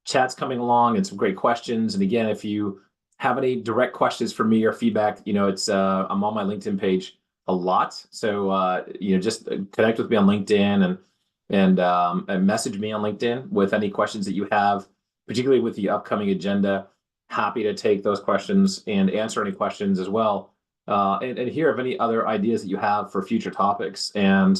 chat's coming along and some great questions. And again, if you have any direct questions for me or feedback, it's I'm on my LinkedIn page a lot. So just connect with me on LinkedIn and message me on LinkedIn with any questions that you have, particularly with the upcoming agenda. Happy to take those questions and answer any questions as well, and hear of any other ideas that you have for future topics. And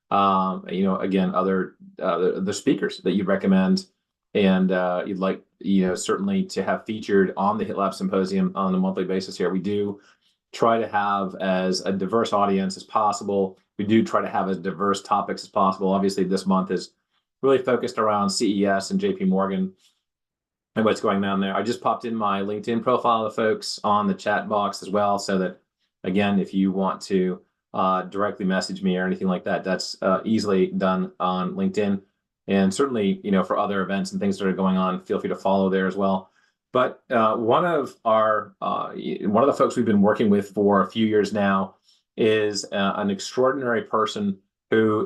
again, other the speakers that you'd recommend and you'd like, certainly to have featured on the HITLAB Symposium on a monthly basis here. We do try to have as a diverse audience as possible. We do try to have as diverse topics as possible. Obviously, this month is really focused around CES and JP Morgan and what's going on there. I just popped in my LinkedIn profile of folks on the chat box as well, so that, again, if you want to directly message me or anything like that, that's easily done on LinkedIn. And certainly, for other events and things that are going on, feel free to follow there as well. But one of the folks we've been working with for a few years now is an extraordinary person who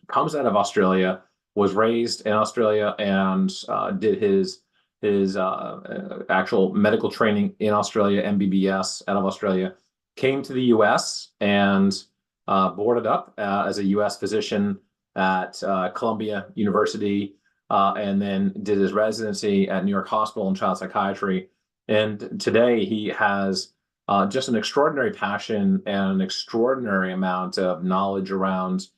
comes out of Australia, was raised in Australia, and did his actual medical training in Australia, MBBS out of Australia, came to the U.S. and boarded up as a U.S. physician at Columbia University, and then did his residency at New York Hospital in child psychiatry. And today he has just an extraordinary passion and an extraordinary amount of knowledge around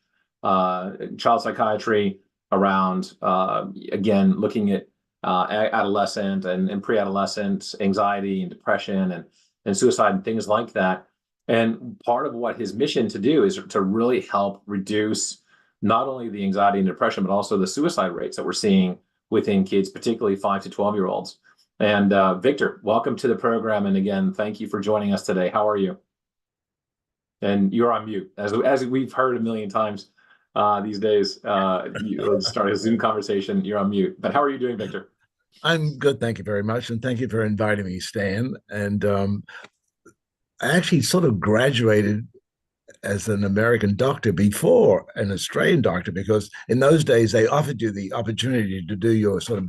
child psychiatry, around, again, looking at adolescent and pre-adolescent anxiety and depression and suicide and things like that. And part of what his mission to do is to really help reduce not only the anxiety and depression, but also the suicide rates that we're seeing within kids, particularly 5 to 12-year-olds. And Victor, welcome to the program. And again, thank you for joining us today. How are you? And you're on mute. As we've heard a million times these days, you start a Zoom conversation, you're on mute. But how are you doing, Victor? I'm good, thank you very much. And thank you for inviting me, Stan. And I actually sort of graduated as an American doctor before an Australian doctor, because in those days they offered you the opportunity to do your sort of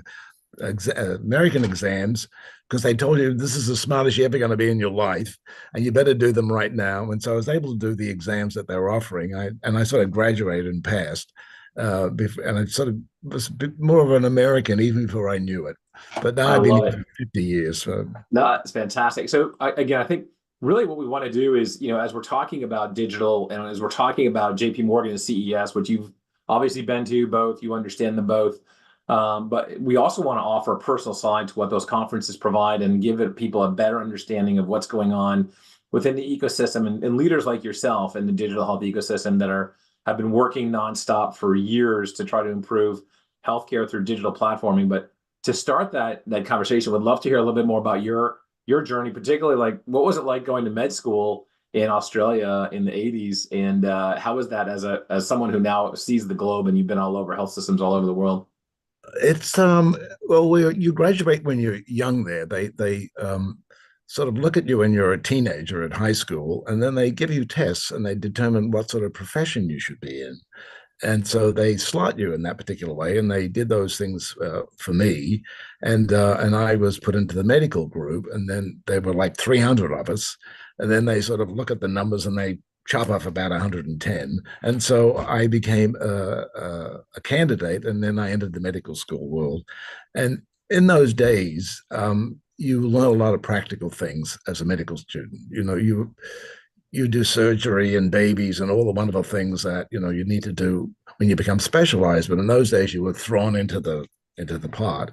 American exams, because they told you this is the smartest you're ever going to be in your life and you better do them right now. And so I was able to do the exams that they were offering. I sort of graduated and passed, and I sort of was a bit more of an American even before I knew it. But now I I've been love here it. for 50 years. So. No, it's fantastic. So again, I think really what we want to do is, as we're talking about digital and as we're talking about JP Morgan and CES, which you've obviously been to both, you understand them both. But we also want to offer a personal side to what those conferences provide and give people a better understanding of what's going on within the ecosystem, and leaders like yourself in the digital health ecosystem that have been working nonstop for years to try to improve healthcare through digital platforming. But to start that conversation, would love to hear a little bit more about your journey, particularly like what was it like going to med school in Australia in the 80s, and how was that as someone who now sees the globe and you've been all over health systems all over the world? It's you graduate when you're young there. They sort of look at you when you're a teenager at high school, and then they give you tests and they determine what sort of profession you should be in. And so they slot you in that particular way, and they did those things for me, and I was put into the medical group, and then there were like 300 of us, and then they sort of look at the numbers and they chop off about 110, and so I became a candidate, and then I entered the medical school world, and in those days, you learn a lot of practical things as a medical student. You do surgery and babies and all the wonderful things that you need to do when you become specialized. But in those days, you were thrown into the pot,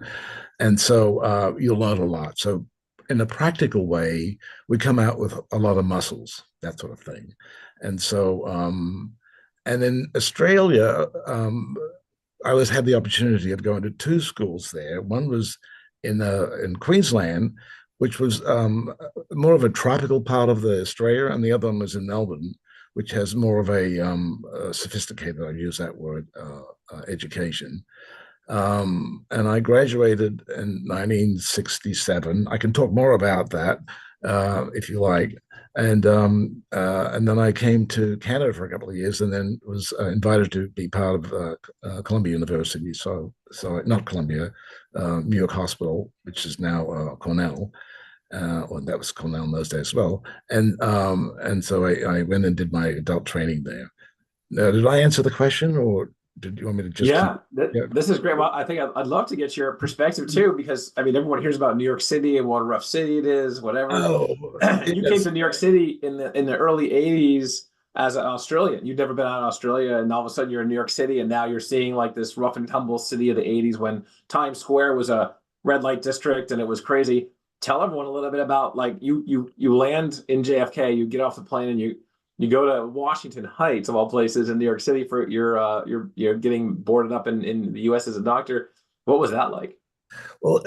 and so you learn a lot. So in a practical way, we come out with a lot of muscles, that sort of thing. And so, and in Australia, I had the opportunity of going to two schools there. One was in Queensland, which was more of a tropical part of the Australia, and the other one was in Melbourne, which has more of a sophisticated, I use that word, education. And I graduated in 1967. I can talk more about that if you like. And then I came to Canada for a couple of years, and then was invited to be part of Columbia University. So not Columbia, New York Hospital, which is now Cornell, or that was Cornell in those days as well. And so I went and did my adult training there. Did I answer the question, or did you want me to just keep? Yeah, Yeah. this is great. Well, I think I'd love to get your perspective too, because I mean, everyone hears about New York City and what a rough city it is, whatever. Oh, You came yes. to New York City in the early '80s as an Australian. You'd never been out of Australia, and all of a sudden you're in New York City, and now you're seeing like this rough and tumble city of the '80s when Times Square was a red light district and it was crazy. Tell everyone a little bit about like you land in JFK, you get off the plane, and you go to Washington Heights of all places in New York City for you're getting boarded up in the U.S. as a doctor. What was that like? Well,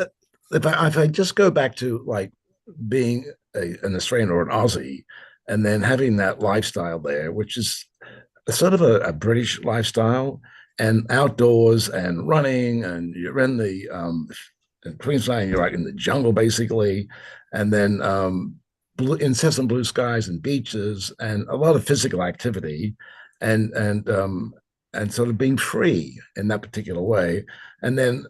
if I just go back to like being an Australian or an Aussie, and then having that lifestyle there, which is sort of a British lifestyle, and outdoors and running, and you're in the in Queensland, you're like in the jungle basically, and then incessant blue skies and beaches and a lot of physical activity, and and sort of being free in that particular way, and then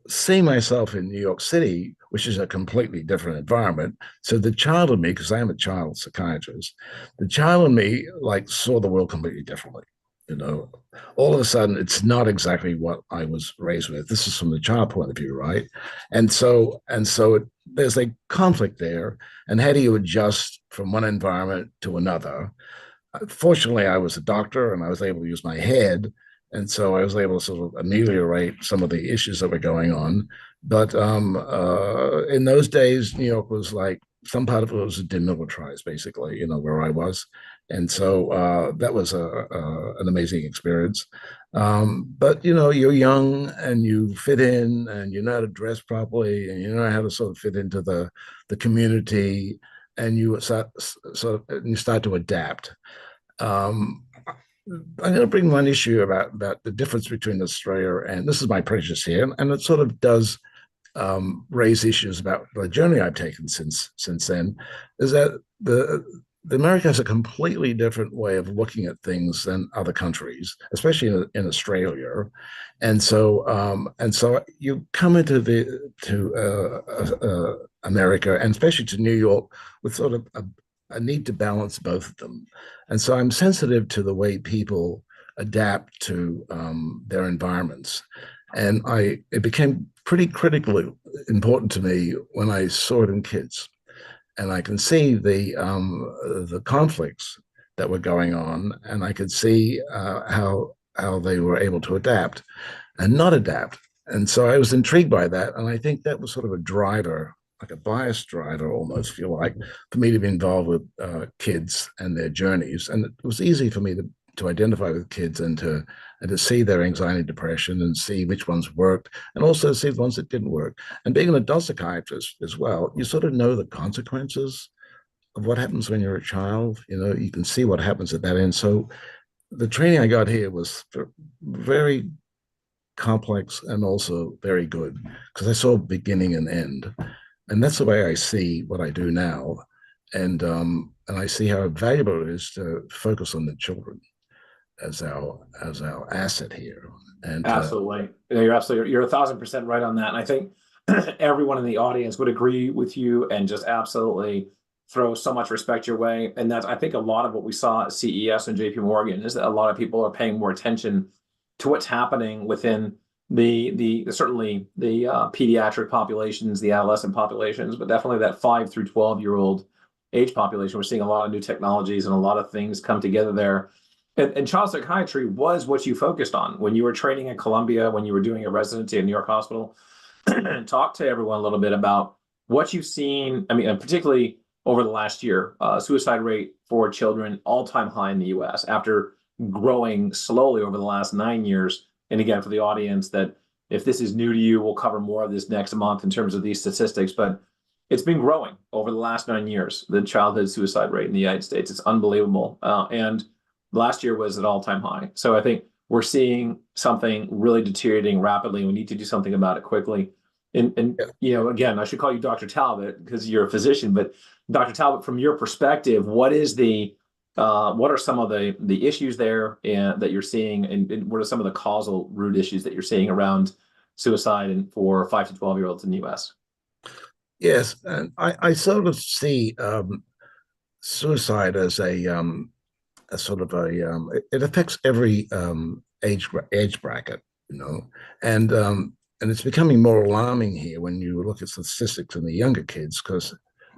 seeing myself in New York City, which is a completely different environment. So the child in me, because I am a child psychiatrist, the child in me like saw the world completely differently. You know, all of a sudden, it's not exactly what I was raised with. This is from the child point of view, right? There's a conflict there. And how do you adjust from one environment to another? Fortunately, I was a doctor and I was able to use my head. And so I was able to sort of ameliorate some of the issues that were going on. But in those days, New York was like some part of it was demilitarized, basically, you know, where I was. And so that was an amazing experience. But, you know, you're young and you fit in and you know how to dress properly and you know how to sort of fit into the community and you start to adapt. Um, I'm going to bring one issue about the difference between Australia and this is my prejudice here, and it sort of does raise issues about the journey I've taken since then. Is that the America has a completely different way of looking at things than other countries, especially in Australia, and so you come into the to America and especially to New York with sort of a need to balance both of them. And so I'm sensitive to the way people adapt to their environments. And it became pretty critically important to me when I saw it in kids. And I can see the conflicts that were going on, and I could see how they were able to adapt and not adapt. And so I was intrigued by that. And I think that was sort of a driver, like a bias driver almost, feel like, for me to be involved with kids and their journeys. And it was easy for me to identify with kids and to see their anxiety and depression and see which ones worked and also see the ones that didn't work. And being an adult psychiatrist as well, you sort of know the consequences of what happens when you're a child. You know, you can see what happens at that end. So the training I got here was very complex and also very good because I saw beginning and end, and that's the way I see what I do now, and I see how valuable it is to focus on the children as our asset here, and Absolutely. You're absolutely you're 1,000% right on that. And I think everyone in the audience would agree with you and just absolutely throw so much respect your way. And that's I think a lot of what we saw at CES and JP Morgan is that a lot of people are paying more attention to what's happening within the certainly the pediatric populations, the adolescent populations, but definitely that 5 through 12-year-old age population. We're seeing a lot of new technologies and a lot of things come together there. And child psychiatry was what you focused on when you were training at Columbia, when you were doing a residency at New York Hospital. Talk to everyone a little bit about what you've seen. I mean, and particularly over the last year, suicide rate for children all-time high in the U.S. after growing slowly over the last 9 years. And again, for the audience, that if this is new to you, we'll cover more of this next month in terms of these statistics. But it's been growing over the last 9 years, the childhood suicide rate in the United States. It's unbelievable. And last year was an all-time high. So I think we're seeing something really deteriorating rapidly. We need to do something about it quickly. And you know, again, I should call you Dr. Talbot because you're a physician, but Dr. Talbot, from your perspective, what are some of the issues there and that you're seeing, and what are some of the causal root issues that you're seeing around suicide for 5 to 12-year-olds in the US. Yes, and I sort of see suicide as a sort of it affects every age bracket, you know, and it's becoming more alarming here when you look at statistics in the younger kids, because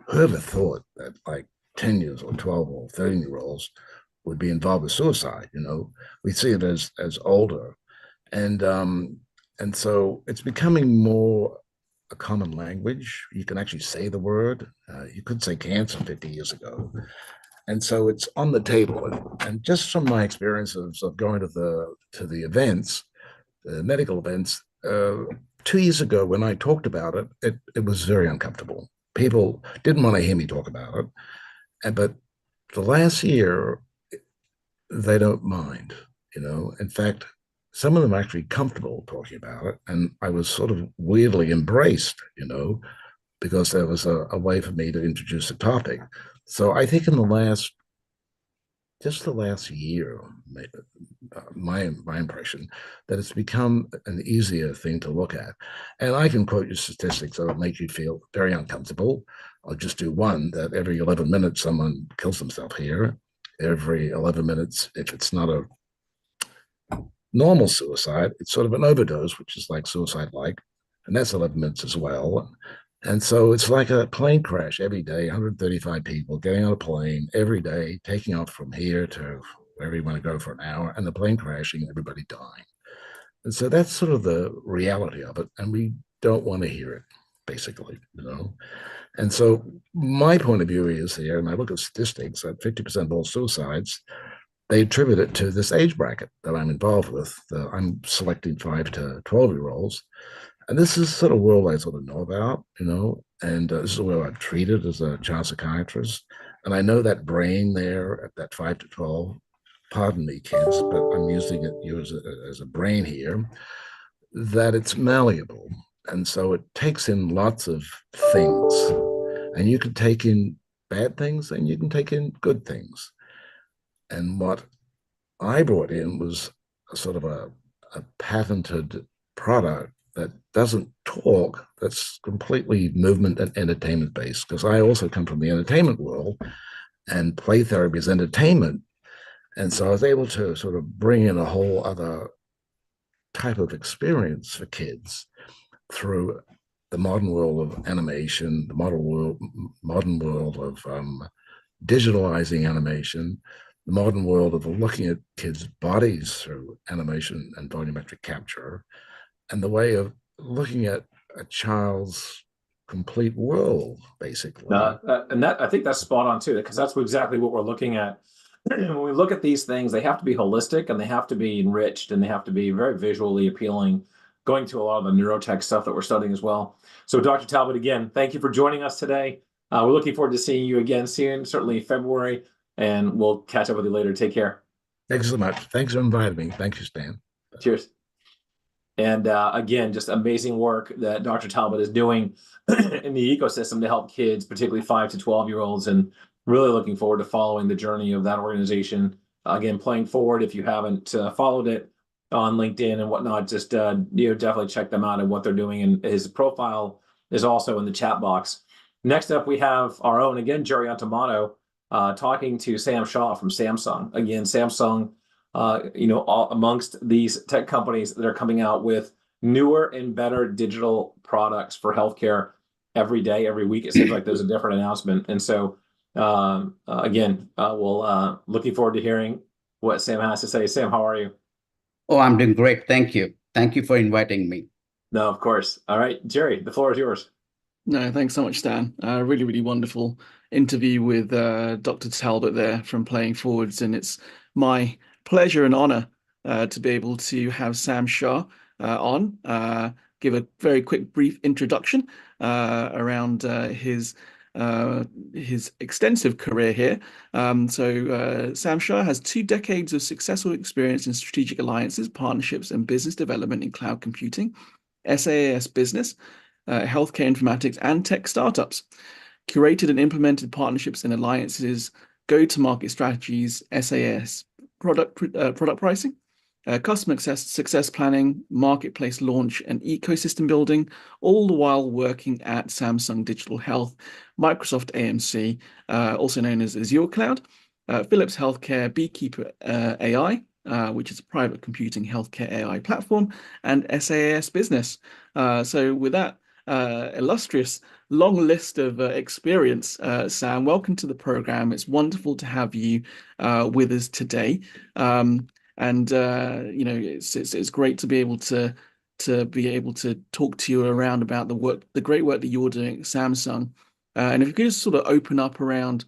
whoever thought that like 10 years or 12 or 13-year-olds would be involved with suicide, you know. We see it as older, and um and so it's becoming more a common language. You can actually say the word. You could say cancer 50 years ago, and so it's on the table. And just from my experiences of going to the events, the medical events, 2 years ago when I talked about it, it was very uncomfortable. People didn't want to hear me talk about it, but the last year they don't mind. You know, in fact, some of them are actually comfortable talking about it, and I was sort of weirdly embraced. You know, because there was a way for me to introduce the topic. So I think in just the last year, my impression that it's become an easier thing to look at. And I can quote you statistics that will make you feel very uncomfortable. I'll just do one that every 11 minutes someone kills themselves here. Every 11 minutes, if it's not a normal suicide, it's sort of an overdose, which is like suicide like, and that's 11 minutes as well. And so it's like a plane crash every day, 135 people getting on a plane every day, taking off from here to wherever you want to go for an hour, and the plane crashing, everybody dying. And so that's sort of the reality of it. And we don't want to hear it, basically, you know. And so my point of view is here, and I look at statistics that 50% of all suicides, they attribute it to this age bracket that I'm involved with. I'm selecting 5 to 12-year-olds. And this is sort of world I sort of know about, you know, and this is where I've treated as a child psychiatrist. And I know that brain there at that 5 to 12, pardon me, kids, but I'm using it you as a brain here, that it's malleable. And so it takes in lots of things. And you can take in bad things and you can take in good things. And what I brought in was a sort of a patented product that doesn't talk, that's completely movement and entertainment based. Because I also come from the entertainment world, and play therapy is entertainment. And so I was able to sort of bring in a whole other type of experience for kids through the modern world of animation, the modern world of digitalizing animation, the modern world of looking at kids' bodies through animation and volumetric capture, and the way of looking at a child's complete world, basically. And that I think that's spot on too, because that's exactly what we're looking at. When we look at these things, they have to be holistic and they have to be enriched and they have to be very visually appealing, going to a lot of the neurotech stuff that we're studying as well. So, Dr. Talbot, again, thank you for joining us today. We're looking forward to seeing you again soon, certainly February, and we'll catch up with you later. Take care. Thanks so much. Thanks for inviting me. Thank you, Stan. Cheers. And again, just amazing work that Dr. Talbot is doing in the ecosystem to help kids, particularly 5 to 12-year-olds, and really looking forward to following the journey of that organization. Again, playing forward, if you haven't followed it on LinkedIn and whatnot, just definitely check them out and what they're doing. And his profile is also in the chat box. Next up, we have our own, again, Jerry Antomato, talking to Sam Shaw from Samsung. Again, Samsung, amongst these tech companies that are coming out with newer and better digital products for healthcare every day, every week. It seems like there's a different announcement. And so, we'll looking forward to hearing what Sam has to say. Sam, how are you? Oh, I'm doing great. Thank you. Thank you for inviting me. No, of course. All right, Jerry, the floor is yours. No, thanks so much, Stan. Really, really wonderful interview with Dr. Talbot there from Playing Forwards. And it's my pleasure and honor to be able to have Sam Shaw on, give a very quick, brief introduction around his extensive career here. Sam Shaw has 2 decades of successful experience in strategic alliances, partnerships, and business development in cloud computing, SaaS business, healthcare informatics, and tech startups. Curated and implemented partnerships and alliances, go-to-market strategies, SaaS, product pricing, customer success planning, marketplace launch, and ecosystem building, all the while working at Samsung Digital Health, Microsoft AMC, also known as Azure Cloud, Philips Healthcare, Beekeeper AI, which is a private computing healthcare AI platform, and SaaS Business. So with that illustrious long list of experience, Sam, welcome to the program. It's wonderful to have you with us today. It's great to be able to talk to you around about the great work that you're doing at Samsung. And if you could just sort of open up around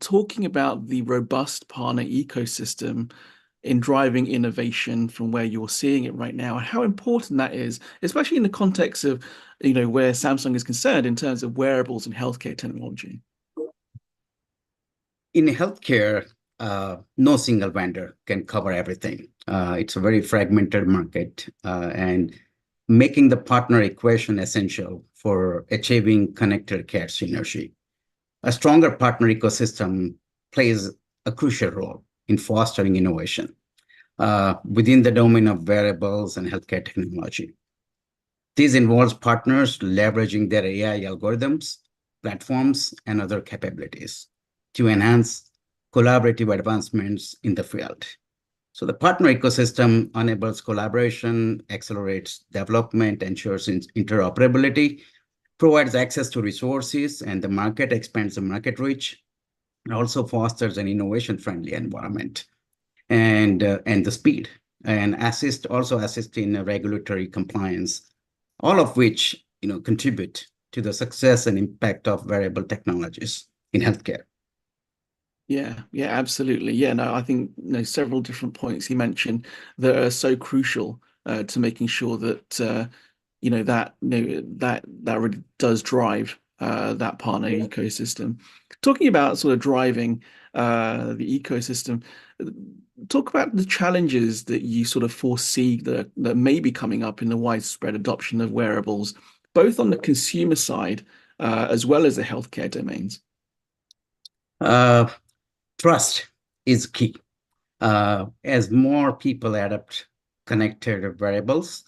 talking about the robust partner ecosystem in driving innovation from where you're seeing it right now, and how important that is, especially in the context of, where Samsung is concerned in terms of wearables and healthcare technology. In healthcare, no single vendor can cover everything. It's a very fragmented market, and making the partner equation essential for achieving connected care synergy. A stronger partner ecosystem plays a crucial role in fostering innovation within the domain of wearables and healthcare technology. This involves partners leveraging their AI algorithms, platforms, and other capabilities to enhance collaborative advancements in the field. So the partner ecosystem enables collaboration, accelerates development, ensures interoperability, provides access to resources, and the market expands the market reach. It also fosters an innovation-friendly environment and the speed, and also assist in regulatory compliance, all of which contribute to the success and impact of wearable technologies in healthcare. Yeah, absolutely. Yeah, no, I think several different points you mentioned that are so crucial to making sure that that really does drive that partner ecosystem. Talking about sort of driving the ecosystem, talk about the challenges that you sort of foresee that may be coming up in the widespread adoption of wearables, both on the consumer side as well as the healthcare domains. Trust is key. As more people adopt connected wearables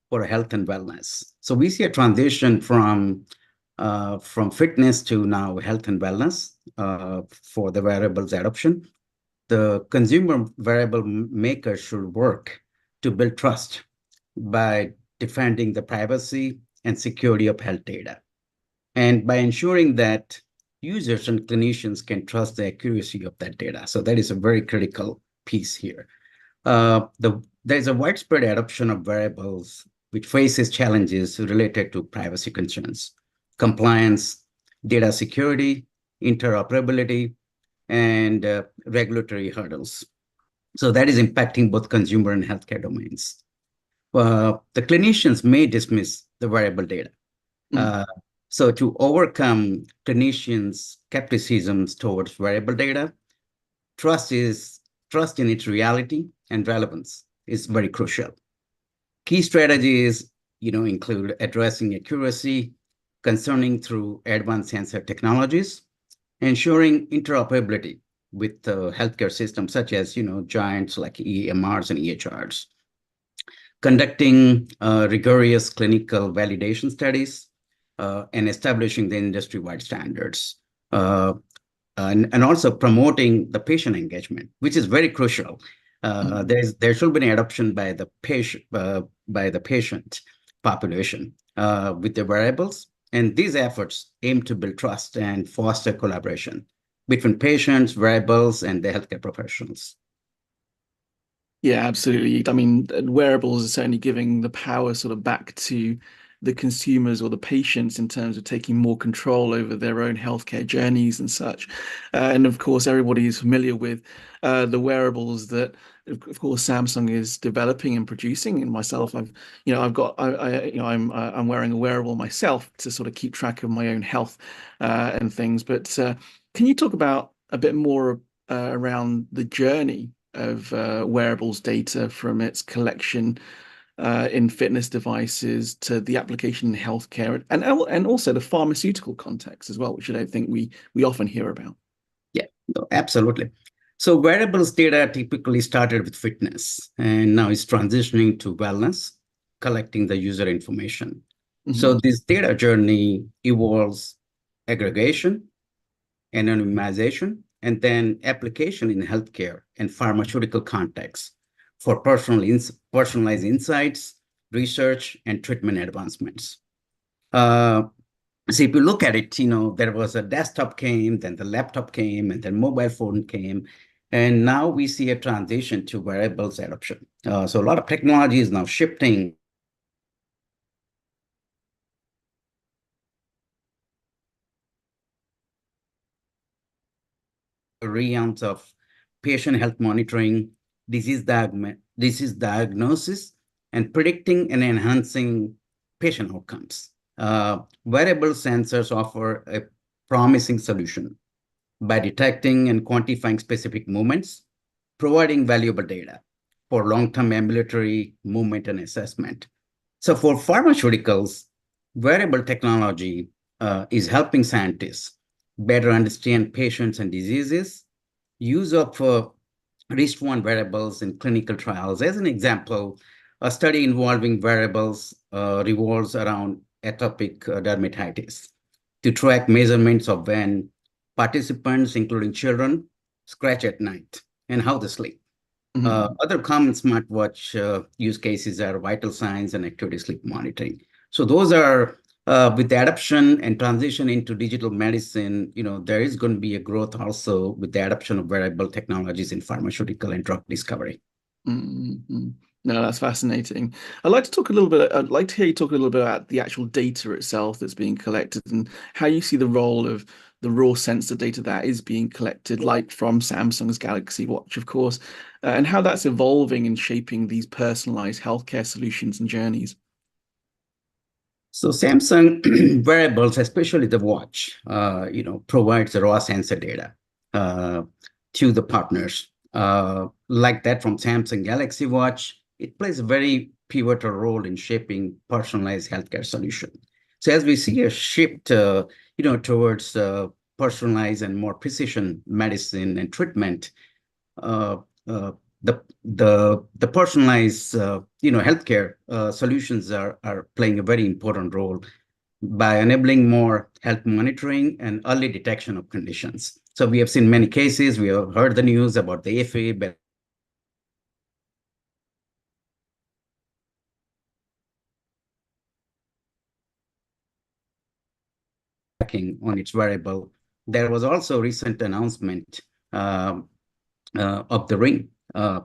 for health and wellness. So we see a transition from fitness to now health and wellness for the wearables adoption. The consumer wearable maker should work to build trust by defending the privacy and security of health data, and by ensuring that users and clinicians can trust the accuracy of that data. So that is a very critical piece here. There's a widespread adoption of wearables which faces challenges related to privacy concerns, compliance, data security, interoperability, and regulatory hurdles. So that is impacting both consumer and healthcare domains. The clinicians may dismiss the wearable data. So to overcome clinicians' skepticisms towards wearable data, trust in its reality and relevance is very crucial. Key strategies, include addressing accuracy, concerning through advanced sensor technologies, ensuring interoperability with healthcare systems such as giants like EMRs and EHRs, conducting rigorous clinical validation studies, and establishing the industry-wide standards, and also promoting the patient engagement, which is very crucial. There should be an adoption by the patient population with the wearables, and these efforts aim to build trust and foster collaboration between patients, wearables, and the healthcare professionals. Yeah, absolutely. I mean, wearables are certainly giving the power sort of back to the consumers or the patients in terms of taking more control over their own healthcare journeys and such. And of course, everybody is familiar with the wearables that, of course, Samsung is developing and producing. And myself, I'm wearing a wearable myself to sort of keep track of my own health and things. But can you talk about a bit more around the journey of wearables data from its collection in fitness devices to the application in healthcare, and also the pharmaceutical context as well, which I don't think we often hear about? Yeah, no, absolutely. So wearables data typically started with fitness and now is transitioning to wellness, collecting the user information. So this data journey involves aggregation, anonymization, and then application in healthcare and pharmaceutical contexts for personalized insights, research, and treatment advancements. So if you look at it, there was a desktop came, then the laptop came, and then mobile phone came. And now we see a transition to wearables adoption. So a lot of technology is now shifting realms of patient health monitoring, disease diagnosis, and predicting and enhancing patient outcomes. Wearable sensors offer a promising solution by detecting and quantifying specific movements, providing valuable data for long-term ambulatory movement and assessment. So for pharmaceuticals, wearable technology is helping scientists better understand patients and diseases. Use of wrist-worn wearables in clinical trials. As an example, a study involving wearables revolves around atopic dermatitis to track measurements of when participants, including children, scratch at night and how they sleep. Other common smartwatch use cases are vital signs and activity sleep monitoring. So those are with the adoption and transition into digital medicine, there is going to be a growth also with the adoption of wearable technologies in pharmaceutical and drug discovery. No, that's fascinating. I'd like to hear you talk a little bit about the actual data itself that's being collected and how you see the role of the raw sensor data that is being collected, like from Samsung's Galaxy Watch, of course, and how that's evolving and shaping these personalized healthcare solutions and journeys. So Samsung wearables, especially the watch, provides the raw sensor data to the partners. Like that from Samsung Galaxy Watch, it plays a very pivotal role in shaping personalized healthcare solution. So as we see a shift, towards personalized and more precision medicine and treatment, the personalized healthcare solutions are playing a very important role by enabling more health monitoring and early detection of conditions. So we have seen many cases. We have heard the news about the AFib on its wearable. There was also a recent announcement of the Ring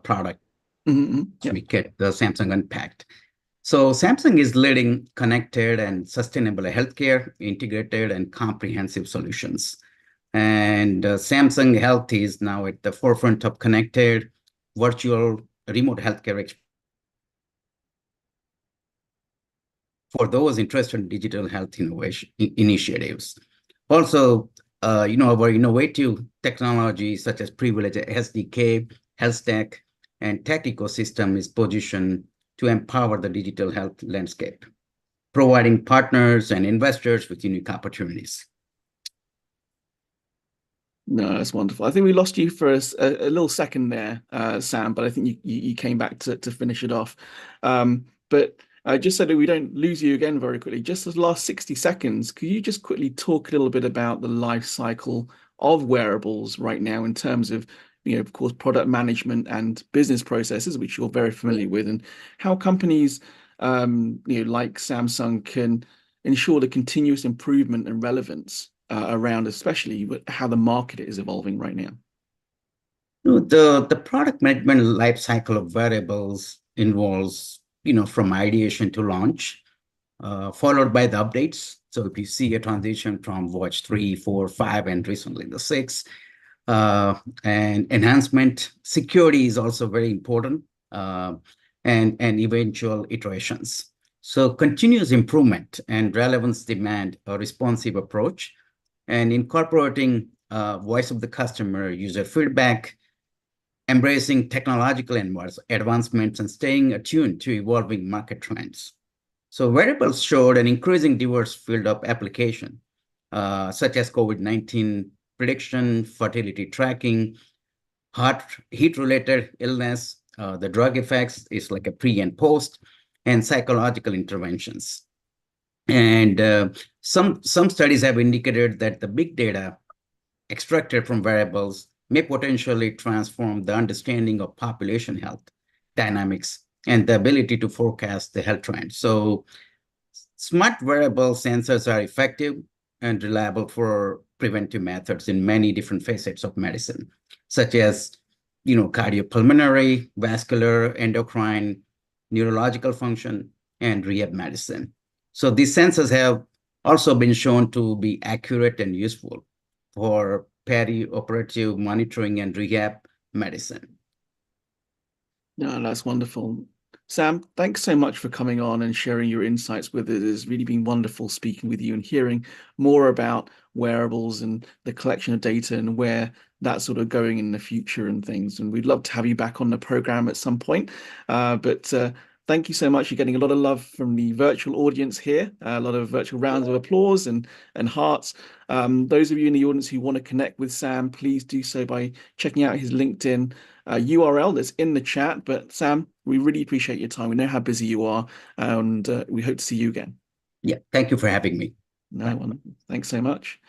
product. We get the Samsung Unpacked. So Samsung is leading connected and sustainable healthcare, integrated and comprehensive solutions. And Samsung Health is now at the forefront of connected, virtual, remote healthcare for those interested in digital health innovation initiatives. Also, our innovative technology such as Privilege SDK, Health Stack, and tech ecosystem is positioned to empower the digital health landscape, providing partners and investors with unique opportunities. No, that's wonderful. I think we lost you for a little second there, Sam, but I think you came back to finish it off. But just so that we don't lose you again very quickly, just the last 60 seconds, could you just quickly talk a little bit about the life cycle of wearables right now in terms of, of course, product management and business processes, which you're very familiar with, and how companies, like Samsung can ensure the continuous improvement and relevance around, especially how the market is evolving right now? The product management life cycle of wearables involves, from ideation to launch, followed by the updates. So if you see a transition from Watch 3, 4, 5, and recently the 6, and enhancement, security is also very important, and eventual iterations. So continuous improvement and relevance demand a responsive approach, and incorporating voice of the customer, user feedback, embracing technological advancements, and staying attuned to evolving market trends. So wearables showed an increasing diverse field of application, such as COVID-19 prediction, fertility tracking, heat-related illness, the drug effects is like a pre and post, and psychological interventions. And some studies have indicated that the big data extracted from variables may potentially transform the understanding of population health dynamics and the ability to forecast the health trends. So smart wearable sensors are effective and reliable for preventive methods in many different facets of medicine, such as cardiopulmonary, vascular, endocrine, neurological function, and rehab medicine. So these sensors have also been shown to be accurate and useful for peri-operative monitoring and rehab medicine. No, that's wonderful. Sam, thanks so much for coming on and sharing your insights with us. It's really been wonderful speaking with you and hearing more about wearables and the collection of data and where that's sort of going in the future and things. And we'd love to have you back on the program at some point. But thank you so much. You're getting a lot of love from the virtual audience here, a lot of virtual rounds of applause and hearts. Those of you in the audience who want to connect with Sam, please do so by checking out his LinkedIn URL that's in the chat. But Sam, we really appreciate your time. We know how busy you are, and we hope to see you again. Yeah, thank you for having me. No, wonderful. Thanks so much.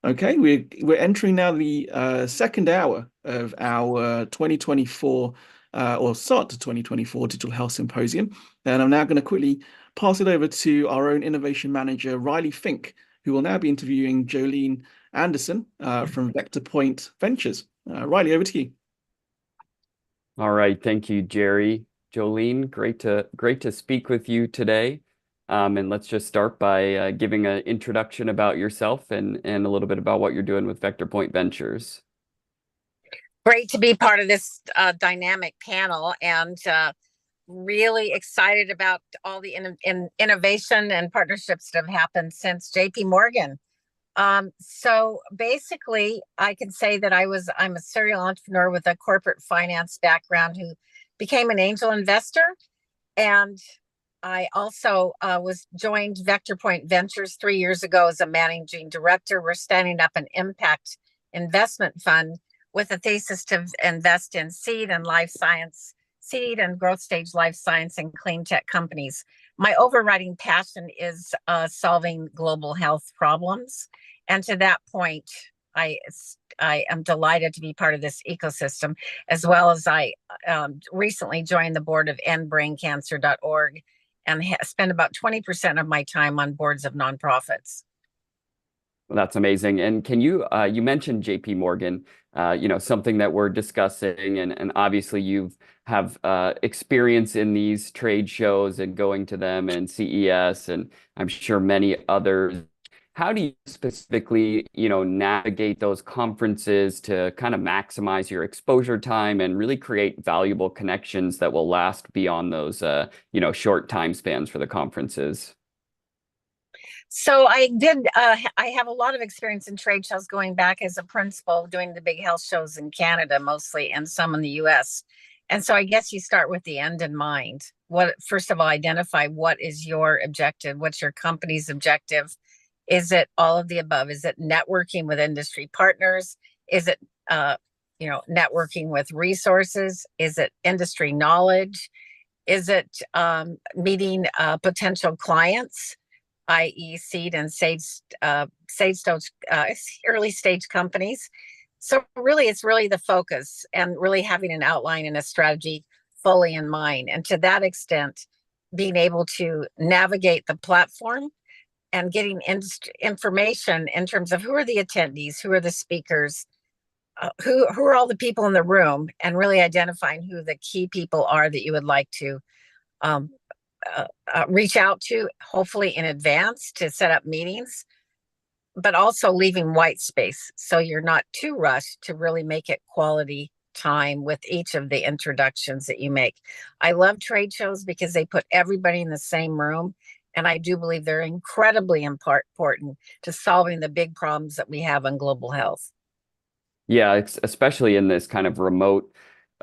Okay, we're entering now the second hour of our 2024 or start to 2024 Digital Health Symposium. And I'm now going to quickly pass it over to our own innovation manager, Riley Fink, who will now be interviewing Jolene Anderson from Vector Point Ventures. Riley, over to you. All right, thank you, Jerry. Jolene, great to speak with you today. And let's just start by giving an introduction about yourself and a little bit about what you're doing with Vector Point Ventures. Great to be part of this dynamic panel, and really excited about all the innovation and partnerships that have happened since JP Morgan. So basically, I can say that I'm a serial entrepreneur with a corporate finance background who became an angel investor, and I also joined Vector Point Ventures 3 years ago as a managing director. We're standing up an impact investment fund with a thesis to invest in seed and growth stage life science and clean tech companies. My overriding passion is solving global health problems. And to that point, I am delighted to be part of this ecosystem, as well as I recently joined the board of endbraincancer.org and spend about 20% of my time on boards of nonprofits. Well, that's amazing. And can you mentioned JP Morgan, something that we're discussing, and obviously you have experience in these trade shows and going to them and CES, and I'm sure many others. How do you specifically, navigate those conferences to kind of maximize your exposure time and really create valuable connections that will last beyond those, short time spans for the conferences? So I have a lot of experience in trade shows going back as a principal doing the big health shows in Canada mostly and some in the US. And so I guess you start with the end in mind. First of all, identify what is your objective, what's your company's objective. Is it all of the above? Is it networking with industry partners? Is it, networking with resources? Is it industry knowledge? Is it meeting potential clients, i.e. seed and early stage companies? So really, it's really the focus and really having an outline and a strategy fully in mind. And to that extent, being able to navigate the platform and getting information in terms of who are the attendees, who are the speakers, who are all the people in the room, and really identifying who the key people are that you would like to reach out to, hopefully in advance to set up meetings, but also leaving white space so you're not too rushed to really make it quality time with each of the introductions that you make. I love trade shows because they put everybody in the same room. And I do believe they're incredibly important to solving the big problems that we have on global health. Yeah, especially in this kind of remote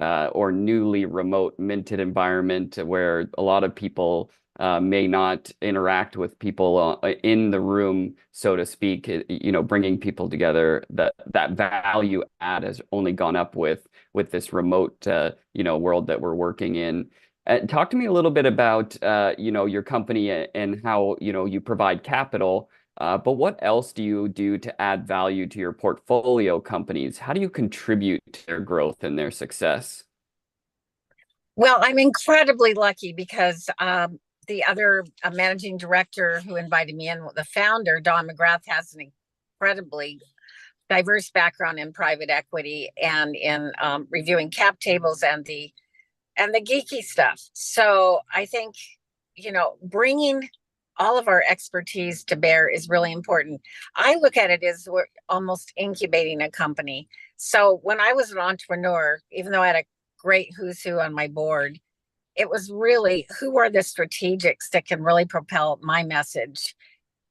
or newly remote minted environment where a lot of people may not interact with people in the room, so to speak. Bringing people together, that value add has only gone up with this remote world that we're working in. Talk to me a little bit about your company and how you provide capital. But what else do you do to add value to your portfolio companies? How do you contribute to their growth and their success? Well, I'm incredibly lucky because the other managing director who invited me in, the founder, Don McGrath, has an incredibly diverse background in private equity and in reviewing cap tables and the geeky stuff. So I think, bringing all of our expertise to bear is really important. I look at it as we're almost incubating a company. So when I was an entrepreneur, even though I had a great who's who on my board, it was really who are the strategics that can really propel my message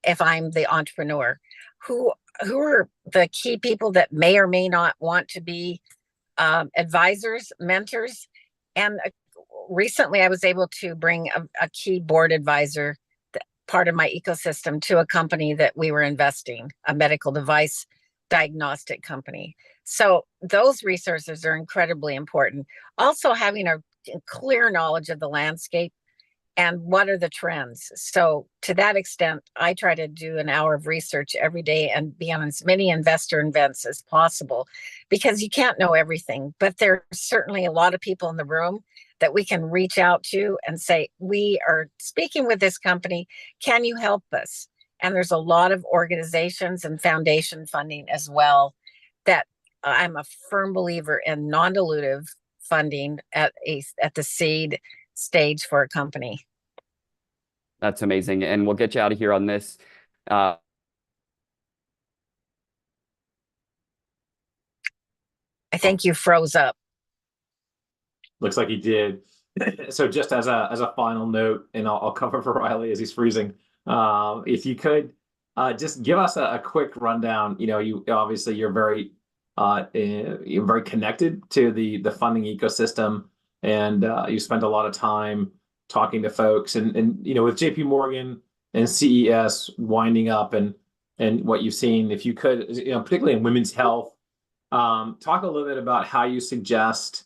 if I'm the entrepreneur? Who are the key people that may or may not want to be advisors, mentors? And recently I was able to bring a key board advisor, part of my ecosystem, to a company that we were investing, a medical device diagnostic company. So those resources are incredibly important. Also having a clear knowledge of the landscape and what are the trends. So to that extent, I try to do an hour of research every day and be on as many investor events as possible, because you can't know everything, but there's certainly a lot of people in the room that we can reach out to and say, we are speaking with this company, can you help us? And there's a lot of organizations and foundation funding as well that I'm a firm believer in non-dilutive funding at the seed stage for a company. That's amazing. And we'll get you out of here on this. I think you froze up. Looks like he did. So just as a final note, and I'll cover for Riley as he's freezing. If you could just give us a quick rundown. You obviously you're very connected to the funding ecosystem, and you spent a lot of time talking to folks, and with JP Morgan and CES winding up, and what you've seen. If you could, particularly in women's health, talk a little bit about how you suggest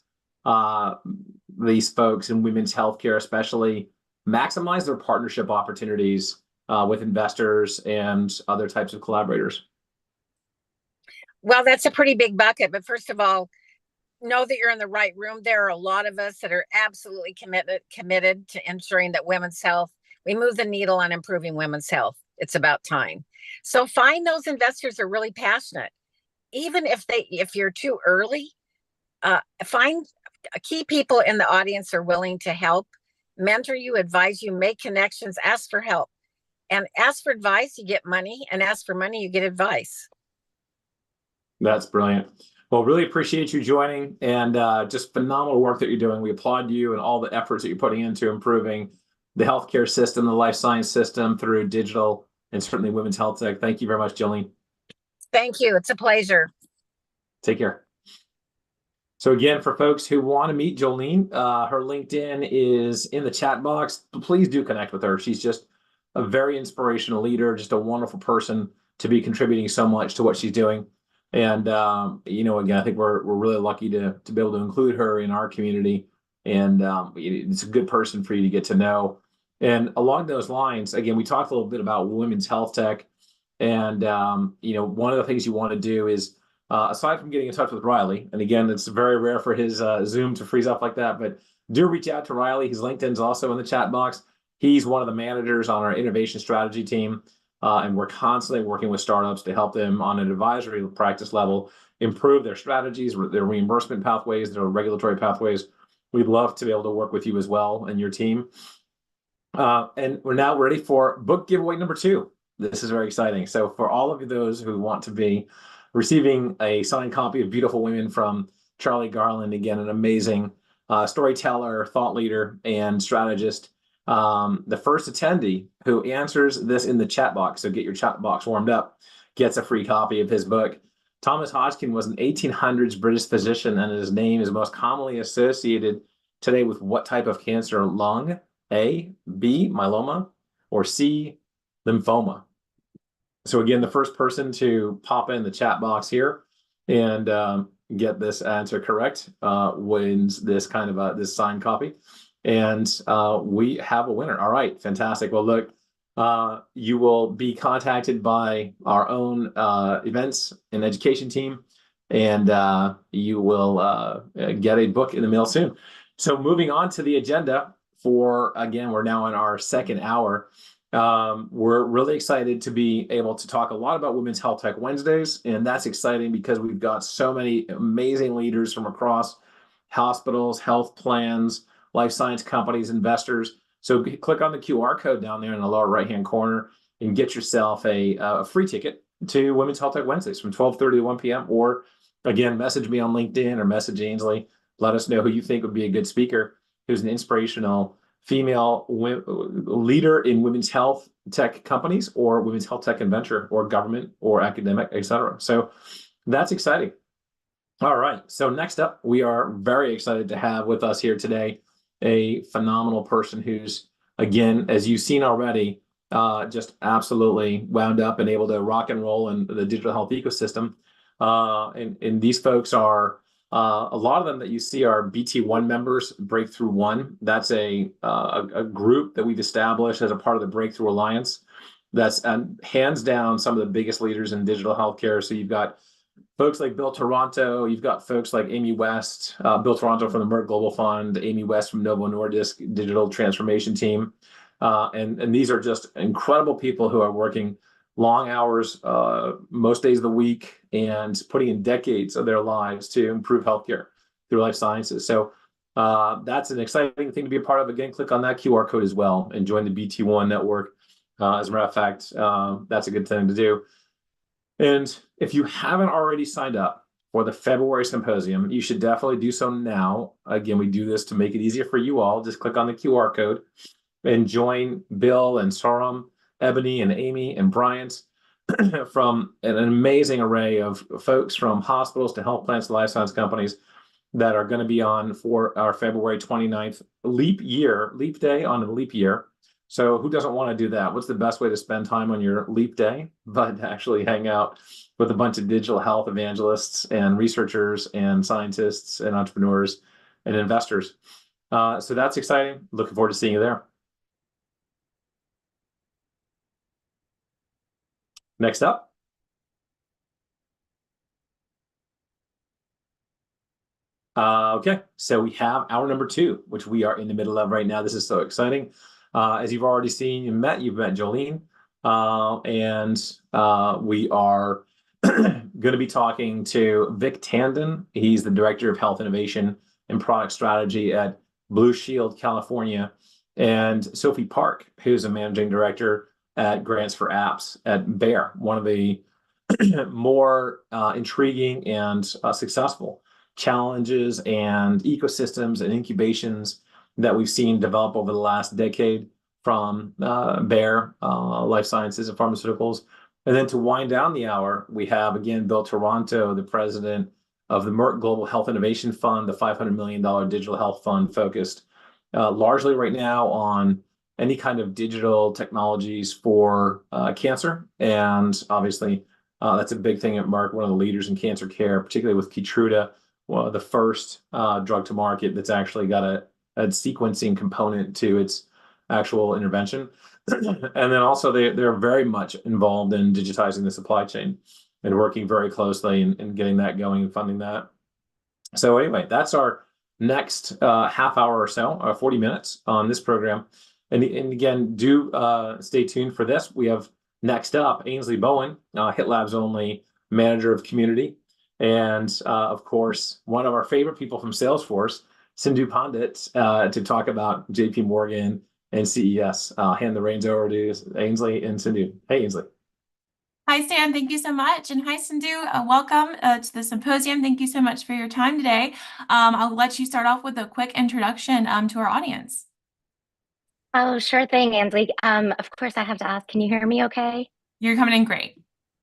these folks in women's healthcare especially maximize their partnership opportunities with investors and other types of collaborators. Well, that's a pretty big bucket, but first of all, know that you're in the right room. There are a lot of us that are absolutely committed to ensuring that women's health, we move the needle on improving women's health. It's about time. So find those investors that are really passionate. Even if you're too early, find key people in the audience are willing to help, mentor you, advise you, make connections, ask for help. And ask for advice, you get money, and ask for money, you get advice. That's brilliant. Well, really appreciate you joining, and just phenomenal work that you're doing. We applaud you and all the efforts that you're putting into improving the healthcare system, the life science system through digital, and certainly women's health tech. Thank you very much, Jolene. Thank you. It's a pleasure. Take care. So again, for folks who want to meet Jolene, her LinkedIn is in the chat box. Please do connect with her. She's just a very inspirational leader, just a wonderful person to be contributing so much to what she's doing. And, again, I think we're really lucky to be able to include her in our community. And it's a good person for you to get to know. And along those lines, again, we talked a little bit about women's health tech. And, one of the things you want to do is, aside from getting in touch with Riley, and again, it's very rare for his Zoom to freeze up like that, but do reach out to Riley. His LinkedIn's also in the chat box. He's one of the managers on our innovation strategy team. And we're constantly working with startups to help them on an advisory practice level improve their strategies, their reimbursement pathways, their regulatory pathways. We'd love to be able to work with you as well and your team. And we're now ready for book giveaway number 2. This is very exciting. So for all of those who want to be receiving a signed copy of Beautiful Women from Charlie Garland, again, an amazing storyteller, thought leader, and strategist. The first attendee who answers this in the chat box, so get your chat box warmed up, gets a free copy of his book. Thomas Hodgkin was an 1800s British physician, and his name is most commonly associated today with what type of cancer? Lung, A, B, myeloma, or C, lymphoma? So again, the first person to pop in the chat box here and get this answer correct wins this kind of this signed copy. And we have a winner. All right, fantastic. Well, look, you will be contacted by our own events and education team, and you will get a book in the mail soon. So moving on to the agenda for, again, we're now in our second hour. We're really excited to be able to talk a lot about Women's Health Tech Wednesdays, and that's exciting because we've got so many amazing leaders from across hospitals, health plans, life science companies, investors. So click on the QR code down there in the lower right-hand corner and get yourself a free ticket to Women's Health Tech Wednesdays from 12:30 to 1 p.m. Or again, message me on LinkedIn or message Ainsley. Let us know who you think would be a good speaker, who's an inspirational female leader in women's health tech companies or women's health tech and venture or government or academic, etc. So that's exciting. All right. So next up, we are very excited to have with us here today a phenomenal person who's, again, as you've seen already, just absolutely wound up and able to rock and roll in the digital health ecosystem. And these folks are, a lot of them that you see are BT1 members, Breakthrough One. That's a group that we've established as a part of the Breakthrough Alliance. That's hands down some of the biggest leaders in digital healthcare. So you've got folks like Bill Toronto, you've got folks like Amy West, Bill Toronto from the Merck Global Fund, Amy West from Novo Nordisk Digital Transformation Team. And these are just incredible people who are working long hours, most days of the week, and putting in decades of their lives to improve healthcare through life sciences. So that's an exciting thing to be a part of. Again, click on that QR code as well and join the BT1 network. As a matter of fact, that's a good thing to do. And if you haven't already signed up for the February Symposium, you should definitely do so now. Again, we do this to make it easier for you all. Just click on the QR code and join Bill and Sorum, Ebony and Amy and Bryant from an amazing array of folks from hospitals to health plans to life science companies that are going to be on for our February 29th leap day on a leap year. So who doesn't want to do that? What's the best way to spend time on your leap day but actually hang out with a bunch of digital health evangelists and researchers and scientists and entrepreneurs and investors? So that's exciting. Looking forward to seeing you there. Next up. Okay, so we have hour number 2, which we are in the middle of right now. This is so exciting. As you've already seen, you've met Jolene, and we are going to be talking to Vic Tandon. He's the Director of Health Innovation and Product Strategy at Blue Shield, California, and Sophie Park, who's a Managing Director at Grants for Apps at Bayer, one of the more intriguing and successful challenges and ecosystems and incubations that we've seen develop over the last decade from Bayer, Life Sciences and Pharmaceuticals. And then to wind down the hour, we have, again, Bill Toronto, the president of the Merck Global Health Innovation Fund, the $500 million digital health fund focused largely right now on any kind of digital technologies for cancer. And obviously, that's a big thing at Merck, one of the leaders in cancer care, particularly with Keytruda, well, the first drug to market that's actually got a sequencing component to its actual intervention. And then also they're very much involved in digitizing the supply chain and working very closely in getting that going and funding that. So anyway, that's our next half hour or so, 40 minutes on this program. And again, do stay tuned for this. We have next up Ainsley Bowen, HITLAB's only manager of community. And of course, one of our favorite people from Salesforce, Sindhu Pandit, to talk about JP Morgan and CES. Hand the reins over to Ainsley and Sindhu. Hey, Ainsley. Hi, Stan. Thank you so much. And hi, Sindhu. Welcome to the symposium. Thank you so much for your time today. I'll let you start off with a quick introduction to our audience. Oh, sure thing, Ainsley. Of course, I have to ask, can you hear me okay? You're coming in great.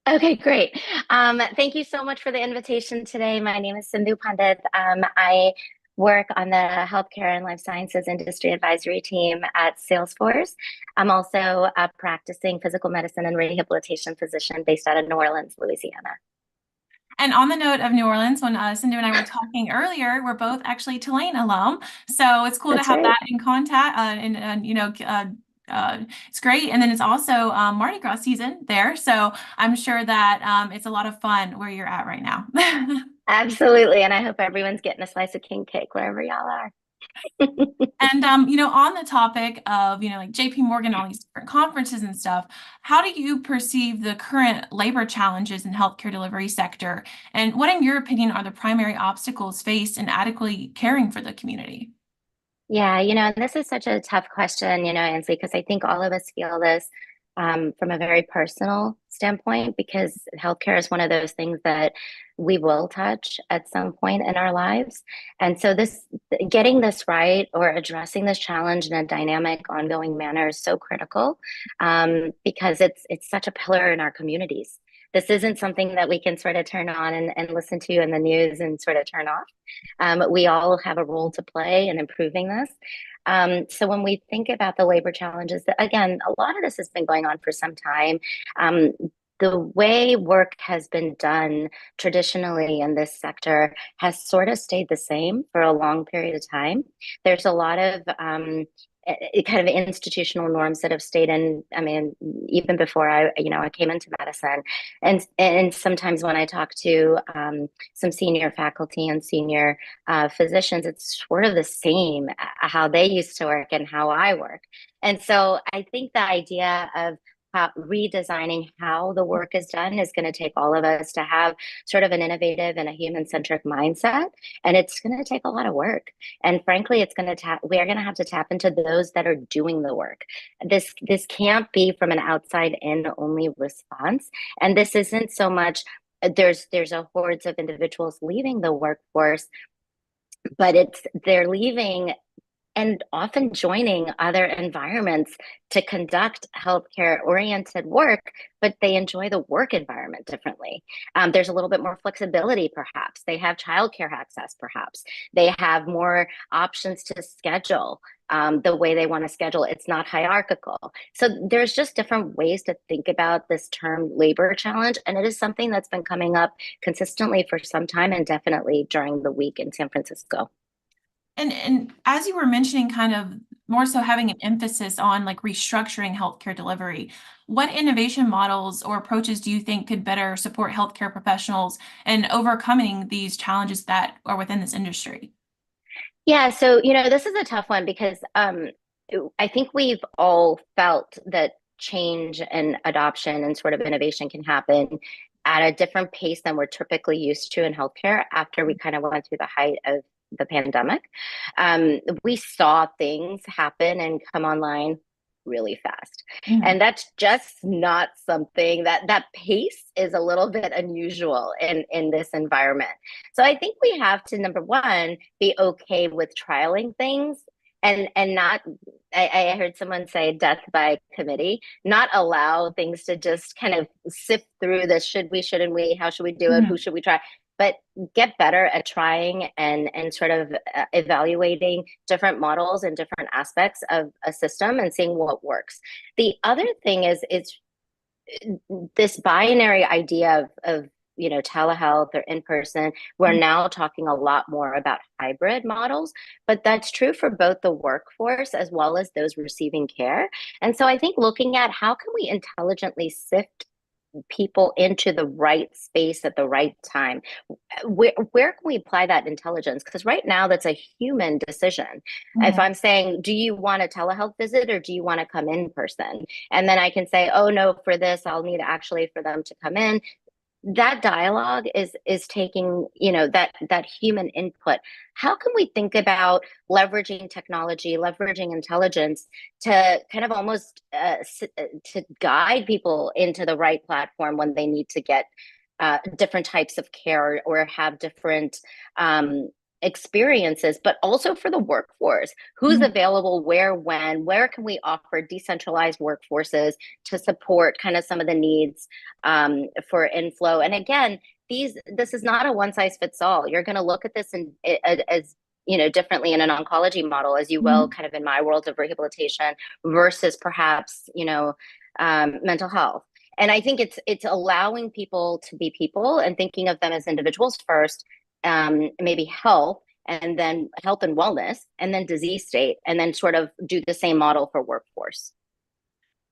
Okay, great. Thank you so much for the invitation today. My name is Sindhu Pandit. I work on the healthcare and life sciences industry advisory team at Salesforce. I'm also a practicing physical medicine and rehabilitation physician based out of New Orleans, Louisiana. And on the note of New Orleans, when Sindhu and I were talking earlier, we're both actually Tulane alum. So it's cool to have that in contact. It's great. And then it's also Mardi Gras season there. So I'm sure that it's a lot of fun where you're at right now. Absolutely. And I hope everyone's getting a slice of king cake wherever y'all are. And, on the topic of, like JP Morgan, all these different conferences and stuff, how do you perceive the current labor challenges in healthcare delivery sector? And what, in your opinion, are the primary obstacles faced in adequately caring for the community? Yeah, and this is such a tough question, Ansley, because I think all of us feel this from a very personal standpoint, because healthcare is one of those things that we will touch at some point in our lives. And so getting this right, or addressing this challenge in a dynamic, ongoing manner, is so critical, because it's such a pillar in our communities. This isn't something that we can sort of turn on and listen to in the news and sort of turn off. We all have a role to play in improving this. So when we think about the labor challenges, again, a lot of this has been going on for some time. The way work has been done traditionally in this sector has sort of stayed the same for a long period of time. There's a lot of kind of institutional norms that have stayed in. I mean, even before I came into medicine, and sometimes when I talk to some senior faculty and senior physicians, it's sort of the same how they used to work and how I work. And so I think the idea of redesigning how the work is done is going to take all of us to have sort of an innovative and a human-centric mindset, and it's going to take a lot of work. And frankly, we are going to have to tap into those that are doing the work. This can't be from an outside-in only response, and this isn't so much. There's a hordes of individuals leaving the workforce, but they're leaving and often joining other environments to conduct healthcare-oriented work, but they enjoy the work environment differently. There's a little bit more flexibility, perhaps. They have childcare access, perhaps. They have more options to schedule the way they want to schedule. It's not hierarchical. So there's just different ways to think about this term labor challenge, and it is something that's been coming up consistently for some time, and definitely during the week in San Francisco. And as you were mentioning, kind of more so having an emphasis on like restructuring healthcare delivery, what innovation models or approaches do you think could better support healthcare professionals in overcoming these challenges that are within this industry? Yeah, so this is a tough one, because I think we've all felt that change and adoption and sort of innovation can happen at a different pace than we're typically used to in healthcare after we kind of went through the height of the pandemic. We saw things happen and come online really fast. Mm-hmm. And that's just not something that pace is a little bit unusual in this environment. So I think we have to, number one, be okay with trialing things and not, I heard someone say death by committee, not allow things to just kind of sift through this, should we, shouldn't we, how should we do it, mm-hmm. who should we try? But get better at trying and sort of evaluating different models and different aspects of a system and seeing what works. The other thing is this binary idea of telehealth or in-person. We're now talking a lot more about hybrid models, but that's true for both the workforce as well as those receiving care. And so I think looking at how can we intelligently sift people into the right space at the right time, where can we apply that intelligence? Because right now that's a human decision. Mm-hmm. If I'm saying, do you want a telehealth visit or do you want to come in person? And then I can say, oh no, for this I'll need actually for them to come in. That dialogue is taking, that human input. How can we think about leveraging technology, leveraging intelligence to kind of almost to guide people into the right platform when they need to get different types of care or have different experiences, but also for the workforce, who's mm-hmm. available, where, when, where can we offer decentralized workforces to support kind of some of the needs for inflow. And again, this is not a one size fits all. You're going to look at this as differently in an oncology model as you will kind of in my world of rehabilitation versus perhaps, mental health. And I think it's allowing people to be people and thinking of them as individuals first, maybe health, and then health and wellness, and then disease state, and then sort of do the same model for workforce.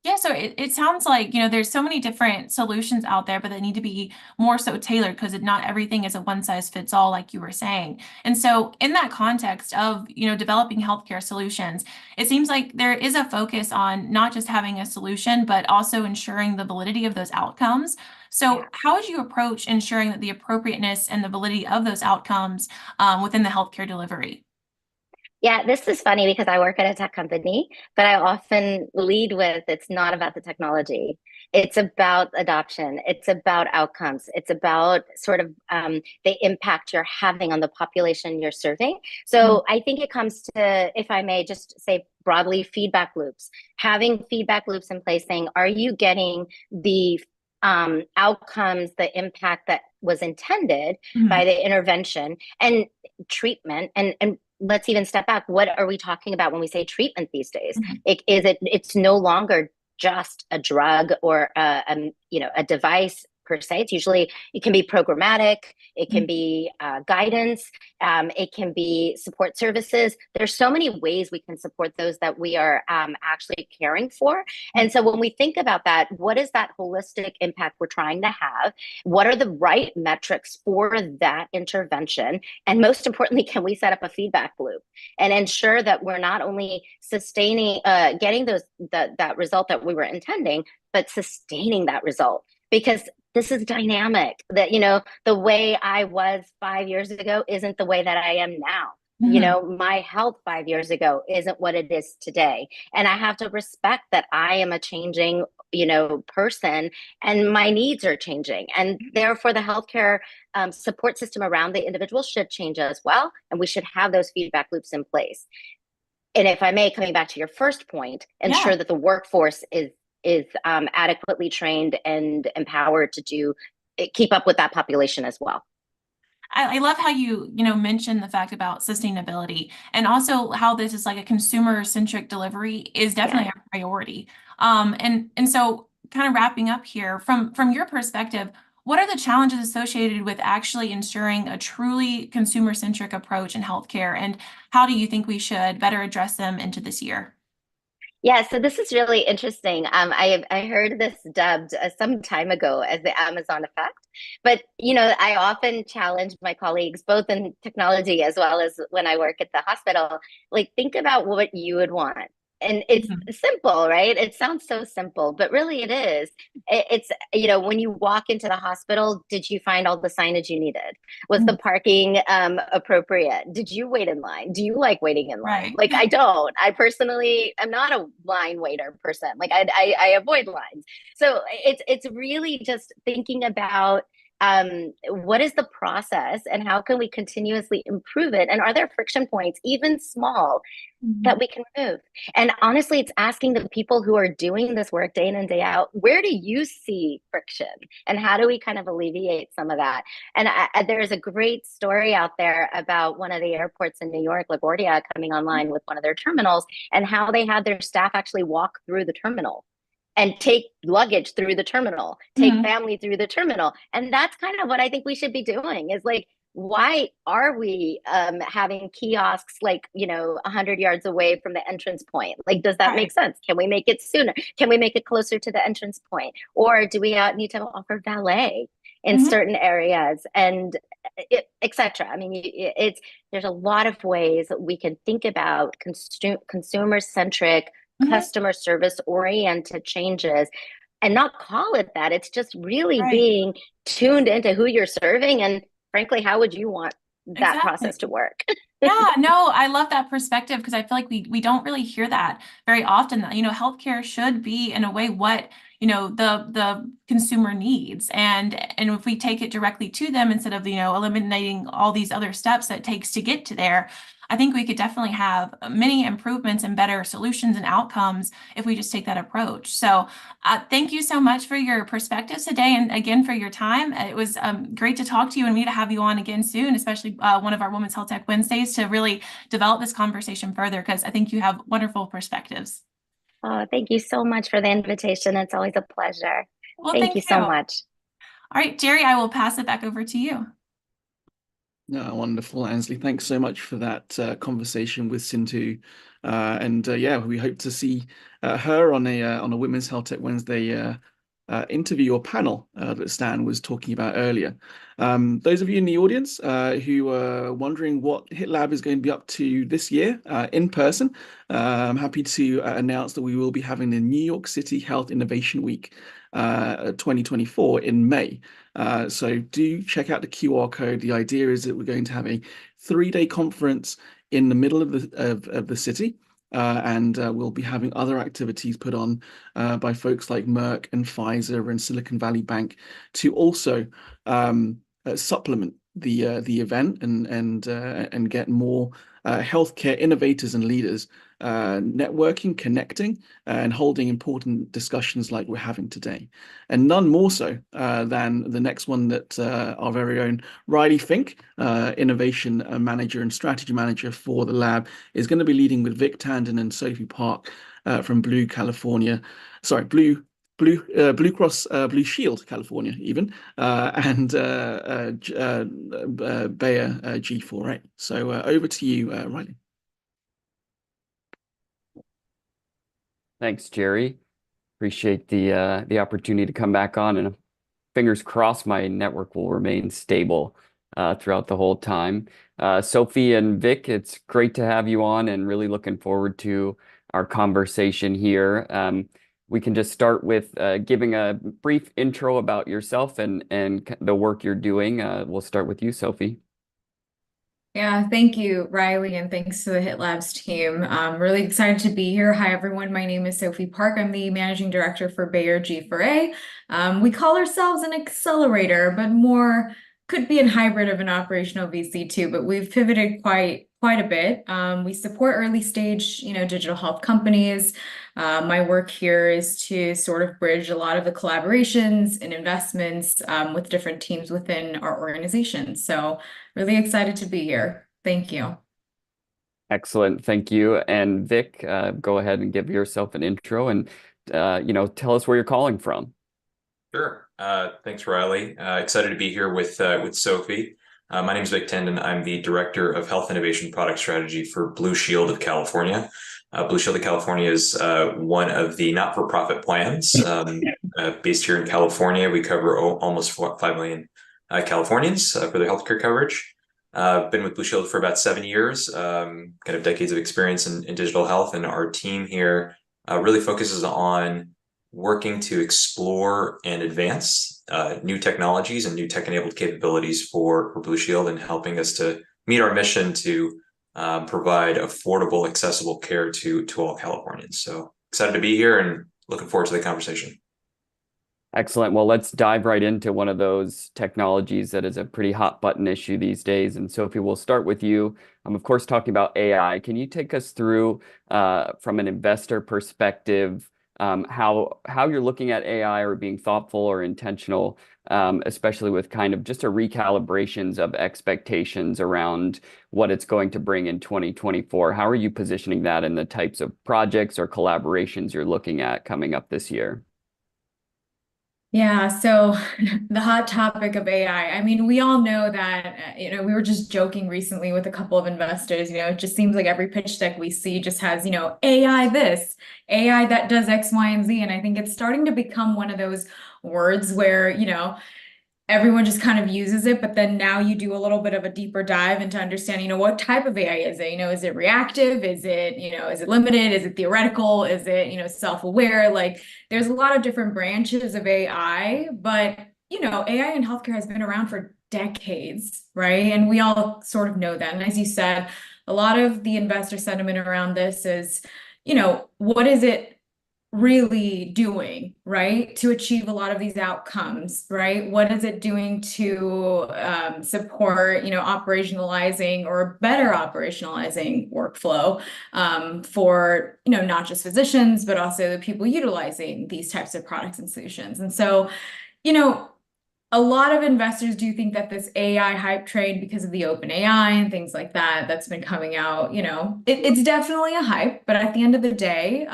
Yeah, so it sounds like, there's so many different solutions out there, but they need to be more so tailored because not everything is a one size fits all, like you were saying. And so in that context of, developing healthcare solutions, it seems like there is a focus on not just having a solution, but also ensuring the validity of those outcomes. So how would you approach ensuring that the appropriateness and the validity of those outcomes within the healthcare delivery? Yeah, this is funny because I work at a tech company, but I often lead with it's not about the technology. It's about adoption. It's about outcomes. It's about sort of the impact you're having on the population you're serving. So I think it comes to, if I may just say broadly, feedback loops. Having feedback loops in place saying, are you getting the outcomes, the impact that was intended by the intervention and treatment, and let's even step back. What are we talking about when we say treatment these days? It's no longer just a drug or a device per se. It's usually, it can be programmatic, it can be guidance, it can be support services. There's so many ways we can support those that we are actually caring for. And so when we think about that, what is that holistic impact we're trying to have? What are the right metrics for that intervention? And most importantly, can we set up a feedback loop and ensure that we're not only sustaining, getting that result that we were intending, but sustaining that result? Because this is dynamic, that, the way I was 5 years ago isn't the way that I am now. My health 5 years ago isn't what it is today. And I have to respect that I am a changing, person, and my needs are changing. And therefore the healthcare support system around the individual should change as well. And we should have those feedback loops in place. And if I may, coming back to your first point, ensure that the workforce is adequately trained and empowered to keep up with that population as well. I love how you mentioned the fact about sustainability, and also how this is like a consumer-centric delivery is definitely a priority. And so kind of wrapping up here, from your perspective, what are the challenges associated with actually ensuring a truly consumer-centric approach in healthcare, and how do you think we should better address them into this year? Yeah, so this is really interesting. I heard this dubbed some time ago as the Amazon effect. But, I often challenge my colleagues, both in technology as well as when I work at the hospital, like, think about what you would want. And it's simple, right? It sounds so simple, but really it is. It's, when you walk into the hospital, did you find all the signage you needed? Was the parking appropriate? Did you wait in line? Do you like waiting in line? Right. Like, I don't. I personally am not a line waiter person. Like, I avoid lines. So it's really just thinking about what is the process and how can we continuously improve it? And are there friction points, even small, that we can remove? And honestly, it's asking the people who are doing this work day in and day out, where do you see friction? And how do we kind of alleviate some of that? And there's a great story out there about one of the airports in New York, LaGuardia, coming online with one of their terminals, and how they had their staff actually walk through the terminal and take luggage through the terminal, take family through the terminal. And that's kind of what I think we should be doing, is like, why are we having kiosks 100 yards away from the entrance point? Like, does that make sense? Can we make it sooner? Can we make it closer to the entrance point? Or do we need to offer valet in certain areas, and etc.? I mean, there's a lot of ways that we can think about consumer-centric, customer service oriented changes, and not call it that. It's just really being tuned into who you're serving, and frankly, how would you want that process to work? Yeah, no, I love that perspective, because I feel like we don't really hear that very often, that, healthcare should be in a way what, the consumer needs. And if we take it directly to them instead of, eliminating all these other steps that it takes to get to there, I think we could definitely have many improvements and better solutions and outcomes if we just take that approach. So thank you so much for your perspectives today, and again for your time. It was great to talk to you, and we need to have you on again soon, especially one of our Women's Health Tech Wednesdays, to really develop this conversation further, because I think you have wonderful perspectives. Oh, thank you so much for the invitation. It's always a pleasure. Well, Thank you so much. All right, Jerry, I will pass it back over to you. No, wonderful, Ansley. Thanks so much for that conversation with Sindhu. Yeah, we hope to see her on a Women's Health Tech Wednesday interview or panel that Stan was talking about earlier. Those of you in the audience who are wondering what HITLAB is going to be up to this year in person, I'm happy to announce that we will be having the New York City Health Innovation Week 2024 in May. So do check out the QR code. The idea is that we're going to have a 3-day conference in the middle of the city. And we'll be having other activities put on by folks like Merck and Pfizer and Silicon Valley Bank to also supplement the event and get more healthcare innovators and leaders networking, connecting, and holding important discussions like we're having today. And none more so than the next one that our very own Riley Fink, Innovation Manager and Strategy Manager for the lab, is going to be leading with Vic Tandon and Sophie Park from Blue Cross Blue Shield, California, even, and Bayer G4A. So over to you, Riley. Thanks, Jerry. Appreciate the opportunity to come back on, and fingers crossed my network will remain stable throughout the whole time. Sophie and Vic, it's great to have you on, and really looking forward to our conversation here. We can just start with giving a brief intro about yourself and the work you're doing. We'll start with you, Sophie. Yeah, thank you, Riley, and thanks to the HITLabs team. I'm really excited to be here. Hi, everyone. My name is Sophie Park. I'm the Managing Director for Bayer G4A. We call ourselves an accelerator, but more could be a hybrid of an operational VC too, but we've pivoted quite a bit. We support early stage, digital health companies. My work here is to sort of bridge a lot of the collaborations and investments with different teams within our organization. So really excited to be here. Thank you. Excellent. Thank you. And Vic, go ahead and give yourself an intro and, tell us where you're calling from. Sure. Thanks, Riley. Excited to be here with Sophie. My name is Vic Tandon. I'm the Director of Health Innovation Product Strategy for Blue Shield of California. Blue Shield of California is one of the not-for-profit plans based here in California. We cover almost 5 million Californians for their healthcare coverage. I've been with Blue Shield for about 7 years, kind of decades of experience in digital health, and our team here really focuses on working to explore and advance new technologies and new tech-enabled capabilities for Blue Shield, and helping us to meet our mission to provide affordable, accessible care to all Californians. So excited to be here and looking forward to the conversation. Excellent. Well, let's dive right into one of those technologies that is a pretty hot button issue these days. And Sophie, we'll start with you. I'm, of course, talking about AI. Can you take us through, from an investor perspective, how you're looking at AI, or being thoughtful or intentional, especially with kind of just a recalibrations of expectations around what it's going to bring in 2024? How are you positioning that in the types of projects or collaborations you're looking at coming up this year? Yeah, so the hot topic of AI. I mean, we all know that, we were just joking recently with a couple of investors, it just seems like every pitch deck we see just has, AI this, AI that does X, Y, and Z. And I think it's starting to become one of those words where, everyone just kind of uses it, but then now you do a little bit of a deeper dive into understanding, what type of AI is it? Is it reactive? Is it, is it limited? Is it theoretical? Is it, self-aware? Like, there's a lot of different branches of AI, but, AI in healthcare has been around for decades, right? And we all sort of know that. And as you said, a lot of the investor sentiment around this is, what is it really doing, right, to achieve a lot of these outcomes, right? What is it doing to support, operationalizing or better operationalizing workflow for, not just physicians, but also the people utilizing these types of products and solutions. And so, a lot of investors do think that this AI hype train, because of the open AI and things like that, that's been coming out, it's definitely a hype, but at the end of the day,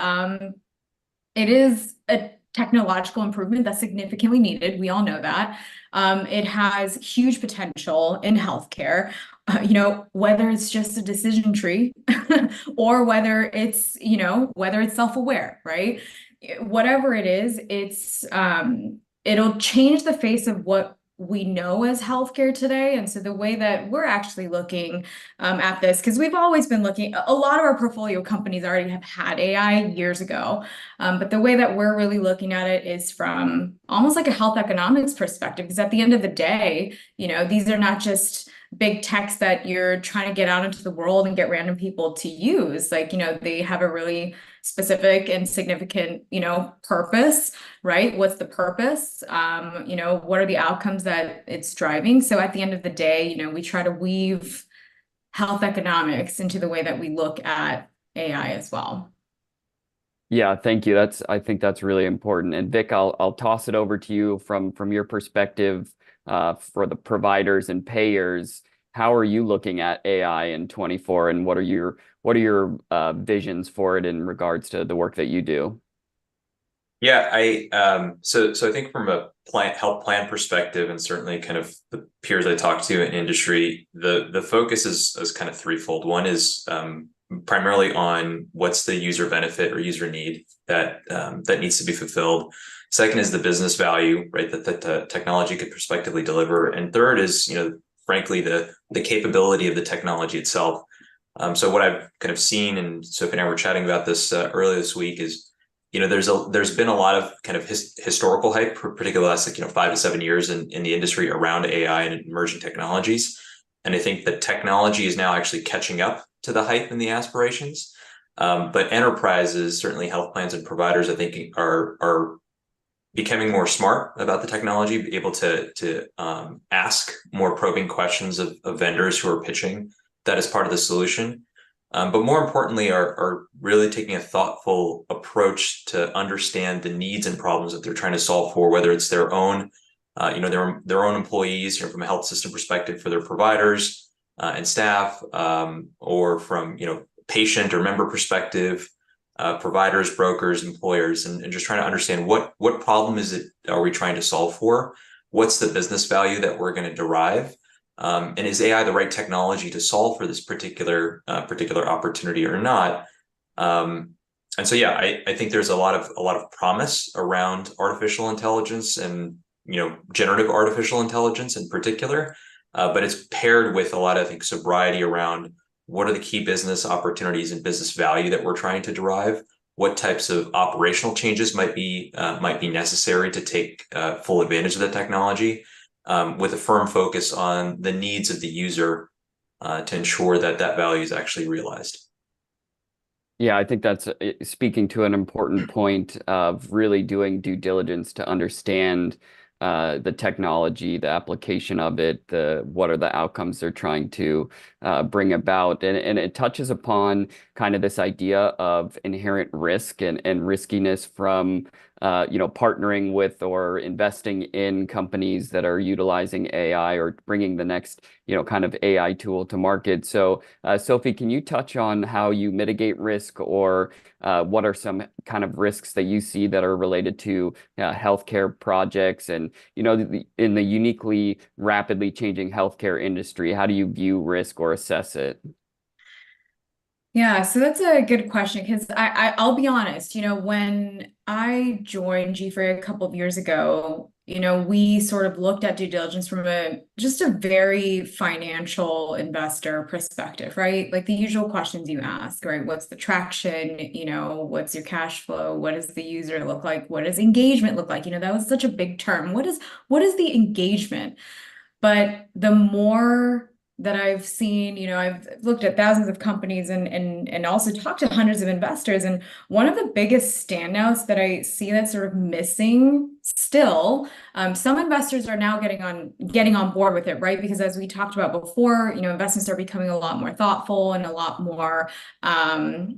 it is a technological improvement that's significantly needed. We all know that. It has huge potential in healthcare, whether it's just a decision tree or whether it's self-aware, right? Whatever it is, it'll change the face of what we know as healthcare today. And so the way that we're actually looking at this, because we've always been looking, a lot of our portfolio companies already have had AI years ago. But the way that we're really looking at it is from almost like a health economics perspective, because at the end of the day, these are not just big techs that you're trying to get out into the world and get random people to use. Like, they have a really specific and significant, purpose, right? What's the purpose? What are the outcomes that it's driving? So at the end of the day, we try to weave health economics into the way that we look at AI as well. Yeah, thank you. I think that's really important. And Vic, I'll toss it over to you from your perspective for the providers and payers. How are you looking at AI in 24, and what are your visions for it in regards to the work that you do? Yeah, so I think from a health plan perspective, and certainly kind of the peers I talk to in industry, the focus is kind of threefold. One is primarily on what's the user benefit or user need that needs to be fulfilled. Second is the business value, right, that the technology could prospectively deliver. And third is, frankly, the capability of the technology itself. So what I've kind of seen, and Sophie and I were chatting about this earlier this week, is there's been a lot of kind of historical hype, particularly the last 5 to 7 years in the industry around AI and emerging technologies. And I think the technology is now actually catching up to the hype and the aspirations. But enterprises, certainly health plans and providers, I think are becoming more smart about the technology, able to ask more probing questions of vendors who are pitching that as part of the solution. But more importantly, are really taking a thoughtful approach to understand the needs and problems that they're trying to solve for, whether it's their own, their own employees, from a health system perspective for their providers and staff, or from patient or member perspective, providers, brokers, employers, and just trying to understand what problem are we trying to solve for? What's the business value that we're going to derive? And is AI the right technology to solve for this particular opportunity or not? And so, yeah, I think there's a lot of promise around artificial intelligence and generative artificial intelligence in particular, but it's paired with a lot of, I think, sobriety around what are the key business opportunities and business value that we're trying to derive. What types of operational changes might be necessary to take full advantage of the technology, with a firm focus on the needs of the user to ensure that value is actually realized. Yeah, I think that's speaking to an important point of really doing due diligence to understand the technology, the application of it, what are the outcomes they're trying to bring about. And it touches upon kind of this idea of inherent risk and riskiness from partnering with or investing in companies that are utilizing AI or bringing the next kind of AI tool to market. So Sophie, can you touch on how you mitigate risk, or what are some kind of risks that you see that are related to healthcare projects and in the uniquely rapidly changing healthcare industry? How do you view risk or assess it? Yeah, so that's a good question, because I'll be honest, when I joined G4 a couple of years ago, we sort of looked at due diligence from just a very financial investor perspective, right? Like the usual questions you ask, right? What's the traction? What's your cash flow? What does the user look like? What does engagement look like? That was such a big term. What is the engagement? But the more that I've seen, you know, I've looked at thousands of companies and also talked to hundreds of investors. And one of the biggest standouts that I see that's sort of missing still, some investors are now getting on board with it, right? Because as we talked about before, you know, investments are becoming a lot more thoughtful and a lot more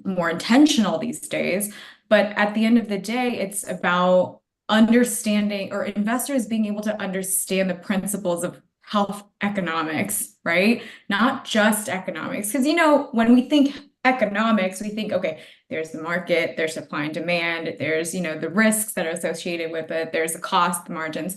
more intentional these days. But at the end of the day, it's about understanding, or investors being able to understand the principles of health economics, right? Not just economics. Because, you know, when we think economics, we think, okay, there's the market, there's supply and demand, there's, you know, the risks that are associated with it, there's the cost, the margins.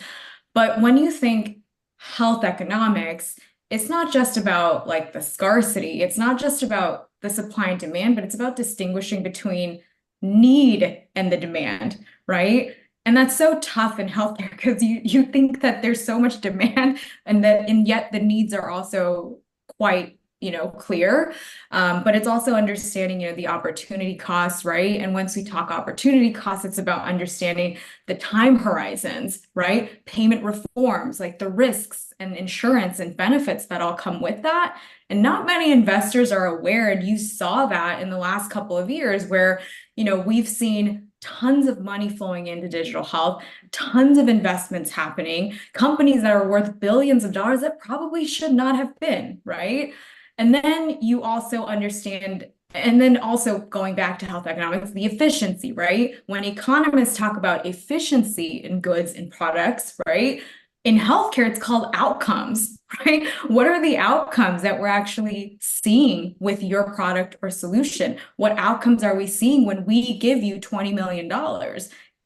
But when you think health economics, it's not just about like the scarcity, it's not just about the supply and demand, but it's about distinguishing between need and the demand, right? And that's so tough in healthcare because you think that there's so much demand and yet the needs are also quite, you know, clear. But it's also understanding, you know, the opportunity costs, right? And once we talk opportunity costs, it's about understanding the time horizons, right? Payment reforms, like the risks and insurance and benefits that all come with that. And not many investors are aware. And you saw that in the last couple of years where, you know, we've seen tons of money flowing into digital health, tons of investments happening, companies that are worth billions of dollars that probably should not have been, right? And then you also understand, and then also going back to health economics, the efficiency, right? When economists talk about efficiency in goods and products, right? In healthcare, it's called outcomes, right? What are the outcomes that we're actually seeing with your product or solution? What outcomes are we seeing when we give you $20 million?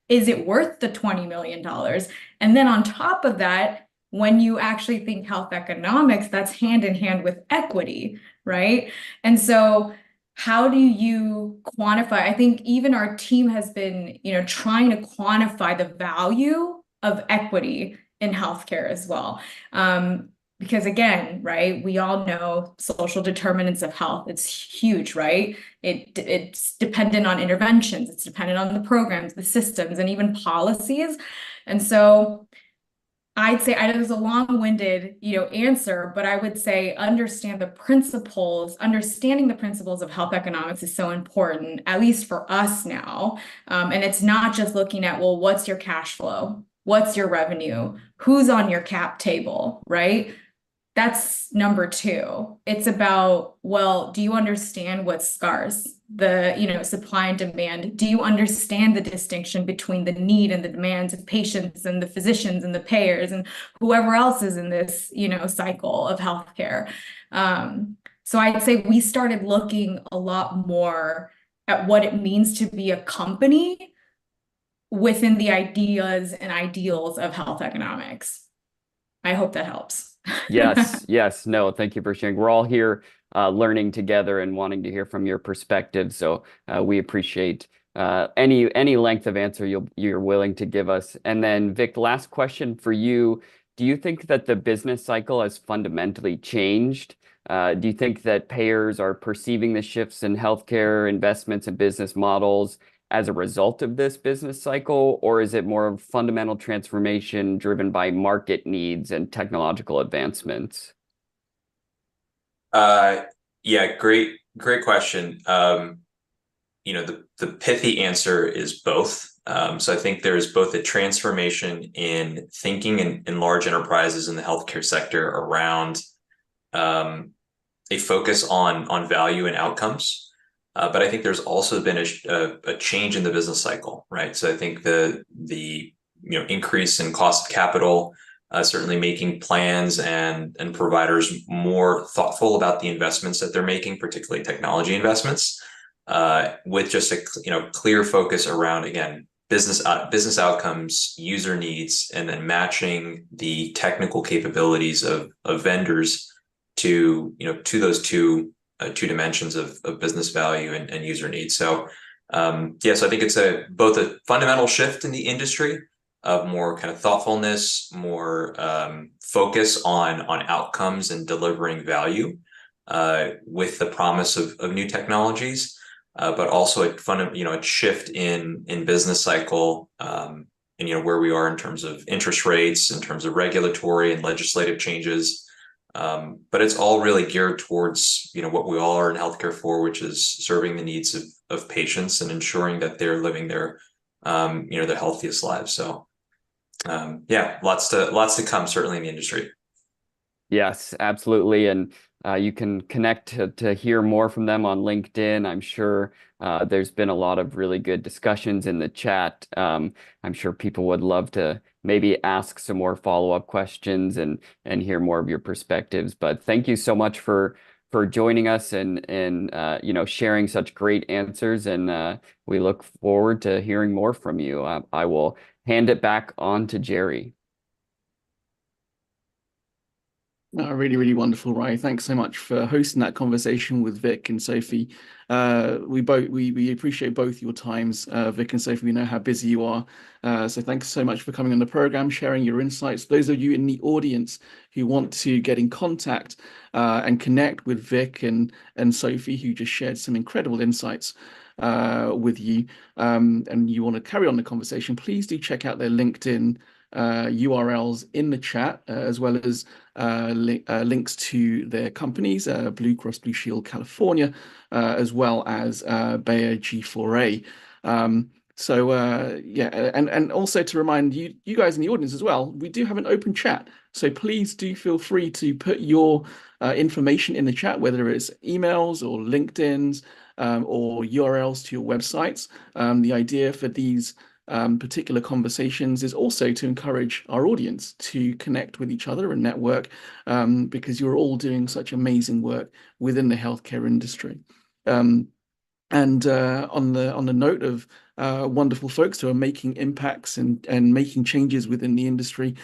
Is it worth the $20 million? And then on top of that, when you actually think health economics, that's hand in hand with equity, right? And so how do you quantify? I think even our team has been, you know, trying to quantify the value of equity in healthcare as well. Because again, right, we all know social determinants of health. It's huge, right? It's dependent on interventions. It's dependent on the programs, the systems, and even policies. And so I'd say, I know there's a long-winded, you know, answer, but I would say understanding the principles of health economics is so important, at least for us now. And it's not just looking at, well, what's your cash flow? What's your revenue? Who's on your cap table, right? That's number two. It's about, well, do you understand what's scarce? The, you know, supply and demand. Do you understand the distinction between the need and the demands of patients and the physicians and the payers and whoever else is in this, you know, cycle of healthcare? So I'd say we started looking a lot more at what it means to be a company within the ideas and ideals of health economics. I hope that helps. Yes. No, thank you for sharing. We're all here learning together and wanting to hear from your perspective. So we appreciate any length of answer you're willing to give us. And then Vic, last question for you. Do you think that the business cycle has fundamentally changed? Do you think that payers are perceiving the shifts in healthcare investments and business models as a result of this business cycle, or is it more of fundamental transformation driven by market needs and technological advancements? Yeah, great question. You know, the pithy answer is both. So I think there's both a transformation in thinking in large enterprises in the healthcare sector around a focus on value and outcomes. But I think there's also been a change in the business cycle, right? So I think the you know, increase in cost of capital, certainly making plans and providers more thoughtful about the investments that they're making, particularly technology investments, with just a, you know, clear focus around, again, business outcomes, user needs, and then matching the technical capabilities of vendors to, you know, to those two dimensions of business value and user needs. So yeah, so I think it's both a fundamental shift in the industry of more kind of thoughtfulness, more focus on outcomes and delivering value with the promise of new technologies, but also a shift in business cycle and, you know, where we are in terms of interest rates, in terms of regulatory and legislative changes. But it's all really geared towards, what we all are in healthcare for, which is serving the needs of patients and ensuring that they're living their healthiest lives. So yeah, lots to come certainly in the industry. Yes, absolutely. And you can connect to hear more from them on LinkedIn. I'm sure there's been a lot of really good discussions in the chat. I'm sure people would love to maybe ask some more follow-up questions and hear more of your perspectives. But thank you so much for joining us and sharing such great answers. And we look forward to hearing more from you. I will hand it back on to Jerry. Really, really wonderful, Ray. Thanks so much for hosting that conversation with Vic and Sophie. We appreciate both your times, Vic and Sophie. We know how busy you are. So thanks so much for coming on the program, sharing your insights. Those of you in the audience who want to get in contact and connect with Vic and Sophie, who just shared some incredible insights with you, and you want to carry on the conversation, please do check out their LinkedIn URLs in the chat, as well as links to their companies, Blue Cross Blue Shield California, as well as Bayer G4A. Yeah, and also to remind you guys in the audience as well, we do have an open chat. So please do feel free to put your information in the chat, whether it's emails or LinkedIn's or URLs to your websites. The idea for these particular conversations is also to encourage our audience to connect with each other and network, because you're all doing such amazing work within the healthcare industry. And on the note of wonderful folks who are making impacts and making changes within the industry,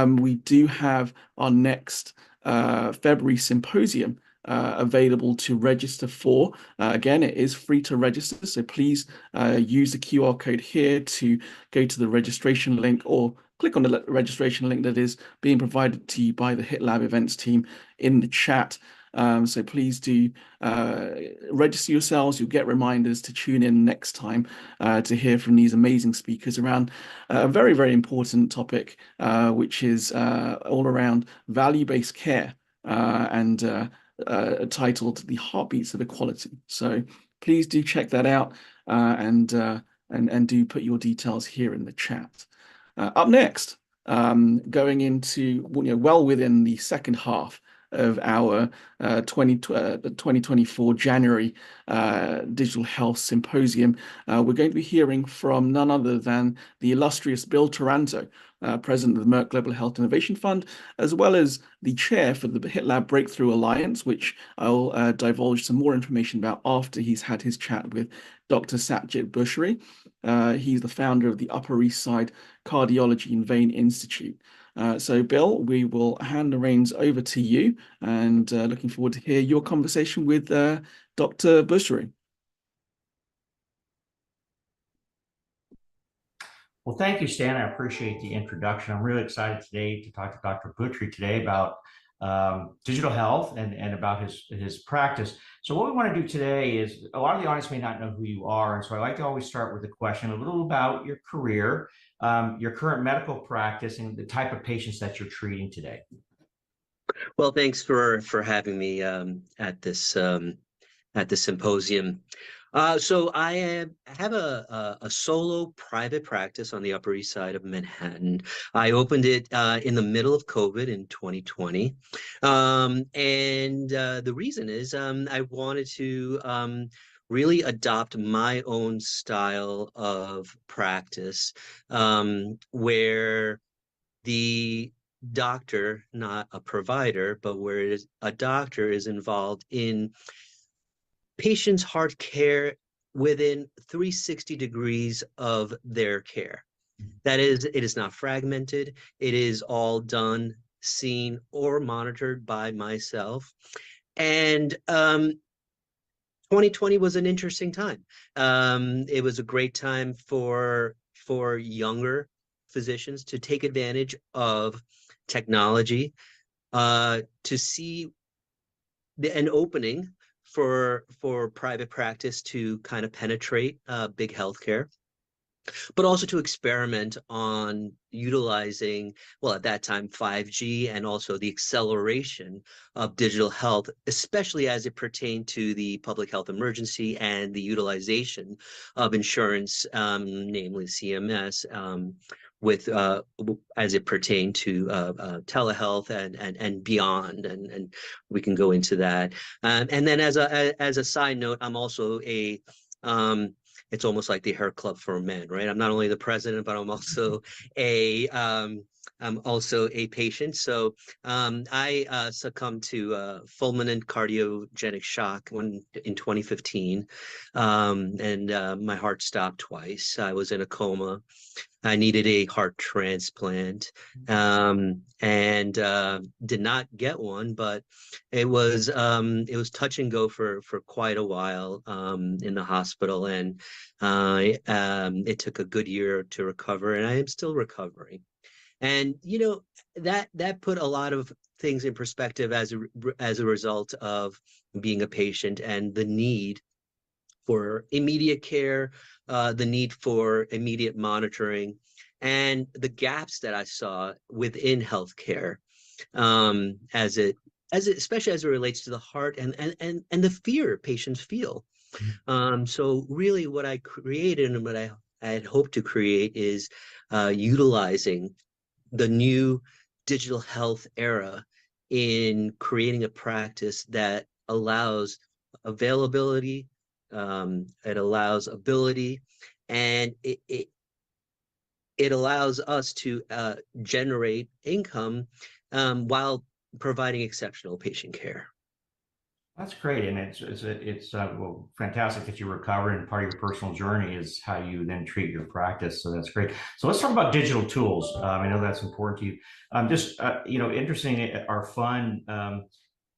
we do have our next February symposium available to register for. Again, it is free to register, so please use the QR code here to go to the registration link, or click on the registration link that is being provided to you by the HITLAB events team in the chat. So please do register yourselves. You'll get reminders to tune in next time to hear from these amazing speakers around a very, very important topic, which is all around value-based care, and titled "The Heartbeats of Equality." So please do check that out, and do put your details here in the chat. Up next, going into well within the second half of our 2024 January Digital Health Symposium, we're going to be hearing from none other than the illustrious Bill Taranto, President of the Merck Global Health Innovation Fund, as well as the chair for the HITLAB Breakthrough Alliance, which I'll divulge some more information about after he's had his chat with Dr. Satjit Bushri. He's the founder of the Upper East Side Cardiology and Vein Institute. So Bill, we will hand the reins over to you, and looking forward to hear your conversation with Dr. Bushri. Well, thank you, Stan. I appreciate the introduction. I'm really excited today to talk to Dr. Bushri today about digital health and about his practice. So what we want to do today is, a lot of the audience may not know who you are, and so I like to always start with a question, a little about your career, your current medical practice, and the type of patients that you're treating today. Well, thanks for having me at this symposium. So I have a solo private practice on the Upper East Side of Manhattan. I opened it in the middle of COVID in 2020. And the reason is I wanted to really adopt my own style of practice, where the doctor, not a provider, but where a doctor is involved in patients' heart care within 360 degrees of their care. That is, it is not fragmented. It is all done, seen, or monitored by myself. And 2020 was an interesting time. It was a great time for younger physicians to take advantage of technology, to see an opening for private practice to kind of penetrate big healthcare. but also to experiment on utilizing, well, at that time, 5G, and also the acceleration of digital health, especially as it pertained to the public health emergency and the utilization of insurance, namely CMS, with as it pertained to telehealth and beyond, and we can go into that. And then as a side note, I'm also a it's almost like the hair club for men, right? I'm not only the president, but I'm also a patient. So I succumbed to fulminant cardiogenic shock in 2015, and my heart stopped twice. I was in a coma. I needed a heart transplant, and did not get one, but it was touch and go for quite a while in the hospital, and it took a good year to recover, and I am still recovering. And that put a lot of things in perspective as a result of being a patient and the need for immediate care, the need for immediate monitoring, and the gaps that I saw within healthcare, especially as it relates to the heart and the fear patients feel. So really, what I created and what I had hoped to create is utilizing the new digital health era in creating a practice that allows availability, it allows ability, and it allows us to generate income while providing exceptional patient care. That's great, and it's well, fantastic that you recover, and part of your personal journey is how you then treat your practice. So that's great. So let's talk about digital tools. I know that's important to you. Just interesting. Our fund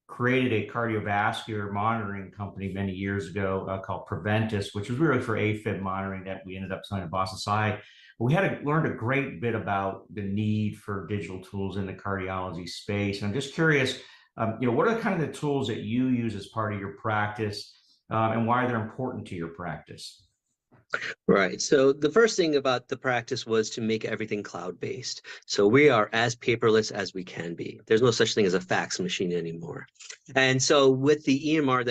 created a cardiovascular monitoring company many years ago called Preventus, which was really for AFib monitoring that we ended up selling to Boston Sci. We learned a great bit about the need for digital tools in the cardiology space. And I'm just curious, what are kind of the tools that you use as part of your practice, and why they're important to your practice? Right. So the first thing about the practice was to make everything cloud-based. So we are as paperless as we can be. There's no such thing as a fax machine anymore. And so with the EMR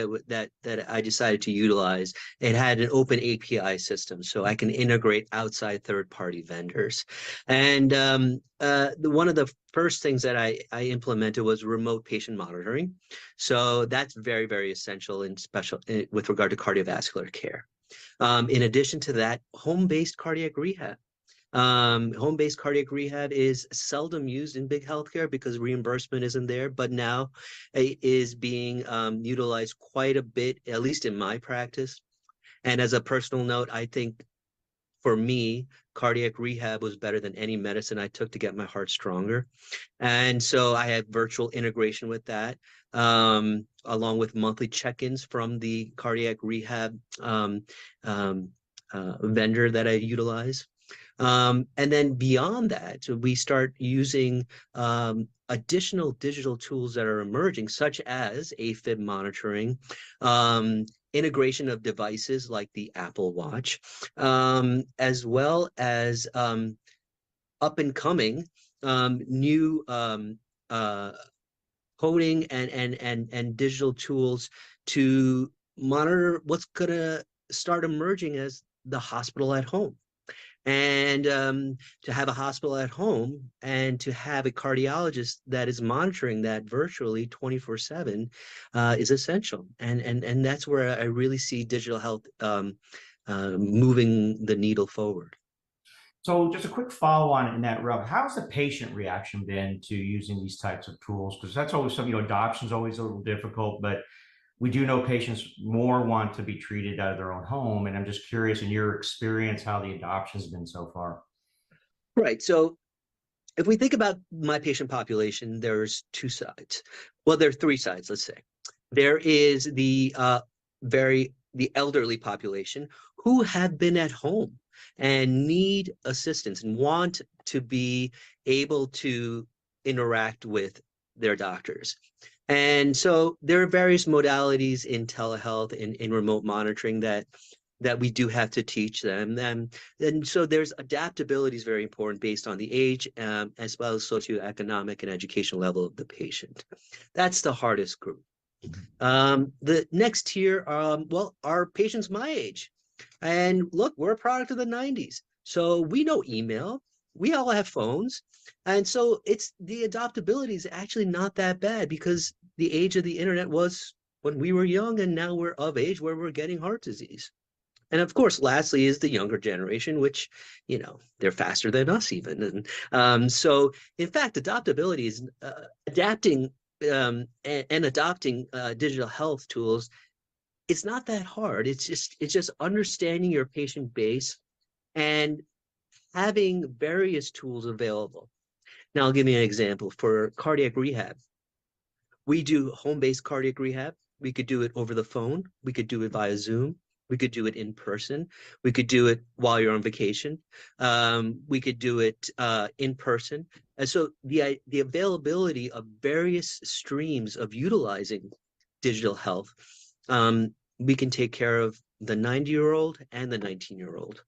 that I decided to utilize, it had an open API system, so I can integrate outside third-party vendors. And one of the first things that I implemented was remote patient monitoring. So that's very, very essential and special with regard to cardiovascular care. In addition to that, home-based cardiac rehab. Home-based cardiac rehab is seldom used in big healthcare because reimbursement isn't there, but now it is being utilized quite a bit, at least in my practice. And as a personal note, I think for me, cardiac rehab was better than any medicine I took to get my heart stronger. And so I had virtual integration with that, along with monthly check-ins from the cardiac rehab vendor that I utilize. And then beyond that, we start using additional digital tools that are emerging, such as AFib monitoring, integration of devices like the Apple Watch, as well as up and coming new coding and digital tools to monitor what's going to start emerging as the hospital at home. And to have a hospital at home and to have a cardiologist that is monitoring that virtually 24/7 is essential. And that's where I really see digital health moving the needle forward. So just a quick follow on in that realm, how's the patient reaction been to using these types of tools? Because that's always something, adoption is always a little difficult, but we do know patients more want to be treated out of their own home. And I'm just curious, in your experience, how the adoption has been so far. Right. So if we think about my patient population, there's two sides. Well, there are three sides, let's say. There is the elderly population who have been at home and need assistance and want to be able to interact with their doctors. And so there are various modalities in telehealth, in remote monitoring that that we do have to teach them. And so there's adaptability is very important based on the age, as well as socioeconomic and educational level of the patient. That's the hardest group. The next tier, well, are patients my age. And look, we're a product of the 90s. So we know email, we all have phones. And so it's the adaptability is actually not that bad, because the age of the internet was when we were young, and now we're of age where we're getting heart disease. And of course, lastly is the younger generation, which, you know, they're faster than us even. And so in fact, adaptability is adapting and adopting digital health tools. It's not that hard. It's just understanding your patient base and having various tools available. Now, I'll give you an example. For cardiac rehab, we do home-based cardiac rehab. We could do it over the phone. We could do it via Zoom. We could do it in person. We could do it while you're on vacation. We could do it in person. And so the availability of various streams of utilizing digital health, we can take care of the 90-year-old and the 19-year-old.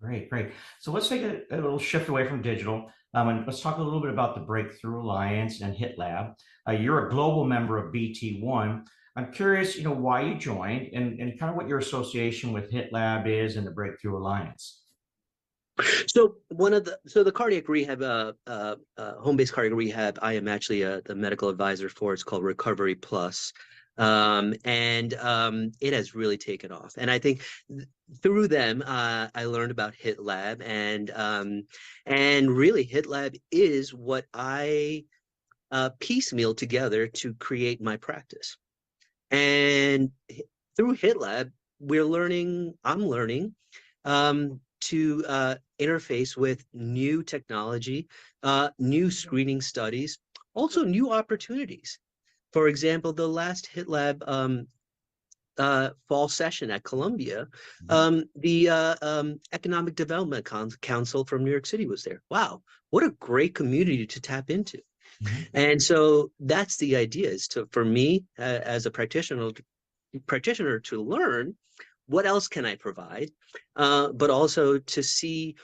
Great, great. So let's take a little shift away from digital, and let's talk a little bit about the Breakthrough Alliance and HITLAB. You're a global member of BT1. I'm curious, you know, why you joined and kind of what your association with HITLAB is and the Breakthrough Alliance. So the cardiac rehab, home-based cardiac rehab, I am actually the medical advisor for. It's called Recovery Plus. It has really taken off. And I think through them, I learned about HITLAB, and really HITLAB is what I piecemeal together to create my practice. And through HITLAB, I'm learning to interface with new technology, new screening studies, also new opportunities. For example, the last HITLAB fall session at Columbia, the Economic Development Council from New York City was there. Wow, what a great community to tap into. And so that's the idea, is for me as a practitioner to learn what else can I provide, but also to see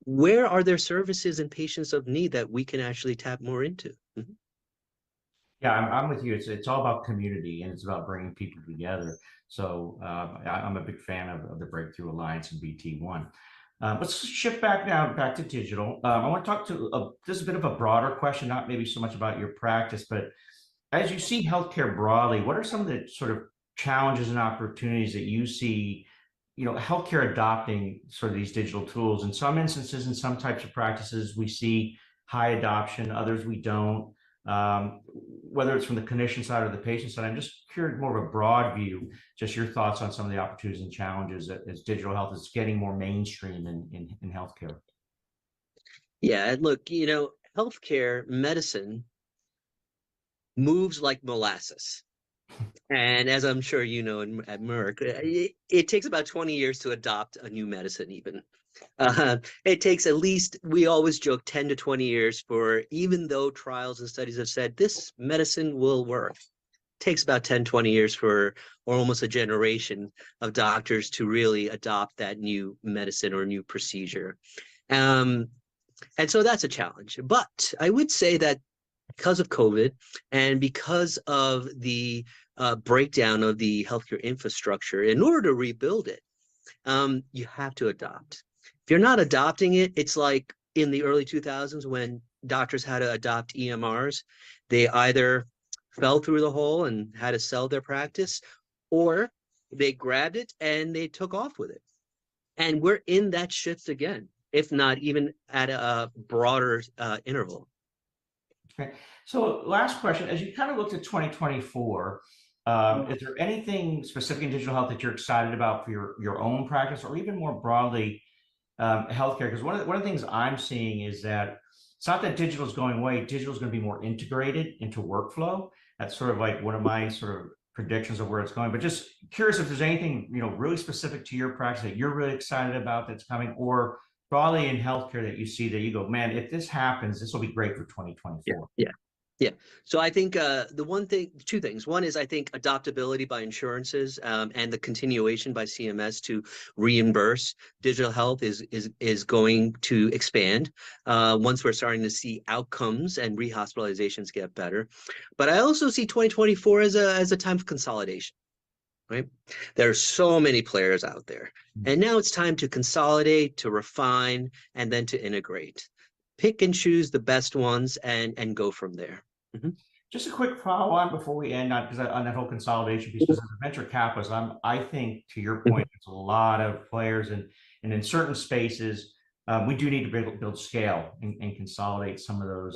where are there services and patients of need that we can actually tap more into. Yeah, I'm with you. It's all about community, and it's about bringing people together. So I'm a big fan of the Breakthrough Alliance and BT1. Let's shift back to digital. I want to talk to this is a bit of a broader question, not maybe so much about your practice, but as you see healthcare broadly, what are some of the sort of challenges and opportunities that you see, you know, healthcare adopting sort of these digital tools? In some instances, in some types of practices, we see high adoption, others we don't. Whether it's from the clinician side or the patient side, I'm just curious, more of a broad view, just your thoughts on some of the opportunities and challenges as digital health is getting more mainstream in healthcare. Yeah, look, you know, healthcare medicine moves like molasses. And as I'm sure you know at Merck, it takes about 20 years to adopt a new medicine even. It takes at least, we always joke, 10 to 20 years for, even though trials and studies have said this medicine will work, it takes about 10, 20 years for, or almost a generation of doctors to really adopt that new medicine or new procedure. And so that's a challenge. But I would say that because of COVID and because of the breakdown of the healthcare infrastructure, in order to rebuild it, you have to adopt. If you're not adopting it, it's like in the early 2000s when doctors had to adopt EMRs. They either fell through the hole and had to sell their practice, or they grabbed it and they took off with it. And we're in that shift again, if not even at a broader interval. Okay. So last question, as you kind of looked at 2024, is there anything specific in digital health that you're excited about for your own practice, or even more broadly, healthcare? Because one of the things I'm seeing is that it's not that digital is going away. Digital is going to be more integrated into workflow. That's sort of like one of my sort of predictions of where it's going. But just curious if there's anything, you know, really specific to your practice that you're really excited about that's coming, or broadly in healthcare that you see that you go, man, if this happens, this will be great for 2024. Yeah. So I think two things. One is I think adoptability by insurances and the continuation by CMS to reimburse digital health is going to expand once we're starting to see outcomes and rehospitalizations get better. But I also see 2024 as a time of consolidation. Right? There are so many players out there. And now it's time to consolidate, to refine, and then to integrate. Pick and choose the best ones and go from there. Mm-hmm. Just a quick follow-on before we end on that whole consolidation piece, because as a venture capitalist, I think to your point, there's a lot of players and in certain spaces, we do need to build scale and consolidate some of those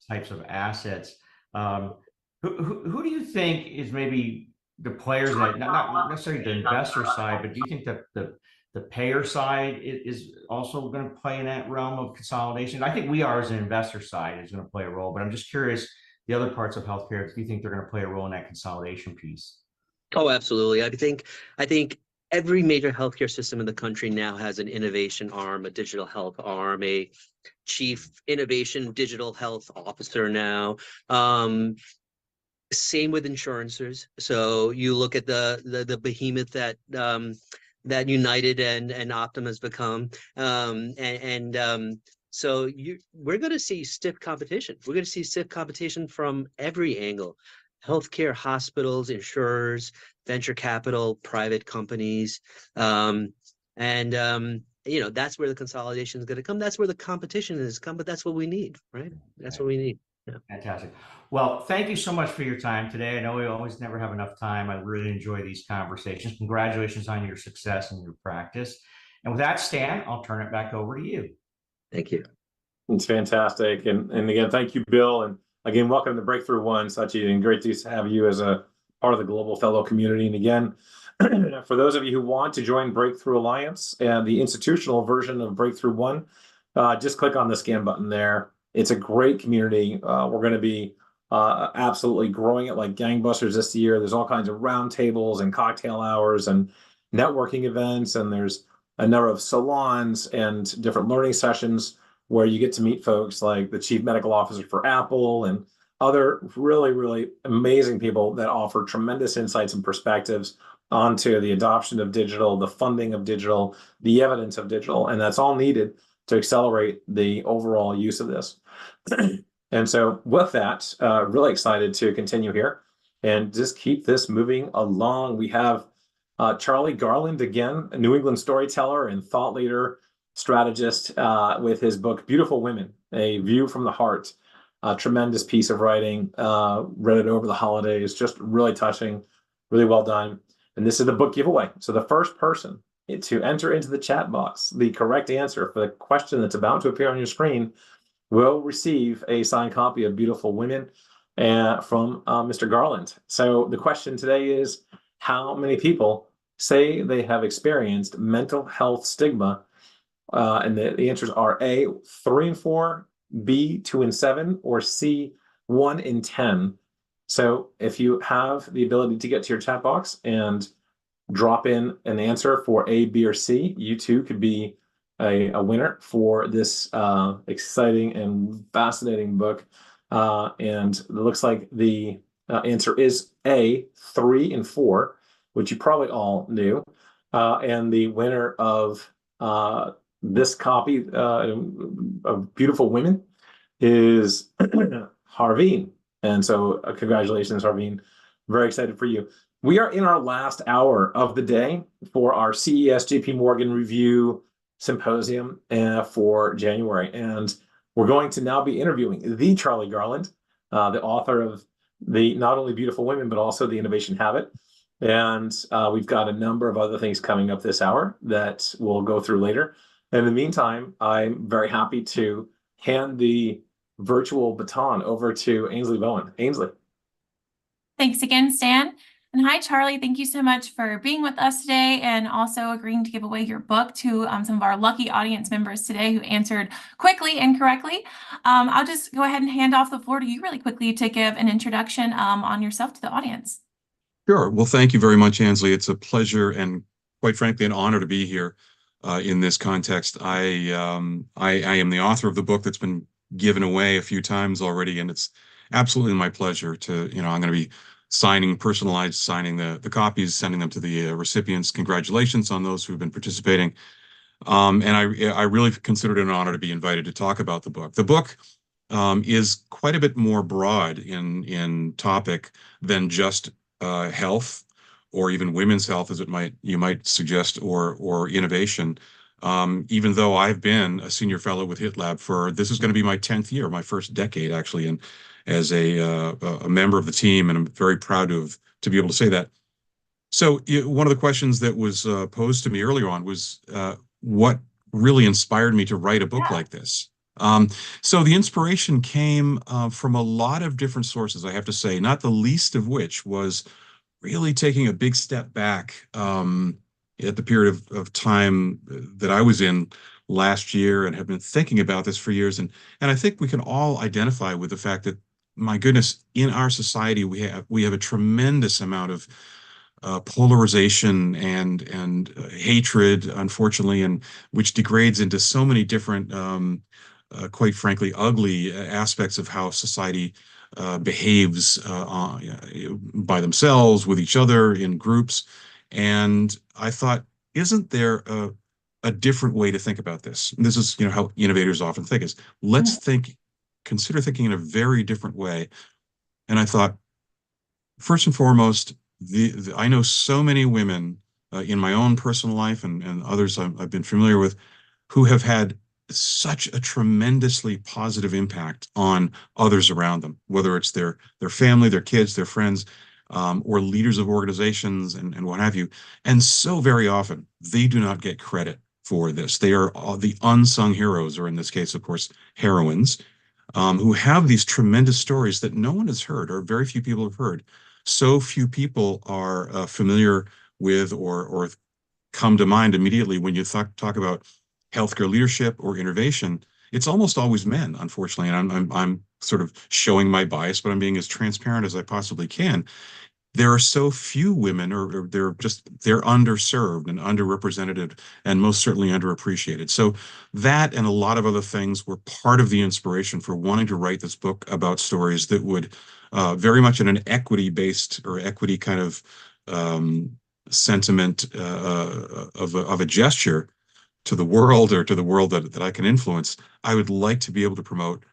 types of assets. Who do you think is maybe the players that not necessarily the investor side, but do you think that the payer side is also going to play in that realm of consolidation? I think we are, as an investor side, is going to play a role, but I'm just curious, the other parts of healthcare, do you think they're going to play a role in that consolidation piece? Oh, absolutely. I think every major healthcare system in the country now has an innovation arm, a digital health arm, a chief innovation digital health officer now. Same with insurances. So you look at the behemoth that United and Optum has become, so we're going to see stiff competition. We're going to see stiff competition from every angle: healthcare, hospitals, insurers, venture capital, private companies, that's where the consolidation is going to come. That's where the competition is come. But that's what we need, right? That's what we need. Yeah. Fantastic. Well, thank you so much for your time today. I know we always never have enough time. I really enjoy these conversations. Congratulations on your success and your practice. And with that, Stan, I'll turn it back over to you. Thank you. It's fantastic. And again, thank you, Bill. And again, welcome to Breakthrough One, Sachi, and great to have you as a part of the global fellow community. And again, for those of you who want to join Breakthrough Alliance and the institutional version of Breakthrough One, just click on the scan button there. It's a great community. We're going to be absolutely growing it like gangbusters this year. There's all kinds of roundtables and cocktail hours and networking events, and there's a number of salons and different learning sessions where you get to meet folks like the chief medical officer for Apple and other really, really amazing people that offer tremendous insights and perspectives onto the adoption of digital, the funding of digital, the evidence of digital, and that's all needed to accelerate the overall use of this. And so with that, really excited to continue here and just keep this moving along. We have Charlie Garland, again, a New England storyteller and thought leader, strategist, with his book, Beautiful Women, A View from the Heart. A tremendous piece of writing, read it over the holidays, just really touching, really well done. And this is the book giveaway. So the first person to enter into the chat box the correct answer for the question that's about to appear on your screen will receive a signed copy of Beautiful Women from Mr. Garland. So the question today is, how many people say they have experienced mental health stigma? And the answers are A, 3 in 4, B, 2 in 7, or C, 1 in 10. So if you have the ability to get to your chat box and drop in an answer for A, B, or C, you too could be a winner for this exciting and fascinating book. And it looks like the answer is A, 3 and 4, which you probably all knew. And the winner of this copy of Beautiful Women is Harveen. And so congratulations, Harveen. Very excited for you. We are in our last hour of the day for our CES JP Morgan Review Symposium for January. And we're going to now be interviewing the Charlie Garland, the author of the not only Beautiful Women, but also The Innovation Habit. And we've got a number of other things coming up this hour that we'll go through later. In the meantime, I'm very happy to hand the virtual baton over to Ainsley Bowen. Ainsley. Thanks again, Stan. And hi, Charlie. Thank you so much for being with us today and also agreeing to give away your book to some of our lucky audience members today who answered quickly and correctly. I'll just go ahead and hand off the floor to you really quickly to give an introduction on yourself to the audience. Sure. Well, thank you very much, Ainsley. It's a pleasure and, quite frankly, an honor to be here in this context. I am the author of the book that's been given away a few times already, and it's absolutely my pleasure to, I'm going to be personalized signing the copies, sending them to the recipients. Congratulations on those who've been participating. And I really considered it an honor to be invited to talk about the book. The book is quite a bit more broad in topic than just health, or even women's health, as you might suggest, or innovation. Even though I've been a senior fellow with HITLAB this is going to be my 10th year, my first decade actually, and as a member of the team, and I'm very proud to be able to say that. So one of the questions that was posed to me earlier on was what really inspired me to write a book like this. So the inspiration came from a lot of different sources, I have to say, not the least of which was really taking a big step back at the period of time that I was in last year, and have been thinking about this for years. And I think we can all identify with the fact that, my goodness, in our society, we have a tremendous amount of polarization and hatred, unfortunately, and which degrades into so many different, quite frankly, ugly aspects of how society behaves by themselves, with each other, in groups. And I thought, isn't there a different way to think about this? And this is, how innovators often think, is let's consider thinking in a very different way. And I thought, first and foremost, I know so many women in my own personal life, and others I've been familiar with, who have had such a tremendously positive impact on others around them, whether it's their family, their kids, their friends, or leaders of organizations and what have you. And so very often they do not get credit for this. They are the unsung heroes, or in this case, of course, heroines, who have these tremendous stories that no one has heard, or very few people have heard. So few people are familiar with or come to mind immediately when you talk about healthcare leadership or innovation. It's almost always men, unfortunately, and I'm sort of showing my bias, but I'm being as transparent as I possibly can. There are so few women, or they're underserved and underrepresented, and most certainly underappreciated. So that and a lot of other things were part of the inspiration for wanting to write this book about stories that would very much in an equity-based or equity kind of sentiment of a gesture to the world, or to the world that I can influence. I would like to be able to promote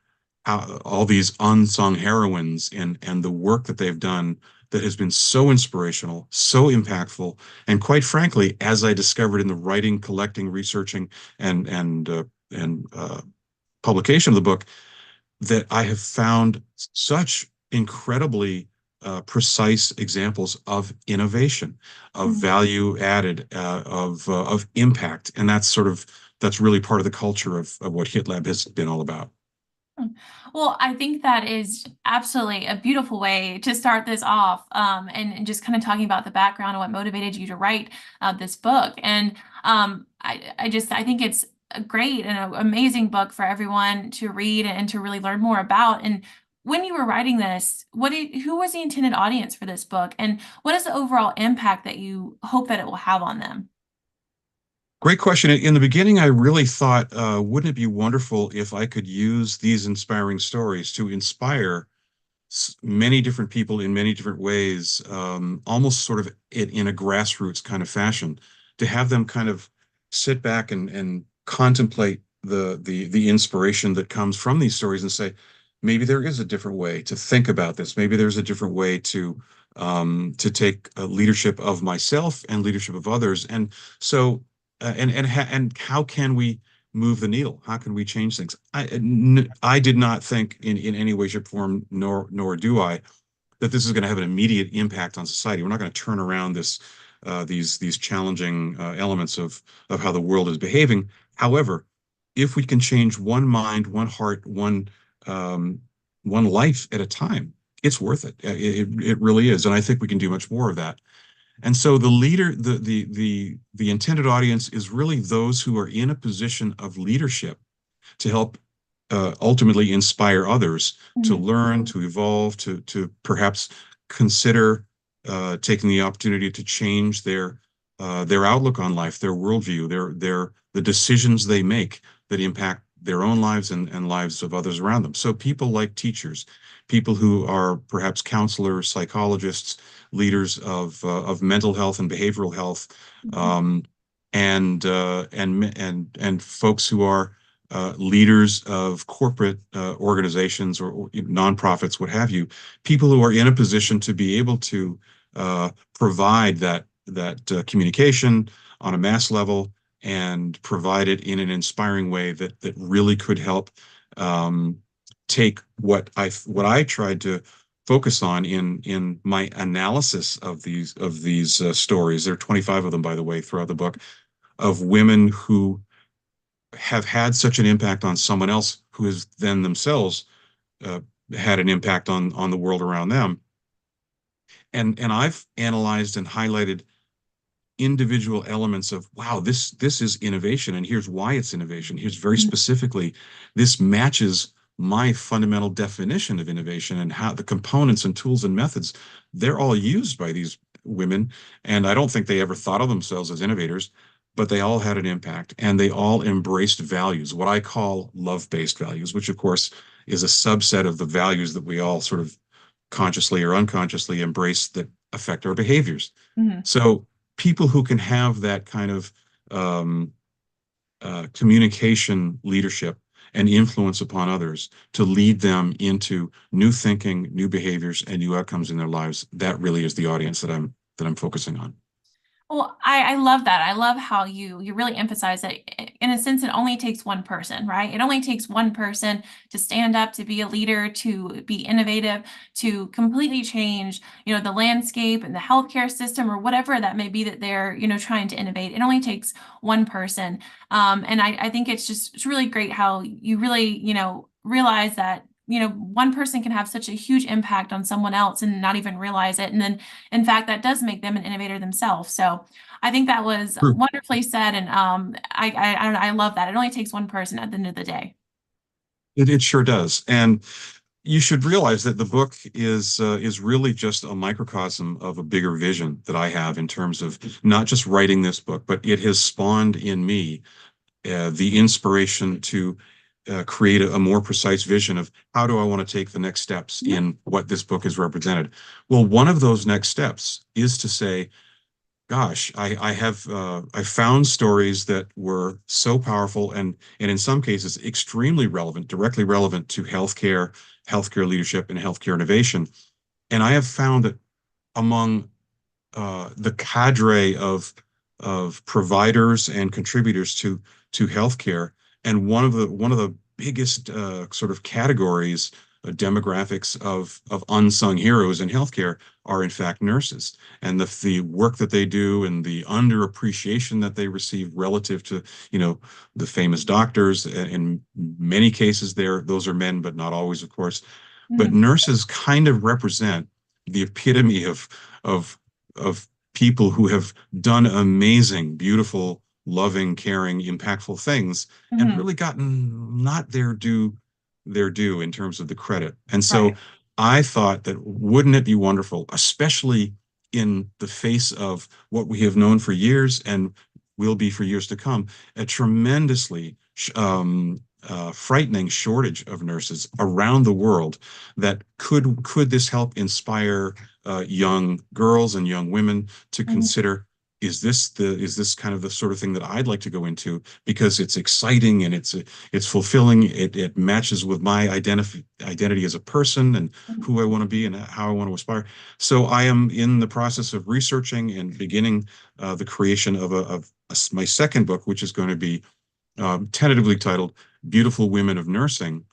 all these unsung heroines and the work that they've done that has been so inspirational, so impactful, and quite frankly, as I discovered in the writing, collecting, researching, and publication of the book, that I have found such incredibly precise examples of innovation, of value added, of impact, and that's really part of the culture of what HITLAB has been all about. Well, I think that is absolutely a beautiful way to start this off, and just kind of talking about the background and what motivated you to write this book. And I think it's a great and an amazing book for everyone to read and to really learn more about. And when you were writing this, who was the intended audience for this book, and what is the overall impact that you hope that it will have on them? Great question. In the beginning, I really thought, wouldn't it be wonderful if I could use these inspiring stories to inspire many different people in many different ways, almost sort of in a grassroots kind of fashion, to have them kind of sit back and contemplate the inspiration that comes from these stories, and say, maybe there is a different way to think about this. Maybe there's a different way to take leadership of myself and leadership of others. And so, and how can we move the needle? How can we change things? I did not think in any way, shape, or form, nor do I, that this is going to have an immediate impact on society. We're not going to turn around these challenging elements of how the world is behaving. However, if we can change one mind, one heart, one life at a time, it's worth it. It really is, and I think we can do much more of that. And so the intended audience is really those who are in a position of leadership to help ultimately inspire others to learn, to evolve, to perhaps consider taking the opportunity to change their outlook on life, their worldview, the decisions they make that impact their own lives and lives of others around them. So people like teachers, people who are perhaps counselors, psychologists, leaders of mental health and behavioral health, and folks who are leaders of corporate organizations or nonprofits, what have you, people who are in a position to be able to provide that communication on a mass level and provide it in an inspiring way that really could help take what I tried to focus on in my analysis of these stories. There are 25 of them, by the way, throughout the book, of women who have had such an impact on someone else who has then themselves had an impact on the world around them. And I've analyzed and highlighted individual elements of, wow, this is innovation, and here's why it's innovation. Here's very specifically, this matches my fundamental definition of innovation, and how the components and tools and methods, they're all used by these women. And I don't think they ever thought of themselves as innovators, but they all had an impact, and they all embraced values, what I call love-based values, which of course is a subset of the values that we all sort of consciously or unconsciously embrace that affect our behaviors. So people who can have that kind of communication leadership and influence upon others to lead them into new thinking, new behaviors, and new outcomes in their lives, that really is the audience that I'm focusing on. Well, I love that. I love how you really emphasize that in a sense, it only takes one person, right? It only takes one person to stand up, to be a leader, to be innovative, to completely change, the landscape and the healthcare system or whatever that may be that they're, trying to innovate. It only takes one person. And I think it's really great how you really, realize that one person can have such a huge impact on someone else and not even realize it. And then, in fact, that does make them an innovator themselves. So I think that was wonderfully said. And I love that. It only takes one person at the end of the day. It sure does. And you should realize that the book is really just a microcosm of a bigger vision that I have in terms of not just writing this book, but it has spawned in me the inspiration to create a more precise vision of how do I want to take the next steps in what this book has represented. Well, one of those next steps is to say, gosh, I found stories that were so powerful and in some cases extremely relevant, directly relevant to healthcare leadership, and healthcare innovation. And I have found that among the cadre of providers and contributors to healthcare, and one of the biggest sort of categories, demographics of unsung heroes in healthcare are in fact nurses, and the work that they do and the underappreciation that they receive relative to the famous doctors. In many cases, those are men, but not always, of course. But nurses kind of represent the epitome of people who have done amazing, beautiful, loving, caring, impactful things, and really gotten not their due in terms of the credit. And so I thought that wouldn't it be wonderful, especially in the face of what we have known for years and will be for years to come, a tremendously frightening shortage of nurses around the world, that could this help inspire young girls and young women to consider, is this kind of the sort of thing that I'd like to go into, because it's exciting and it's fulfilling. It matches with my identity as a person and who I want to be and how I want to aspire. So I am in the process of researching and beginning the creation of my second book, which is going to be tentatively titled "Beautiful Women of Nursing."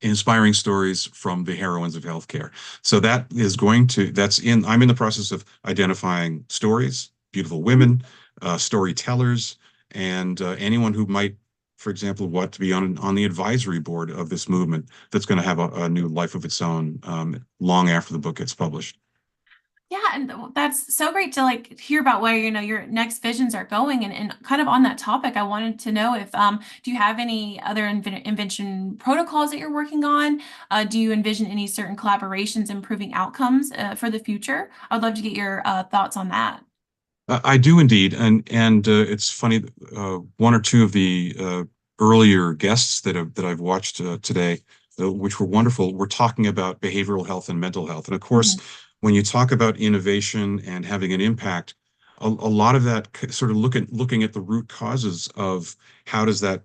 Inspiring stories from the heroines of healthcare. So I'm in the process of identifying stories, beautiful women, storytellers, and anyone who might, for example, want to be on the advisory board of this movement that's going to have a new life of its own long after the book gets published. Yeah, and that's so great to hear about where your next visions are going, and kind of on that topic, I wanted to know if do you have any other invention protocols that you're working on? Do you envision any certain collaborations improving outcomes for the future? I'd love to get your thoughts on that. I do indeed, and it's funny. One or two of the earlier guests that I've watched today, which were wonderful, were talking about behavioral health and mental health. And of course, when you talk about innovation and having an impact, a lot of that sort of looking at the root causes of how does that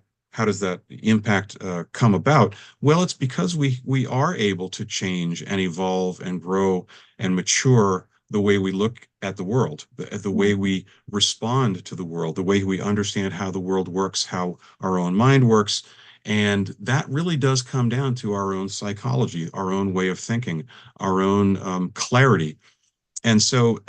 impact come about? Well, it's because we are able to change and evolve and grow and mature the way we look at the world, the way we respond to the world, the way we understand how the world works, how our own mind works. And that really does come down to our own psychology, our own way of thinking, our own clarity. And so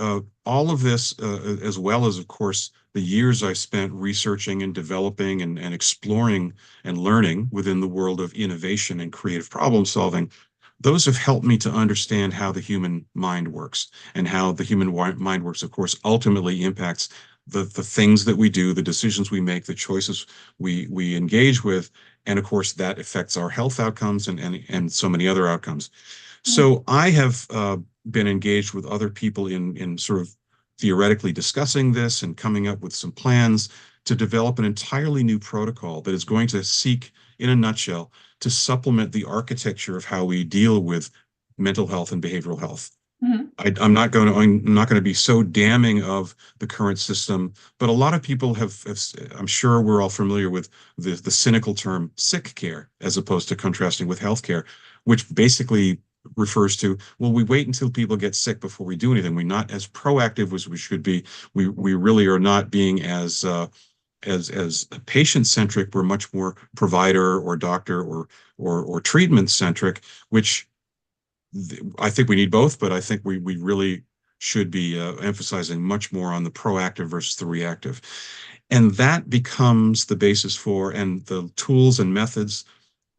all of this, as well as, of course, the years I spent researching and developing and exploring and learning within the world of innovation and creative problem solving, those have helped me to understand how the human mind works, and how the human mind works, of course, ultimately impacts the things that we do, the decisions we make, the choices we engage with. And of course, that affects our health outcomes and so many other outcomes. So I have been engaged with other people in sort of theoretically discussing this and coming up with some plans to develop an entirely new protocol that is going to seek, in a nutshell, to supplement the architecture of how we deal with mental health and behavioral health. I'm not going to be so damning of the current system, but a lot of people have I'm sure we're all familiar with the cynical term sick care, as opposed to contrasting with healthcare, which basically refers to, well, we wait until people get sick before we do anything. We're not as proactive as we should be. We really are not being as patient-centric. We're much more provider or doctor or treatment-centric, which I think we need both, but I think we really should be emphasizing much more on the proactive versus the reactive. And that becomes the basis for, and the tools and methods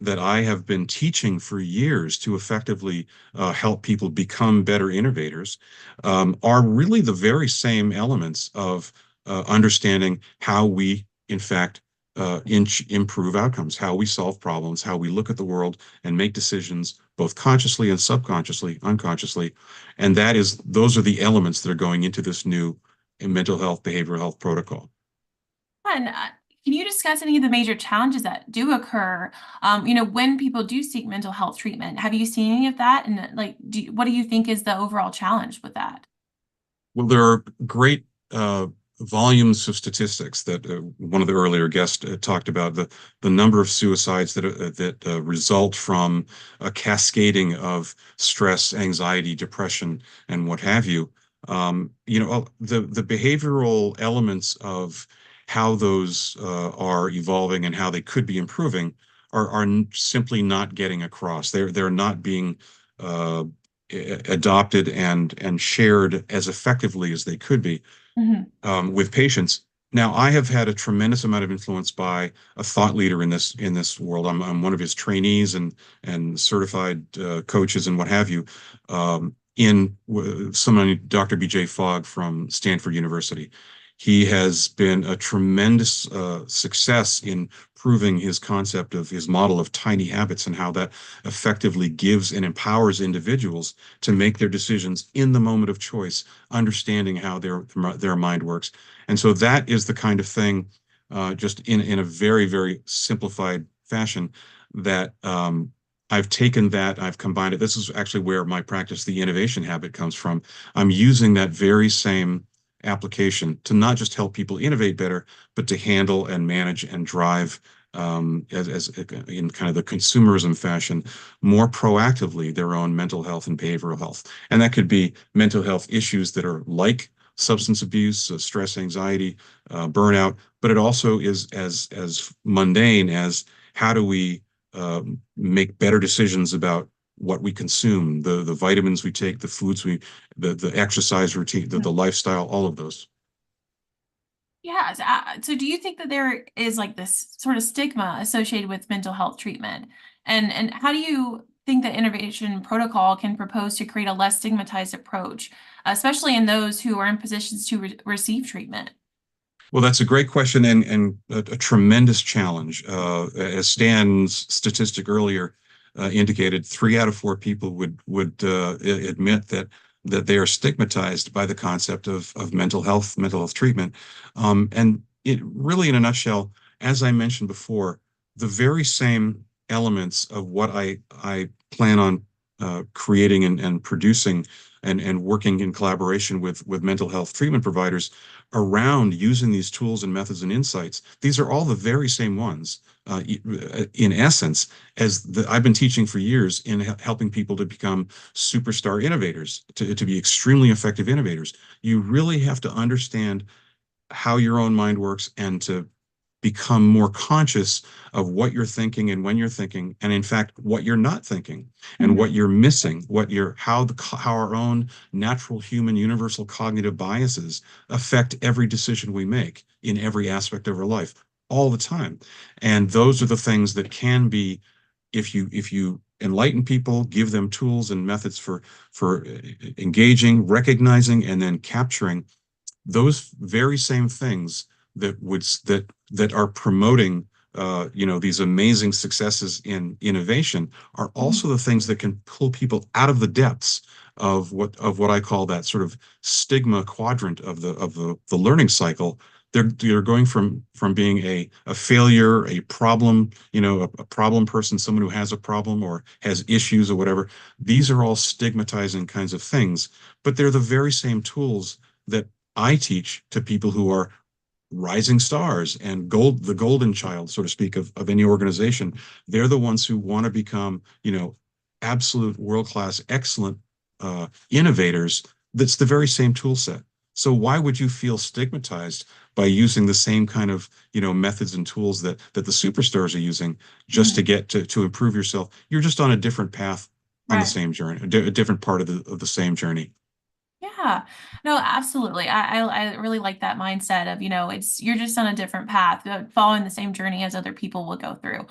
that I have been teaching for years to effectively help people become better innovators are really the very same elements of understanding how we, in fact, improve outcomes, how we solve problems, how we look at the world and make decisions, both consciously and subconsciously, unconsciously. And those are the elements that are going into this new mental health, behavioral health protocol. And can you discuss any of the major challenges that do occur, when people do seek mental health treatment? Have you seen any of that? And what do you think is the overall challenge with that? Well, there are great volumes of statistics that one of the earlier guests talked about, the number of suicides that result from a cascading of stress, anxiety, depression, and what have you. The behavioral elements of how those are evolving and how they could be improving are simply not getting across. They're not being adopted and shared as effectively as they could be with patients. Now, I have had a tremendous amount of influence by a thought leader in this world. I'm one of his trainees and certified coaches and what have you. Someone, Dr. B.J. Fogg from Stanford University. He has been a tremendous success in proving his concept of his model of tiny habits and how that effectively gives and empowers individuals to make their decisions in the moment of choice, understanding how their mind works. And so that is the kind of thing, just in a very, very simplified fashion, that I've taken that, I've combined it. This is actually where my practice, the innovation habit, comes from. I'm using that very same application to not just help people innovate better, but to handle and manage and drive as in kind of the consumerism fashion, more proactively their own mental health and behavioral health. And that could be mental health issues that are like substance abuse, stress, anxiety, burnout, but it also is as mundane as how do we make better decisions about what we consume, the vitamins we take, the foods the exercise routine, the lifestyle, all of those. Yeah. So do you think that there is this sort of stigma associated with mental health treatment? And how do you think that innovation protocol can propose to create a less stigmatized approach, especially in those who are in positions to receive treatment? Well, that's a great question and a tremendous challenge. As Stan's statistic earlier indicated, 3 out of 4 people would admit that they are stigmatized by the concept of mental health treatment. And it really, in a nutshell, as I mentioned before, the very same elements of what I plan on creating and producing and working in collaboration with mental health treatment providers around using these tools and methods and insights. These are all the very same ones, in essence, as I've been teaching for years in helping people to become superstar innovators, to be extremely effective innovators. You really have to understand how your own mind works and to become more conscious of what you're thinking and when you're thinking, and in fact, what you're not thinking and what you're missing, how our own natural human universal cognitive biases affect every decision we make in every aspect of our life all the time. And those are the things that can be, if you enlighten people, give them tools and methods for engaging, recognizing, and then capturing those very same things that are promoting these amazing successes in innovation are also the things that can pull people out of the depths of what I call that sort of stigma quadrant of the learning cycle. They're going from being a failure, a problem, a problem person, someone who has a problem or has issues or whatever. These are all stigmatizing kinds of things, but they're the very same tools that I teach to people who are rising stars and the golden child, so to speak, of any organization. They're the ones who want to become, absolute world-class, excellent innovators. That's the very same tool set. So why would you feel stigmatized by using the same kind of, methods and tools that the superstars are using just to get to improve yourself? You're just on a different path on the same journey, a different part of the same journey. Yeah, no, absolutely. I really like that mindset of, you're just on a different path, following the same journey as other people will go through.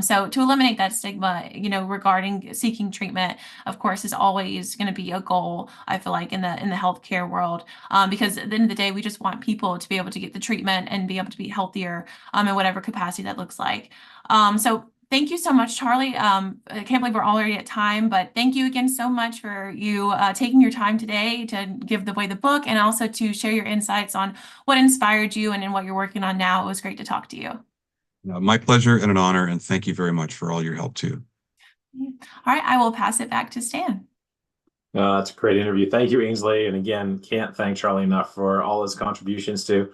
So to eliminate that stigma, regarding seeking treatment, of course, is always going to be a goal, I feel like, in the healthcare world. Because at the end of the day, we just want people to be able to get the treatment and be able to be healthier, in whatever capacity that looks like. So thank you so much, Charlie. I can't believe we're already at time, but thank you again so much for you taking your time today to give away the book and also to share your insights on what inspired you and what you're working on now. It was great to talk to you. My pleasure and an honor, and thank you very much for all your help too. All right, I will pass it back to Stan. That's a great interview. Thank you, Ainsley. And again, can't thank Charlie enough for all his contributions to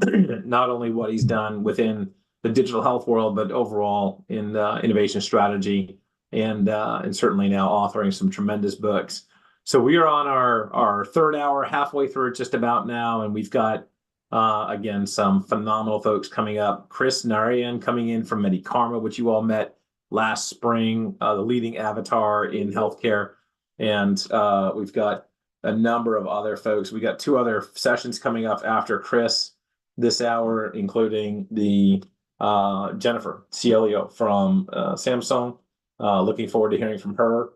not only what he's done within the digital health world, but overall in innovation strategy and certainly now authoring some tremendous books. So we are on our third hour, halfway through just about now, and we've got again some phenomenal folks coming up. Chris Narayan coming in from MediKarma, which you all met last spring, the leading avatar in healthcare, and we've got a number of other folks. We got 2 other sessions coming up after Chris this hour, including the Jennifer Cielio from Samsung. Looking forward to hearing from her.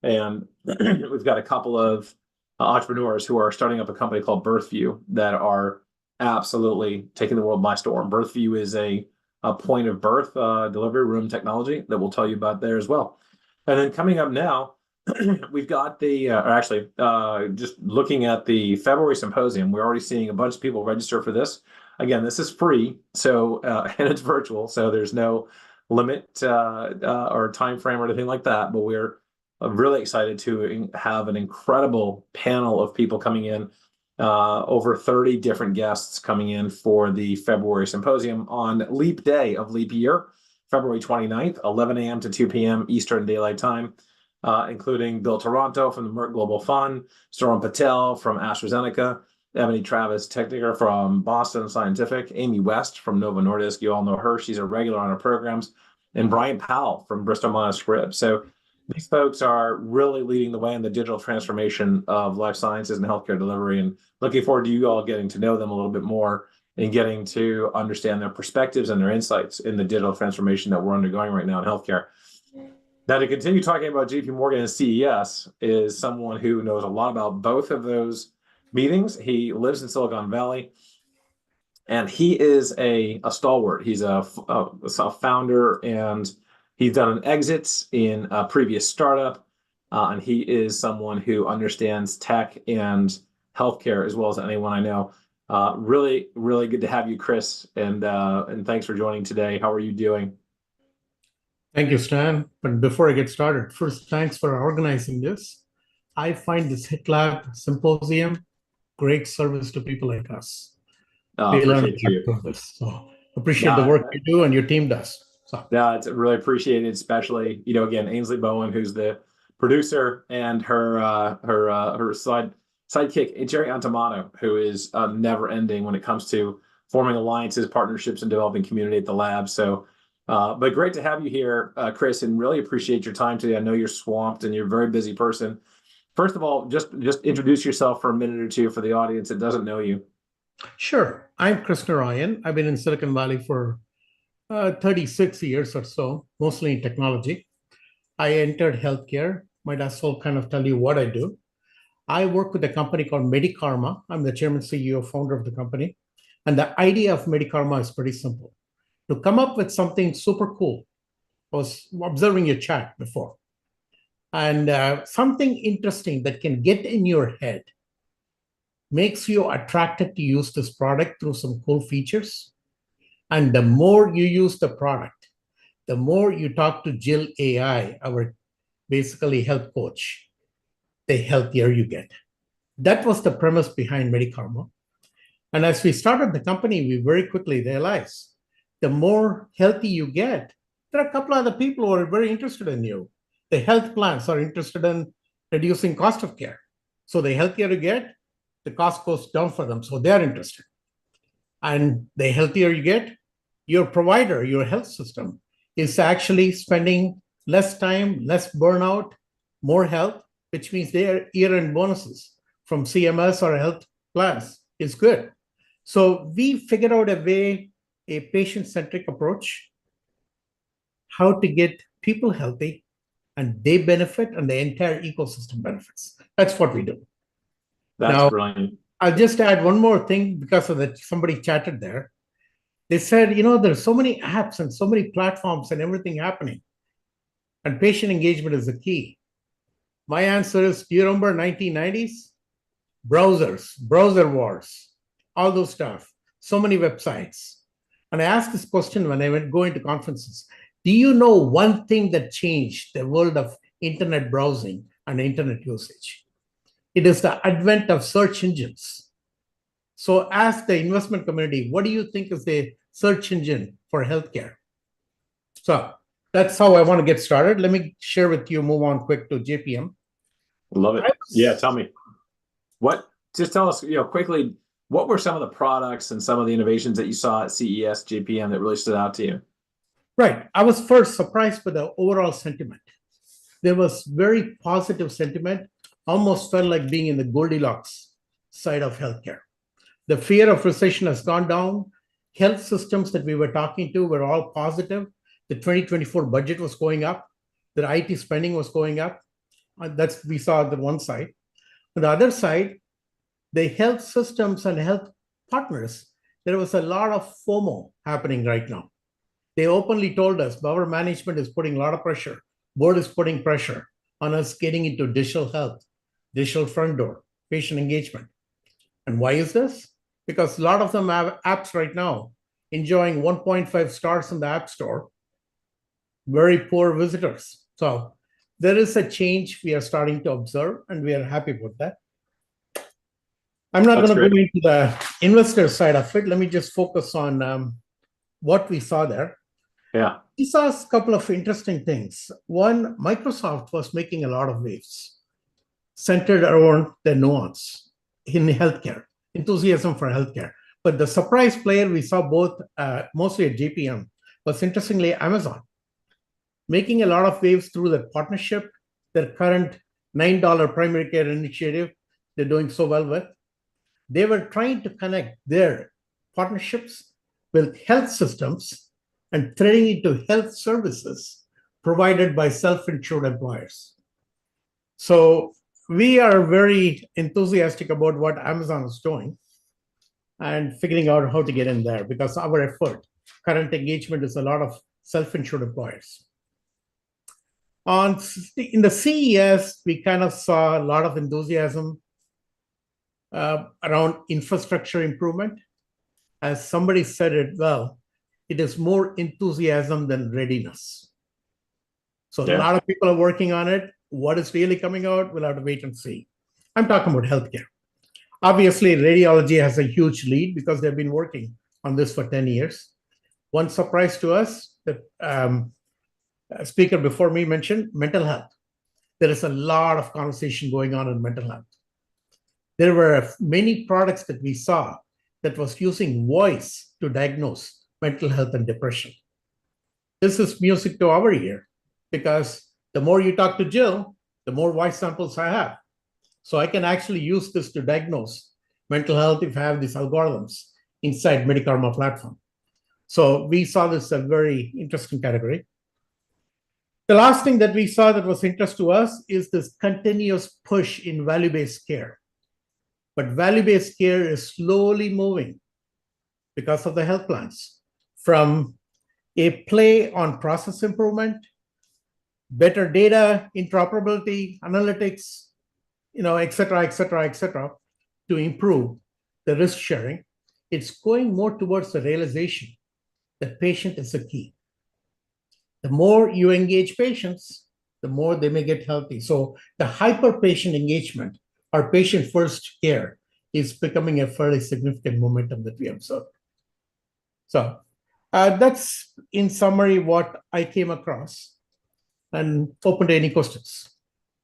And we've got a couple of entrepreneurs who are starting up a company called BirthView that are absolutely taking the world by storm. BirthView is a point of birth delivery room technology that we'll tell you about there as well. And then coming up now, we've got just looking at the February Symposium. We're already seeing a bunch of people register for this. Again, this is free, so and it's virtual, so there's no limit or time frame or anything like that. But we're really excited to have an incredible panel of people coming in, over 30 different guests coming in for the February Symposium on Leap Day of Leap Year, February 29th, 11 a.m. to 2 p.m. Eastern Daylight Time, including Bill Toronto from the Merck Global Fund, Soren Patel from AstraZeneca, Ebony Travis Techniker from Boston Scientific, Amy West from Novo Nordisk. You all know her. She's a regular on our programs. And Brian Powell from Bristol Myers Squibb. So these folks are really leading the way in the digital transformation of life sciences and healthcare delivery. And looking forward to you all getting to know them a little bit more and getting to understand their perspectives and their insights in the digital transformation that we're undergoing right now in healthcare. Now, to continue talking about JP Morgan and CES is someone who knows a lot about both of those meetings. He lives in Silicon Valley, and he is a stalwart. He's a founder, and he's done an exit in a previous startup, and he is someone who understands tech and healthcare as well as anyone I know. Really, really good to have you, Chris, and thanks for joining today. How are you doing? Thank you, Stan. But before I get started, first, thanks for organizing this. I find this HITLAB Symposium great service to people like us. We learn a Appreciate you. lot from this. So appreciate the work you do and your team does. So no, it's really appreciated, especially, you know, again, Ainsley Bowen, who's the producer, and her sidekick, Jerry Antomato, who is never ending when it comes to forming alliances, partnerships, and developing community at the lab. So, but great to have you here, Chris, and really appreciate your time today. I know you're swamped and you're a very busy person. First of all, just introduce yourself for a minute or two for the audience that doesn't know you. sure. I'm Chris Narayan. I've been in Silicon Valley for 36 years or so, mostly in technology. I entered healthcare. Might as well kind of tell you what I do. I work with a company called Medikarma. I'm the chairman, CEO, founder of the company. And the idea of Medikarma is pretty simple. To come up with something super cool. I was observing your chat before. And something interesting that can get in your head, makes you attracted to use this product through some cool features. And the more you use the product, the more you talk to Jill AI, our basically health coach, the healthier you get. That was the premise behind Medikarma. And as we started the company, we very quickly realized the more healthy you get, there are a couple other people who are very interested in you. The health plans are interested in reducing cost of care. So the healthier you get, the cost goes down for them. So they're interested. And the healthier you get, your provider, your health system is actually spending less time, less burnout, more health, which means their year-end bonuses from CMS or health plans is good. So we figured out a way, a patient-centric approach, how to get people healthy, and they benefit and the entire ecosystem benefits. That's what we do. That's brilliant. I'll just add one more thing because of that somebody chatted there. They said, you know, there's so many apps and so many platforms and everything happening. And patient engagement is the key. My answer is, do you remember 1990s? Browsers, browser wars, all those stuff, so many websites. And I asked this question when I went going to conferences. Do you know one thing that changed the world of internet browsing and internet usage? It is the advent of search engines. So ask the investment community, what do you think is the search engine for healthcare? So that's how I want to get started. Let me share with you, move on quick to JPM. Love it. Yeah, tell me. Just tell us, you know, quickly, what were some of the products and some of the innovations that you saw at CES JPM that really stood out to you? Right. I was first surprised by the overall sentiment. There was very positive sentiment, almost felt like being in the Goldilocks side of healthcare. The fear of recession has gone down. Health systems that we were talking to were all positive. The 2024 budget was going up. The IT spending was going up. That's we saw on the one side. On the other side, the health systems and health partners, there was a lot of FOMO happening right now. They openly told us our management is putting a lot of pressure. Board is putting pressure on us getting into digital health, digital front door, patient engagement. And why is this? Because a lot of them have apps right now enjoying 1.5 stars in the App Store, very poor visitors. So there is a change we are starting to observe, and we are happy with that. I'm not going to go into the investor side of it. Let me just focus on what we saw there. Yeah. We saw a couple of interesting things. One, Microsoft was making a lot of waves centered around the nuance in healthcare, enthusiasm for healthcare. But the surprise player we saw both, mostly at JPM, was interestingly Amazon, making a lot of waves through the partnership, their current $9 primary care initiative they're doing so well with. They were trying to connect their partnerships with health systems and threading into health services provided by self-insured employers. So we are very enthusiastic about what Amazon is doing and figuring out how to get in there, because our effort, current engagement, is a lot of self-insured employers. In the CES, we kind of saw a lot of enthusiasm around infrastructure improvement. As somebody said it well, it is more enthusiasm than readiness. So a lot of people are working on it. What is really coming out, we'll have to wait and see. I'm talking about healthcare. Obviously, radiology has a huge lead because they've been working on this for 10 years. One surprise to us that a speaker before me mentioned, mental health. There is a lot of conversation going on in mental health. There were many products that we saw that was using voice to diagnose mental health and depression. This is music to our ear because the more you talk to Jill, the more voice samples I have. So I can actually use this to diagnose mental health if I have these algorithms inside Medikarma platform. So we saw this a very interesting category. The last thing that we saw that was interest to us is this continuous push in value-based care. But value-based care is slowly moving because of the health plans from a play on process improvement, better data, interoperability, analytics, et cetera, to improve the risk sharing. It's going more towards the realization that patient is the key. The more you engage patients, the more they may get healthy. So the hyper-patient engagement or patient-first care is becoming a fairly significant momentum that we observe. So that's, in summary, what I came across, and open to any questions.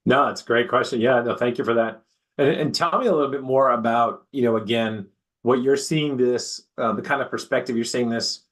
No, it's a great question. Yeah, no, thank you for that. And tell me a little bit more about, again, what you're seeing this, the kind of perspective you're seeing this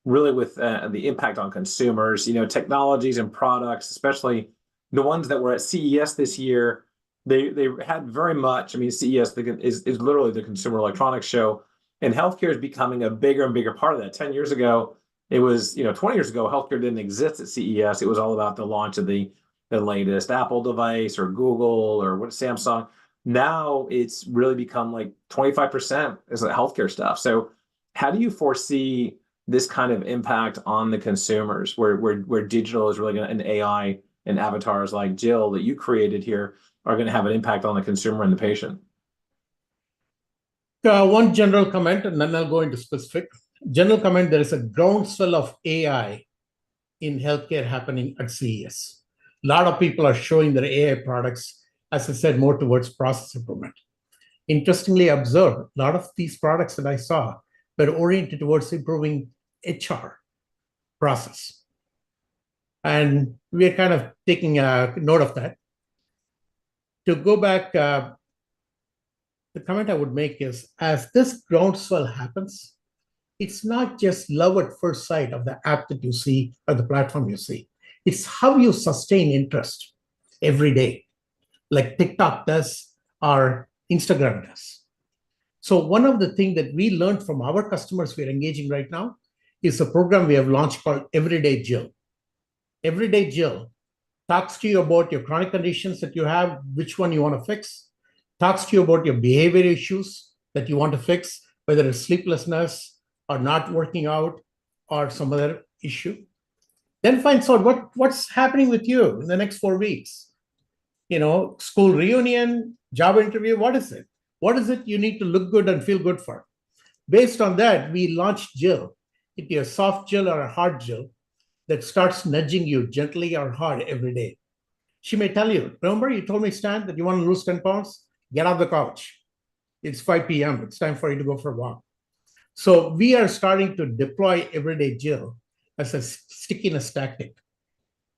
really with the impact on consumers, technologies and products, especially the ones that were at CES this year. They had very much, CES is literally the Consumer Electronics Show, and healthcare is becoming a bigger and bigger part of that. 10 years ago, it was, 20 years ago, healthcare didn't exist at CES. It was all about the launch of the latest Apple device or Google or Samsung. Now it's really become like 25% is healthcare stuff. So how do you foresee this kind of impact on the consumers where digital is really going to, and AI and avatars like Jill that you created here are going to have an impact on the consumer and the patient? One general comment, and then I'll go into specific. General comment, there is a groundswell of AI in healthcare happening at CES. A lot of people are showing their AI products, as I said, more towards process improvement. Interestingly observed, a lot of these products that I saw were oriented towards improving HR process. And we are kind of taking a note of that. To go back, the comment I would make is, as this groundswell happens, it's not just love at first sight of the app that you see or the platform you see. It's how you sustain interest every day, like TikTok does or Instagram does. So one of the things that we learned from our customers we're engaging right now is a program we have launched called Everyday Jill. Everyday Jill talks to you about your chronic conditions that you have, which one you want to fix, talks to you about your behavior issues that you want to fix, whether it's sleeplessness or not working out or some other issue. Then finds out what's happening with you in the next 4 weeks. School reunion, job interview, what is it? What is it you need to look good and feel good for? Based on that, we launched Jill. It is a soft Jill or a hard Jill that starts nudging you gently or hard every day. She may tell you, remember you told me, Stan, that you want to lose 10 pounds? Get off the couch. It's 5 p.m. It's time for you to go for a walk. So we are starting to deploy Everyday Jill as a stickiness tactic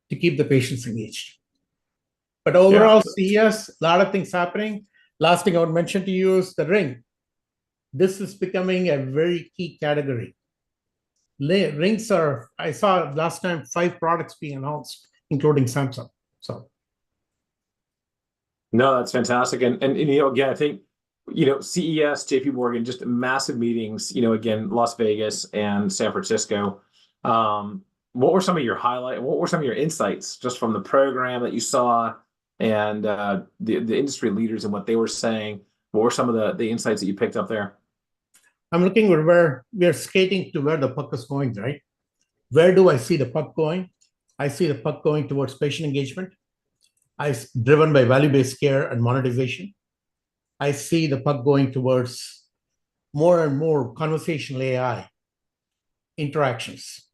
to keep the patients engaged. But overall, CES, a lot of things happening. Last thing I would mention to you is the ring. This is becoming a very key category. Rings are, I saw last time 5 products being announced, including Samsung. So. No, that's fantastic. And again, I think, CES, JP Morgan, just massive meetings, again, Las Vegas and San Francisco. What were some of your what were some of your insights just from the program that you saw and the industry leaders and what they were saying? What were some of the insights that you picked up there? I'm looking where we are skating to where the puck is going, right? Where do I see the puck going? I see the puck going towards patient engagement. Driven by value-based care and monetization. I see the puck going towards more and more conversational AI interactions.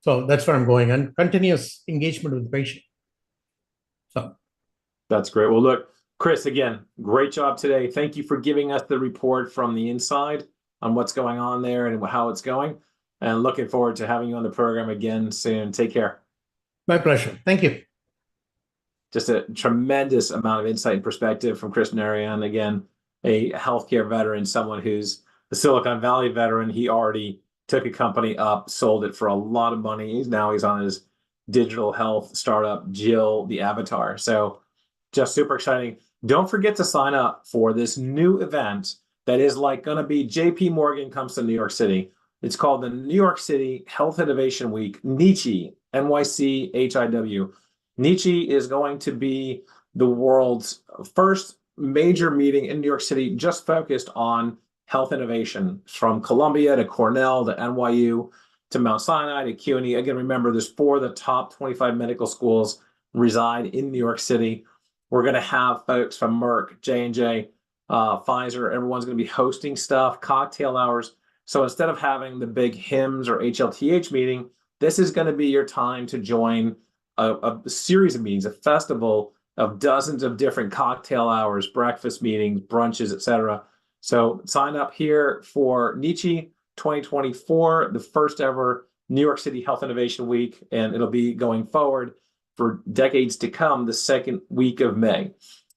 So that's where I'm going, and continuous engagement with the patient. So that's great. Well, look, Chris, again, great job today. Thank you for giving us the report from the inside on what's going on there and how it's going. And looking forward to having you on the program again soon. Take care. my pleasure. Thank you. Just a tremendous amount of insight and perspective from Chris Narayan. Again, a healthcare veteran, someone who's a Silicon Valley veteran. He already took a company up, sold it for a lot of money. Now he's on his digital health startup, Jill, the Avatar. So just super exciting. Don't forget to sign up for this new event that is like going to be JP Morgan comes to New York City. It's called the New York City Health Innovation Week, NYCHI, NYC HIW. NYCHI is going to be the world's first major meeting in New York City just focused on health innovation, from Columbia to Cornell to NYU to Mount Sinai to CUNY. Again, remember, there's 4 of the top 25 medical schools reside in New York City. We're going to have folks from Merck, J&J, Pfizer. Everyone's going to be hosting stuff, cocktail hours. So instead of having the big HIMSS or HLTH meeting, this is going to be your time to join a series of meetings, a festival of dozens of different cocktail hours, breakfast meetings, brunches, etc. So sign up here for NYCHI 2024, the first ever New York City Health Innovation Week, and it'll be going forward for decades to come, the second week of May.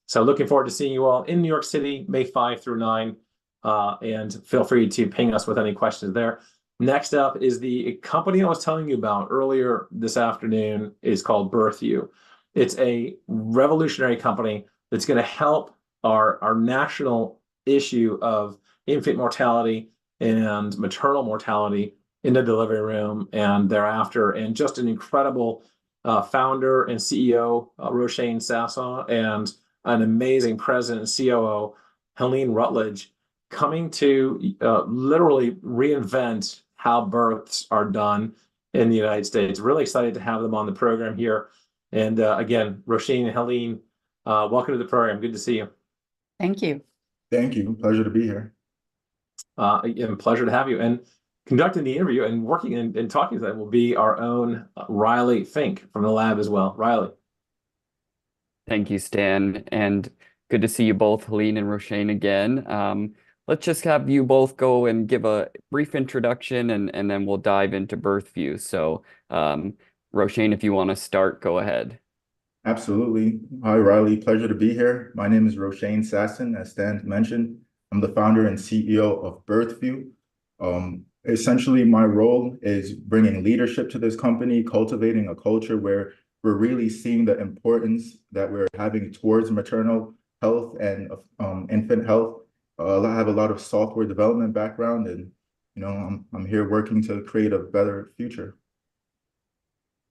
So looking forward to seeing you all in New York City, May 5 through 9, and feel free to ping us with any questions there. Next up is the company I was telling you about earlier this afternoon. Is called BirthView. It's a revolutionary company that's going to help our national issue of infant mortality and maternal mortality in the delivery room and thereafter. And just an incredible founder and CEO, Roshane Sasson, and an amazing president and COO, Helene Rutledge, coming to literally reinvent how births are done in the United States. Really excited to have them on the program here. And again, Roshane and Helene, welcome to the program. Good to see you. Thank you. Thank you. Pleasure to be here. And pleasure to have you. And conducting the interview and working and talking to them will be our own Riley Fink from the lab as well. Riley. Thank you, Stan. And good to see you both, Helene and Roshane, again. Let's just have you both go and give a brief introduction, and then we'll dive into BirthView. So, Roshane, if you want to start, go ahead. Absolutely. Hi, Riley. Pleasure to be here. My name is Roshane Sasson, as Stan mentioned. I'm the founder and CEO of BirthView. Essentially, my role is bringing leadership to this company, cultivating a culture where we're really seeing the importance that we're having towards maternal health and infant health. I have a lot of software development background, and I'm here working to create a better future.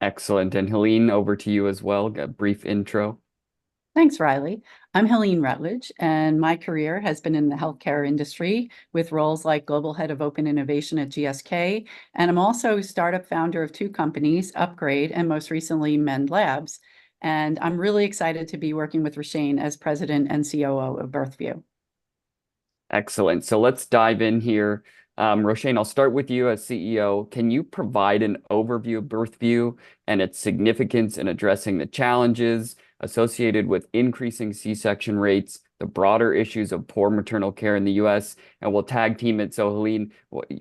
Excellent. And Helene, over to you as well. A brief intro. Thanks, Riley. I'm Helene Rutledge, and my career has been in the healthcare industry with roles like Global Head of Open Innovation at GSK. And I'm also startup founder of 2 companies, Upgrade and most recently Mend Labs. And I'm really excited to be working with Roshane as President and COO of BirthView. Excellent. So let's dive in here. Roshane, I'll start with you as CEO. Can you provide an overview of BirthView and its significance in addressing the challenges associated with increasing C-section rates, the broader issues of poor maternal care in the U.S., and we'll tag team it. So Helene,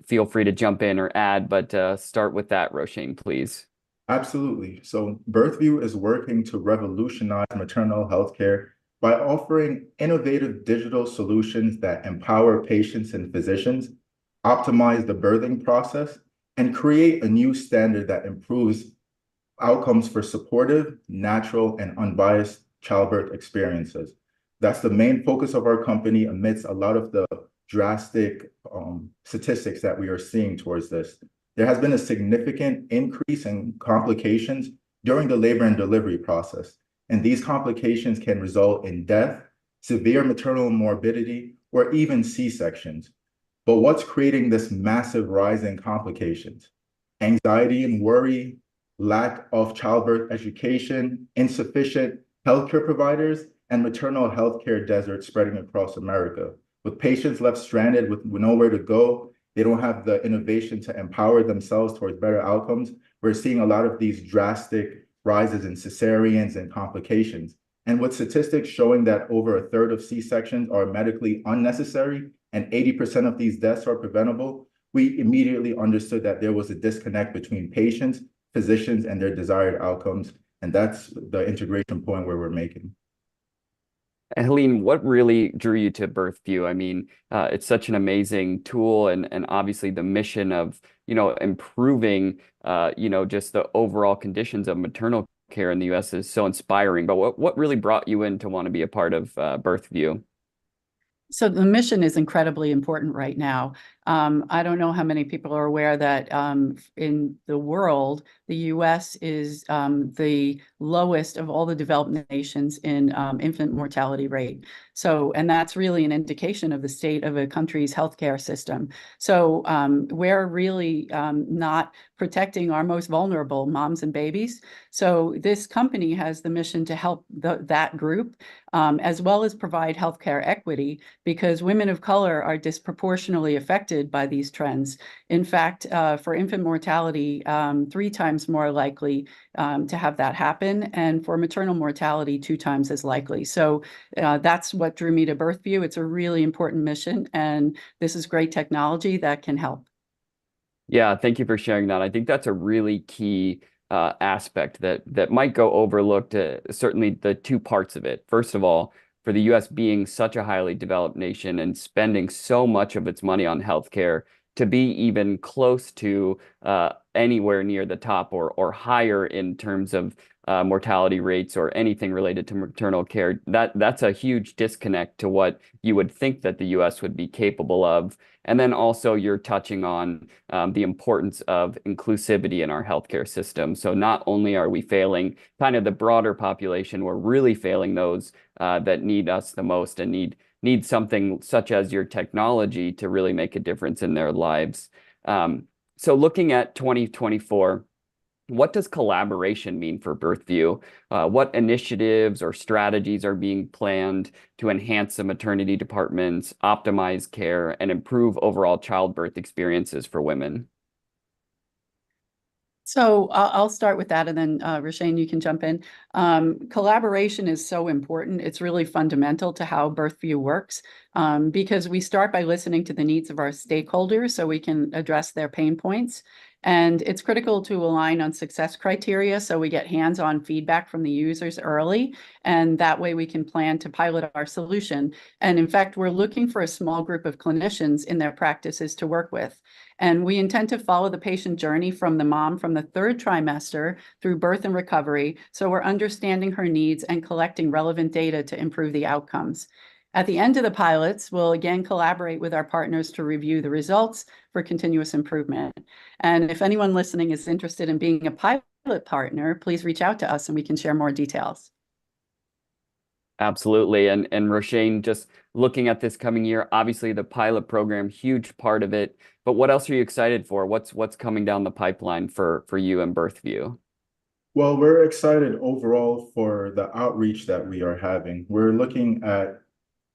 feel free to jump in or add, but start with that, Roshane, please. Absolutely. So BirthView is working to revolutionize maternal health care by offering innovative digital solutions that empower patients and physicians, optimize the birthing process, and create a new standard that improves outcomes for supportive, natural, and unbiased childbirth experiences. That's the main focus of our company amidst a lot of the drastic statistics that we are seeing towards this. There has been a significant increase in complications during the labor and delivery process, and these complications can result in death, severe maternal morbidity, or even C-sections. But what's creating this massive rise in complications? Anxiety and worry, lack of childbirth education, insufficient healthcare providers, and maternal healthcare deserts spreading across America. With patients left stranded with nowhere to go, they don't have the innovation to empower themselves towards better outcomes. we're seeing a lot of these drastic rises in cesareans and complications. And with statistics showing that over a third of C-sections are medically unnecessary and 80% of these deaths are preventable, we immediately understood that there was a disconnect between patients, physicians, and their desired outcomes. And that's the integration point where we're making. And Helene, what really drew you to BirthView? I mean, it's such an amazing tool, and obviously the mission of, improving, just the overall conditions of maternal care in the U.S. is so inspiring. But what really brought you in to want to be a part of BirthView? So the mission is incredibly important right now. I don't know how many people are aware that in the world, the US is the lowest of all the developed nations in infant mortality rate. So, and that's really an indication of the state of a country's healthcare system. So we're really not protecting our most vulnerable, moms and babies. So this company has the mission to help that group, as well as provide healthcare equity, because women of color are disproportionately affected by these trends. In fact, for infant mortality, 3 times more likely to have that happen, and for maternal mortality, 2 times as likely. So that's what drew me to BirthView. It's a really important mission, and this is great technology that can help. Yeah, thank you for sharing that. I think that's a really key aspect that might go overlooked, certainly the 2 parts of it. First of all, for the US being such a highly developed nation and spending so much of its money on healthcare, to be even close to anywhere near the top or higher in terms of mortality rates or anything related to maternal care, that's a huge disconnect to what you would think that the US would be capable of. And then also you're touching on the importance of inclusivity in our healthcare system. So not only are we failing kind of the broader population, we're really failing those that need us the most and need something such as your technology to really make a difference in their lives. So looking at 2024, what does collaboration mean for BirthView? What initiatives or strategies are being planned to enhance the maternity departments, optimize care, and improve overall childbirth experiences for women? So I'll start with that, and then Roshane, you can jump in. Collaboration is so important. It's really fundamental to how BirthView works, because we start by listening to the needs of our stakeholders so we can address their pain points. And it's critical to align on success criteria so we get hands-on feedback from the users early, and that way we can plan to pilot our solution. And in fact, we're looking for a small group of clinicians in their practices to work with. And we intend to follow the patient journey from the mom from the 3rd trimester through birth and recovery, so we're understanding her needs and collecting relevant data to improve the outcomes. At the end of the pilots, we'll again collaborate with our partners to review the results for continuous improvement. And if anyone listening is interested in being a pilot partner, please reach out to us and we can share more details. Absolutely. And Roshane, just looking at this coming year, obviously the pilot program, huge part of it, but what else are you excited for? What's coming down the pipeline for you and BirthView? Well, we're excited overall for the outreach that we are having. We're looking at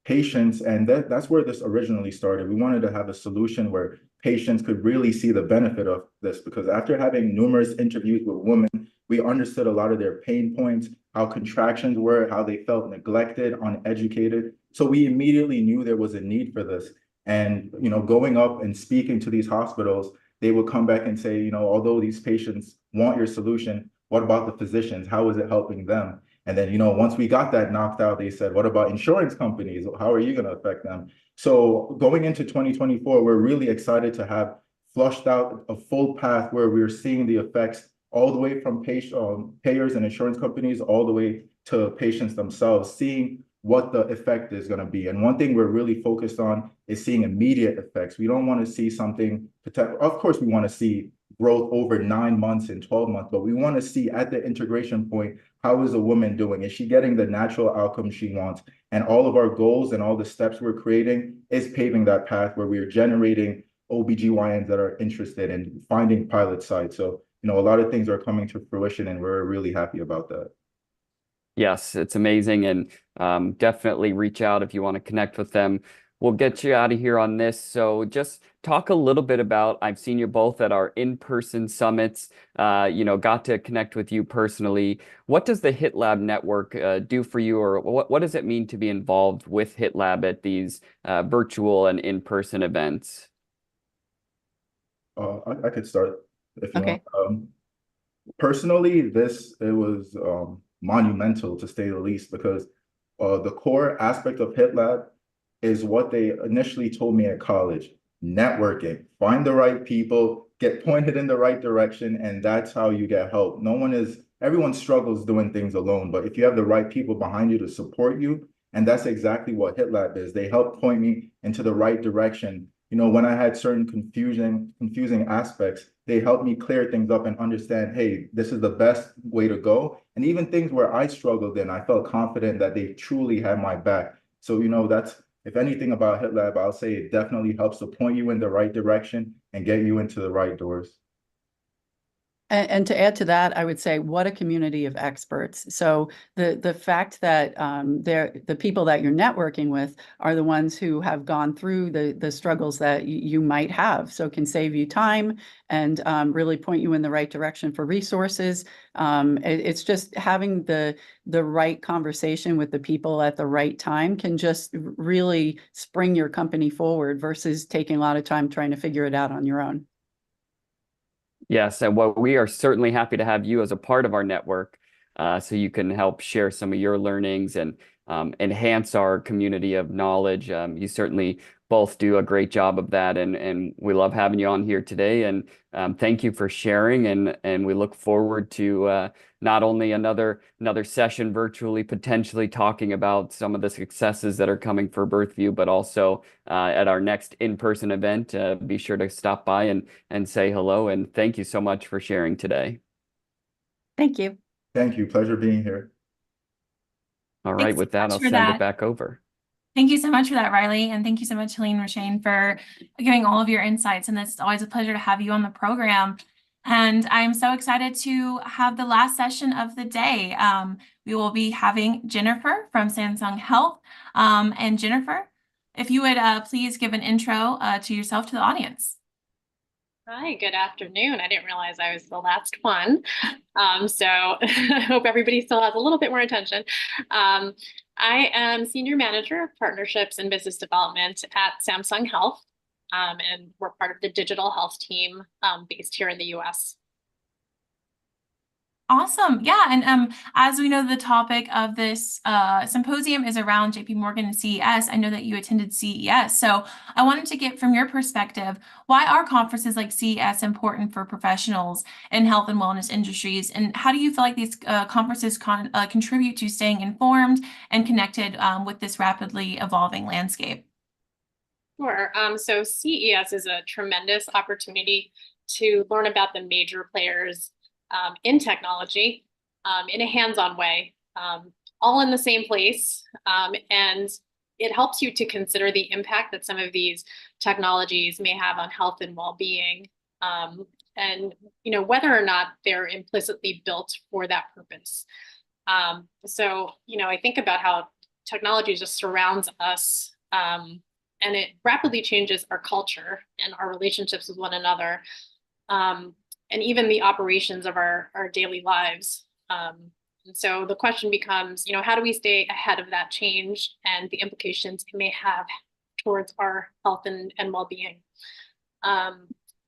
patients, and that's where this originally started. We wanted to have a solution where patients could really see the benefit of this, because after having numerous interviews with women, we understood a lot of their pain points, how contractions were, how they felt neglected, uneducated. So we immediately knew there was a need for this. And, going up and speaking to these hospitals, they would come back and say, although these patients want your solution, what about the physicians? How is it helping them? And then, once we got that knocked out, they said, what about insurance companies? How are you going to affect them? So going into 2024, we're really excited to have flushed out a full path where we're seeing the effects all the way from payers and insurance companies, all the way to patients themselves, seeing what the effect is going to be. And one thing we're really focused on is seeing immediate effects. We don't want to see something, of course, we want to see growth over 9 months and 12 months, but we want to see at the integration point, how is a woman doing? Is she getting the natural outcome she wants? And all of our goals and all the steps we're creating is paving that path where we are generating OBGYNs that are interested in finding pilot sites. So, a lot of things are coming to fruition, and we're really happy about that. Yes, it's amazing. And definitely reach out if you want to connect with them. we'll get you out of here on this. So just talk a little bit about, I've seen you both at our in-person summits, got to connect with you personally. What does the HITLAB network do for you, or what does it mean to be involved with HITLAB at these virtual and in-person events? I could start if you Okay. want. Personally, it was monumental to say the least, because the core aspect of HITLAB is what they initially told me at college: networking, find the right people, get pointed in the right direction, and that's how you get help. Everyone struggles doing things alone, but if you have the right people behind you to support you, and that's exactly what HITLAB is. They help point me into the right direction. When I had certain confusing aspects, they helped me clear things up and understand, hey, this is the best way to go. And even things where I struggled in, I felt confident that they truly had my back. So, that's, if anything about HITLAB, I'll say it definitely helps to point you in the right direction and get you into the right doors. And to add to that, I would say, what a community of experts. So the fact that the people that you're networking with are the ones who have gone through the struggles that you might have, so can save you time and really point you in the right direction for resources. It's just having the right conversation with the people at the right time can just really spring your company forward versus taking a lot of time trying to figure it out on your own. Yes, and we are certainly happy to have you as a part of our network, so you can help share some of your learnings and enhance our community of knowledge. You certainly both do a great job of that, and we love having you on here today. And thank you for sharing, and we look forward to not only another session virtually, potentially talking about some of the successes that are coming for BirthView, but also at our next in-person event. Be sure to stop by and say hello. And thank you so much for sharing today. Thank you. Thank you. Pleasure being here. All right, with that, I'll send it back over. Thank you so much for that, Riley. And thank you so much, Helene Roshane, for giving all of your insights. And it's always a pleasure to have you on the program. And I'm so excited to have the last session of the day. We will be having Jennifer from Samsung Health. And Jennifer, if you would please give an intro to yourself to the audience. Hi, good afternoon. I didn't realize I was the last one. So I hope everybody still has a little bit more attention. I am Senior Manager of Partnerships and Business Development at Samsung Health, and we're part of the digital health team based here in the US. Awesome. Yeah. And as we know, the topic of this symposium is around JP Morgan and CES. I know that you attended CES. So I wanted to get from your perspective, why are conferences like CES important for professionals in health and wellness industries? And how do you feel like these conferences contribute to staying informed and connected with this rapidly evolving landscape? Sure. So CES is a tremendous opportunity to learn about the major players in technology in a hands-on way, all in the same place. And it helps you to consider the impact that some of these technologies may have on health and well-being, and whether or not they're implicitly built for that purpose. So I think about how technology just surrounds us, and it rapidly changes our culture and our relationships with one another. And even the operations of our daily lives. And so the question becomes, how do we stay ahead of that change and the implications it may have towards our health and well-being?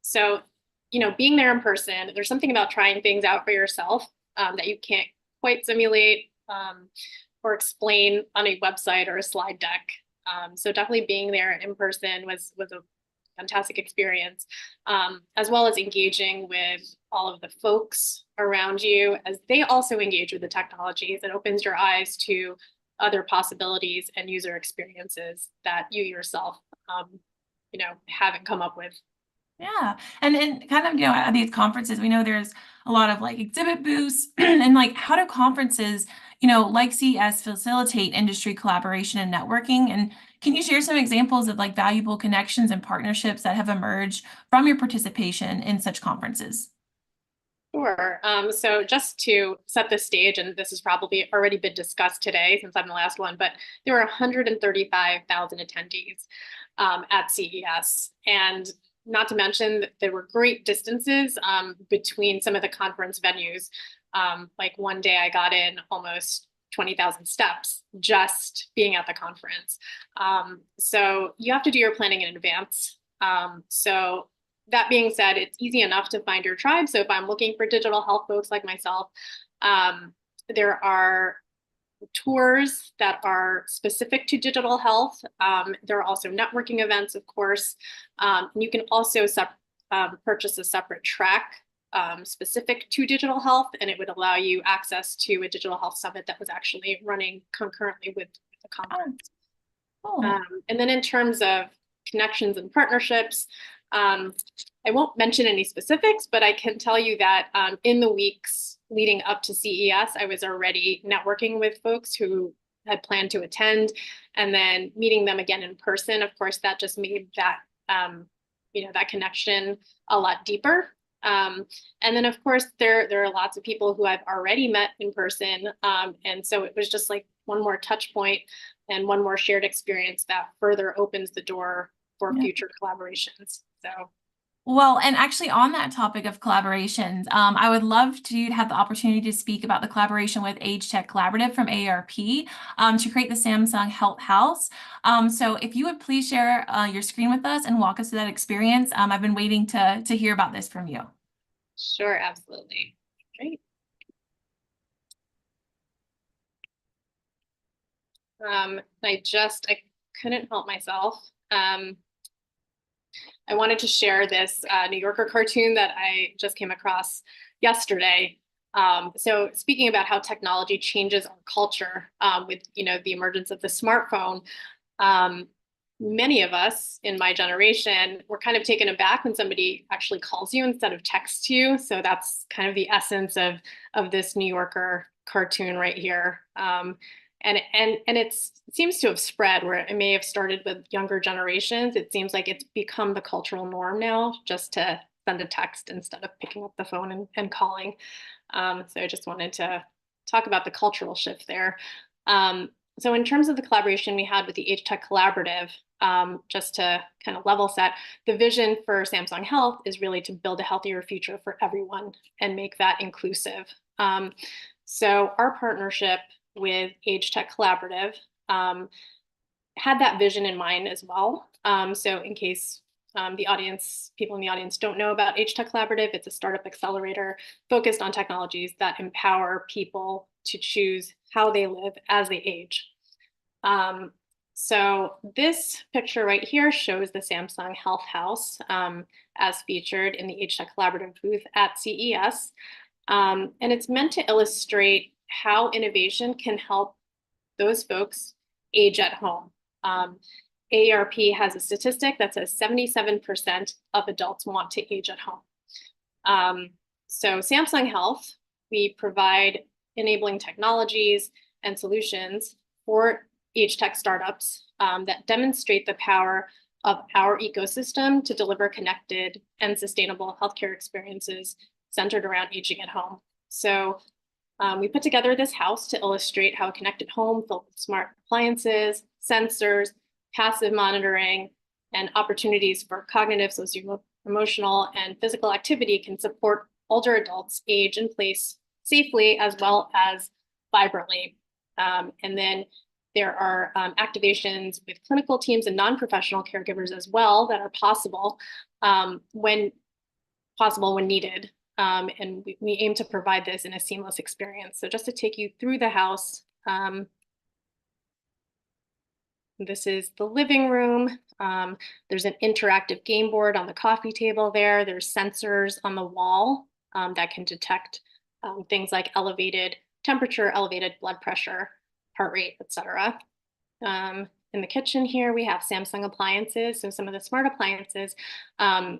So, being there in person, there's something about trying things out for yourself that you can't quite simulate or explain on a website or a slide deck. So definitely being there in person was a fantastic experience, as well as engaging with all of the folks around you as they also engage with the technologies. It opens your eyes to other possibilities and user experiences that you yourself, haven't come up with. Yeah. And kind of, at these conferences, we know there's a lot of exhibit booths and how do conferences, like CES facilitate industry collaboration and networking? And can you share some examples of valuable connections and partnerships that have emerged from your participation in such conferences? Sure. So just to set the stage, and this has probably already been discussed today since I'm the last one, but there were 135,000 attendees at CES. And not to mention that there were great distances between some of the conference venues. Like one day I got in almost 20,000 steps just being at the conference. So you have to do your planning in advance. So that being said, it's easy enough to find your tribe. So if I'm looking for digital health folks like myself, there are tours that are specific to digital health. There are also networking events, of course. And you can also purchase a separate track specific to digital health, and it would allow you access to a digital health summit that was actually running concurrently with the conference. Oh. And then in terms of connections and partnerships, I won't mention any specifics, but I can tell you that in the weeks leading up to CES, I was already networking with folks who had planned to attend, and then meeting them again in person. Of course, that just made that that connection a lot deeper. And then, of course, there are lots of people who I've already met in person, and so it was just like one more touch point and one more shared experience that further opens the door for future collaborations. So, well, and actually on that topic of collaborations, I would love to have the opportunity to speak about the collaboration with Age Tech Collaborative from AARP to create the Samsung Health House. So if you would please share your screen with us and walk us through that experience. I've been waiting to hear about this from you. Sure, absolutely. Great. I couldn't help myself. I wanted to share this New Yorker cartoon that I just came across yesterday. So speaking about how technology changes our culture with the emergence of the smartphone, many of us in my generation were kind of taken aback when somebody actually calls you instead of texts you. So that's kind of the essence of this New Yorker cartoon right here. And it seems to have spread where it may have started with younger generations. It seems like it's become the cultural norm now just to send a text instead of picking up the phone and calling. So I just wanted to talk about the cultural shift there. So in terms of the collaboration we had with the Age Tech Collaborative, just to kind of level set, the vision for Samsung Health is really to build a healthier future for everyone and make that inclusive. So our partnership with Age Tech Collaborative had that vision in mind as well. So in case people in the audience don't know about Age Tech Collaborative, it's a startup accelerator focused on technologies that empower people to choose how they live as they age. So this picture right here shows the Samsung Health House as featured in the Age Tech Collaborative booth at CES. And it's meant to illustrate how innovation can help those folks age at home. AARP has a statistic that says 77% of adults want to age at home. So Samsung Health, we provide enabling technologies and solutions for age tech startups that demonstrate the power of our ecosystem to deliver connected and sustainable healthcare experiences centered around aging at home. So we put together this house to illustrate how a connected home filled with smart appliances, sensors, passive monitoring, and opportunities for cognitive, socio-emotional, and physical activity can support older adults age in place safely as well as vibrantly. And then there are activations with clinical teams and non-professional caregivers as well that are possible when needed. And we aim to provide this in a seamless experience. So just to take you through the house, this is the living room. There's an interactive game board on the coffee table there. There's sensors on the wall that can detect things like elevated temperature, elevated blood pressure, heart rate, etc. In the kitchen here, we have Samsung appliances. So some of the smart appliances,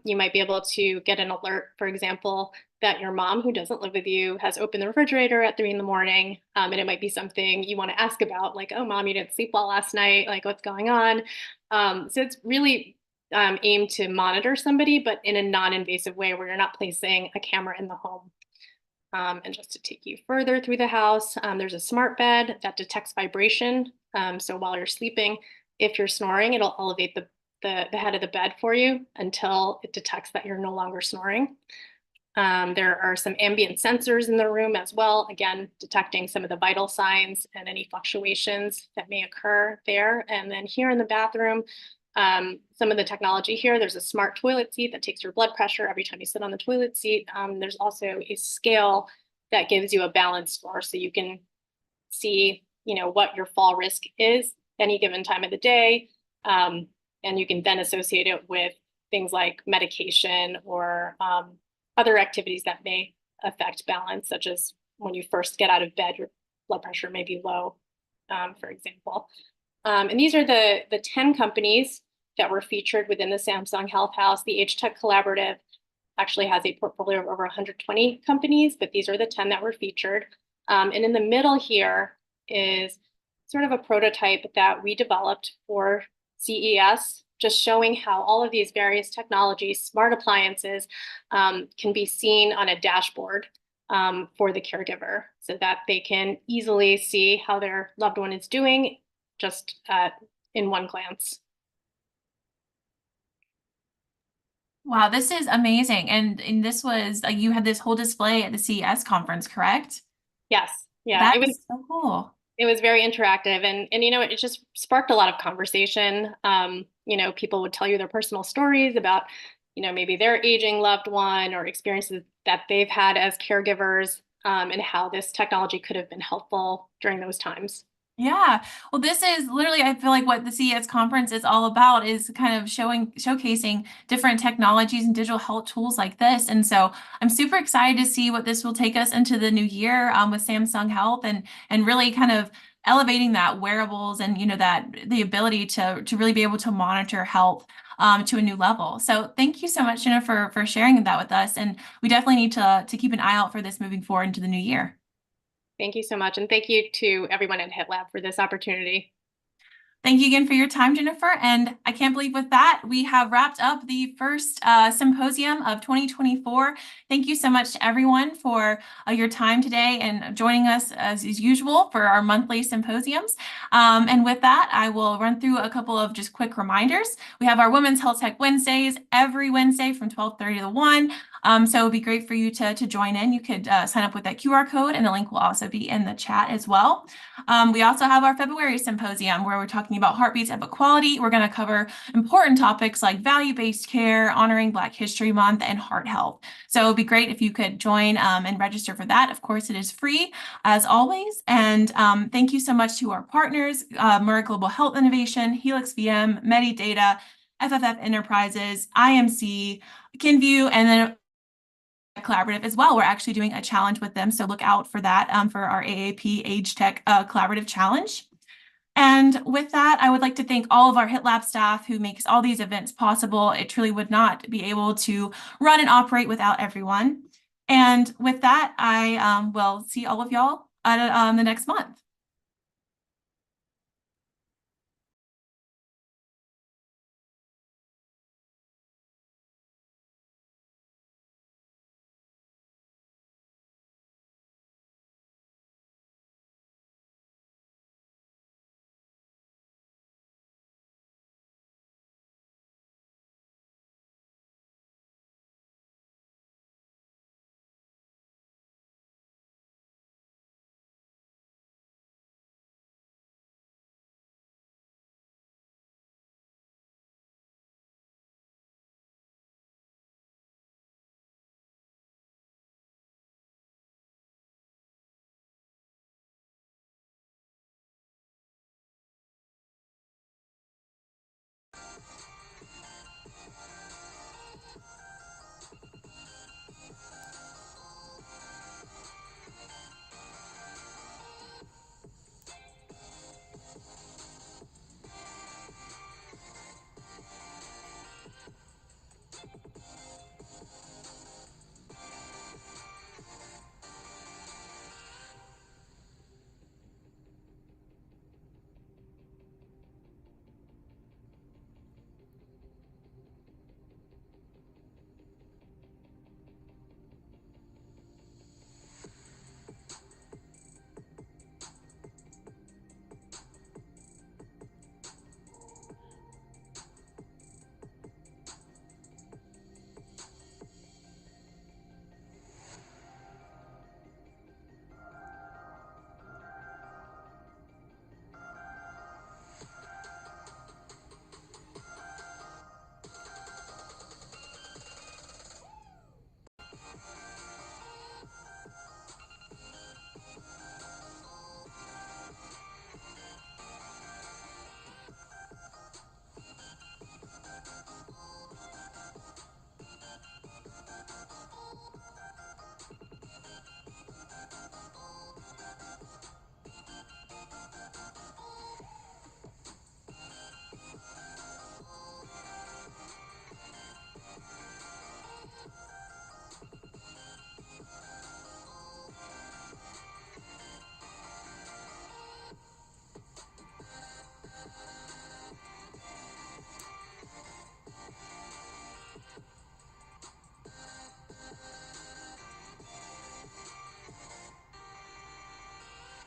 you might be able to get an alert, for example, that your mom who doesn't live with you has opened the refrigerator at 3 a.m. And it might be something you want to ask about, like, oh, mom, you didn't sleep well last night, like what's going on? So it's really aimed to monitor somebody, but in a non-invasive way where you're not placing a camera in the home. And just to take you further through the house, there's a smart bed that detects vibration. So while you're sleeping, if you're snoring, it'll elevate the head of the bed for you until it detects that you're no longer snoring. There are some ambient sensors in the room as well, again, detecting some of the vital signs and any fluctuations that may occur there. And then here in the bathroom, some of the technology here, there's a smart toilet seat that takes your blood pressure every time you sit on the toilet seat. There's also a scale that gives you a balance score, so you can see, what your fall risk is any given time of the day. And you can then associate it with things like medication or other activities that may affect balance, such as when you first get out of bed, your blood pressure may be low, for example. And these are the 10 companies that were featured within the Samsung Health House. The HTech Collaborative actually has a portfolio of over 120 companies, but these are the 10 that were featured. And in the middle here is sort of a prototype that we developed for CES, just showing how all of these various technologies, smart appliances, can be seen on a dashboard for the caregiver so that they can easily see how their loved one is doing just in one glance. Wow, this is amazing. And this was, you had this whole display at the CES conference, correct? Yes. Yeah, That it was is so cool. It was very interactive, and it just sparked a lot of conversation. People would tell you their personal stories about, maybe their aging loved one or experiences that they've had as caregivers, and how this technology could have been helpful during those times. Yeah. Well, this is literally, I feel like what the CES conference is all about is kind of showcasing different technologies and digital health tools like this. And so I'm super excited to see what this will take us into the new year with Samsung Health and really kind of elevating that wearables and, that the ability to really be able to monitor health to a new level. So thank you so much, Jennifer, for sharing that with us. And we definitely need to keep an eye out for this moving forward into the new year. Thank you so much. And thank you to everyone at HITLAB for this opportunity. Thank you again for your time, Jennifer. And I can't believe with that, we have wrapped up the first symposium of 2024. Thank you so much to everyone for your time today and joining us as usual for our monthly symposiums. And with that, I will run through a couple of just quick reminders. We have our Women's Health Tech Wednesdays every Wednesday from 12:30 to 1. So it would be great for you to join in. You could sign up with that QR code, and the link will also be in the chat as well. We also have our February symposium where we're talking about heartbeats of equality. We're going to cover important topics like value-based care, honoring Black History Month, and heart health. So it would be great if you could join and register for that. Of course, it is free as always. And thank you so much to our partners, Murray Global Health Innovation, Helix VM, Medidata, FFF Enterprises, IMC, Kinview, and then Collaborative as well. We're actually doing a challenge with them, so look out for that for our AAP Age Tech Collaborative Challenge. And with that, I would like to thank all of our HITLAB staff who makes all these events possible. It truly would not be able to run and operate without everyone. And with that, I will see all of y'all at the next month.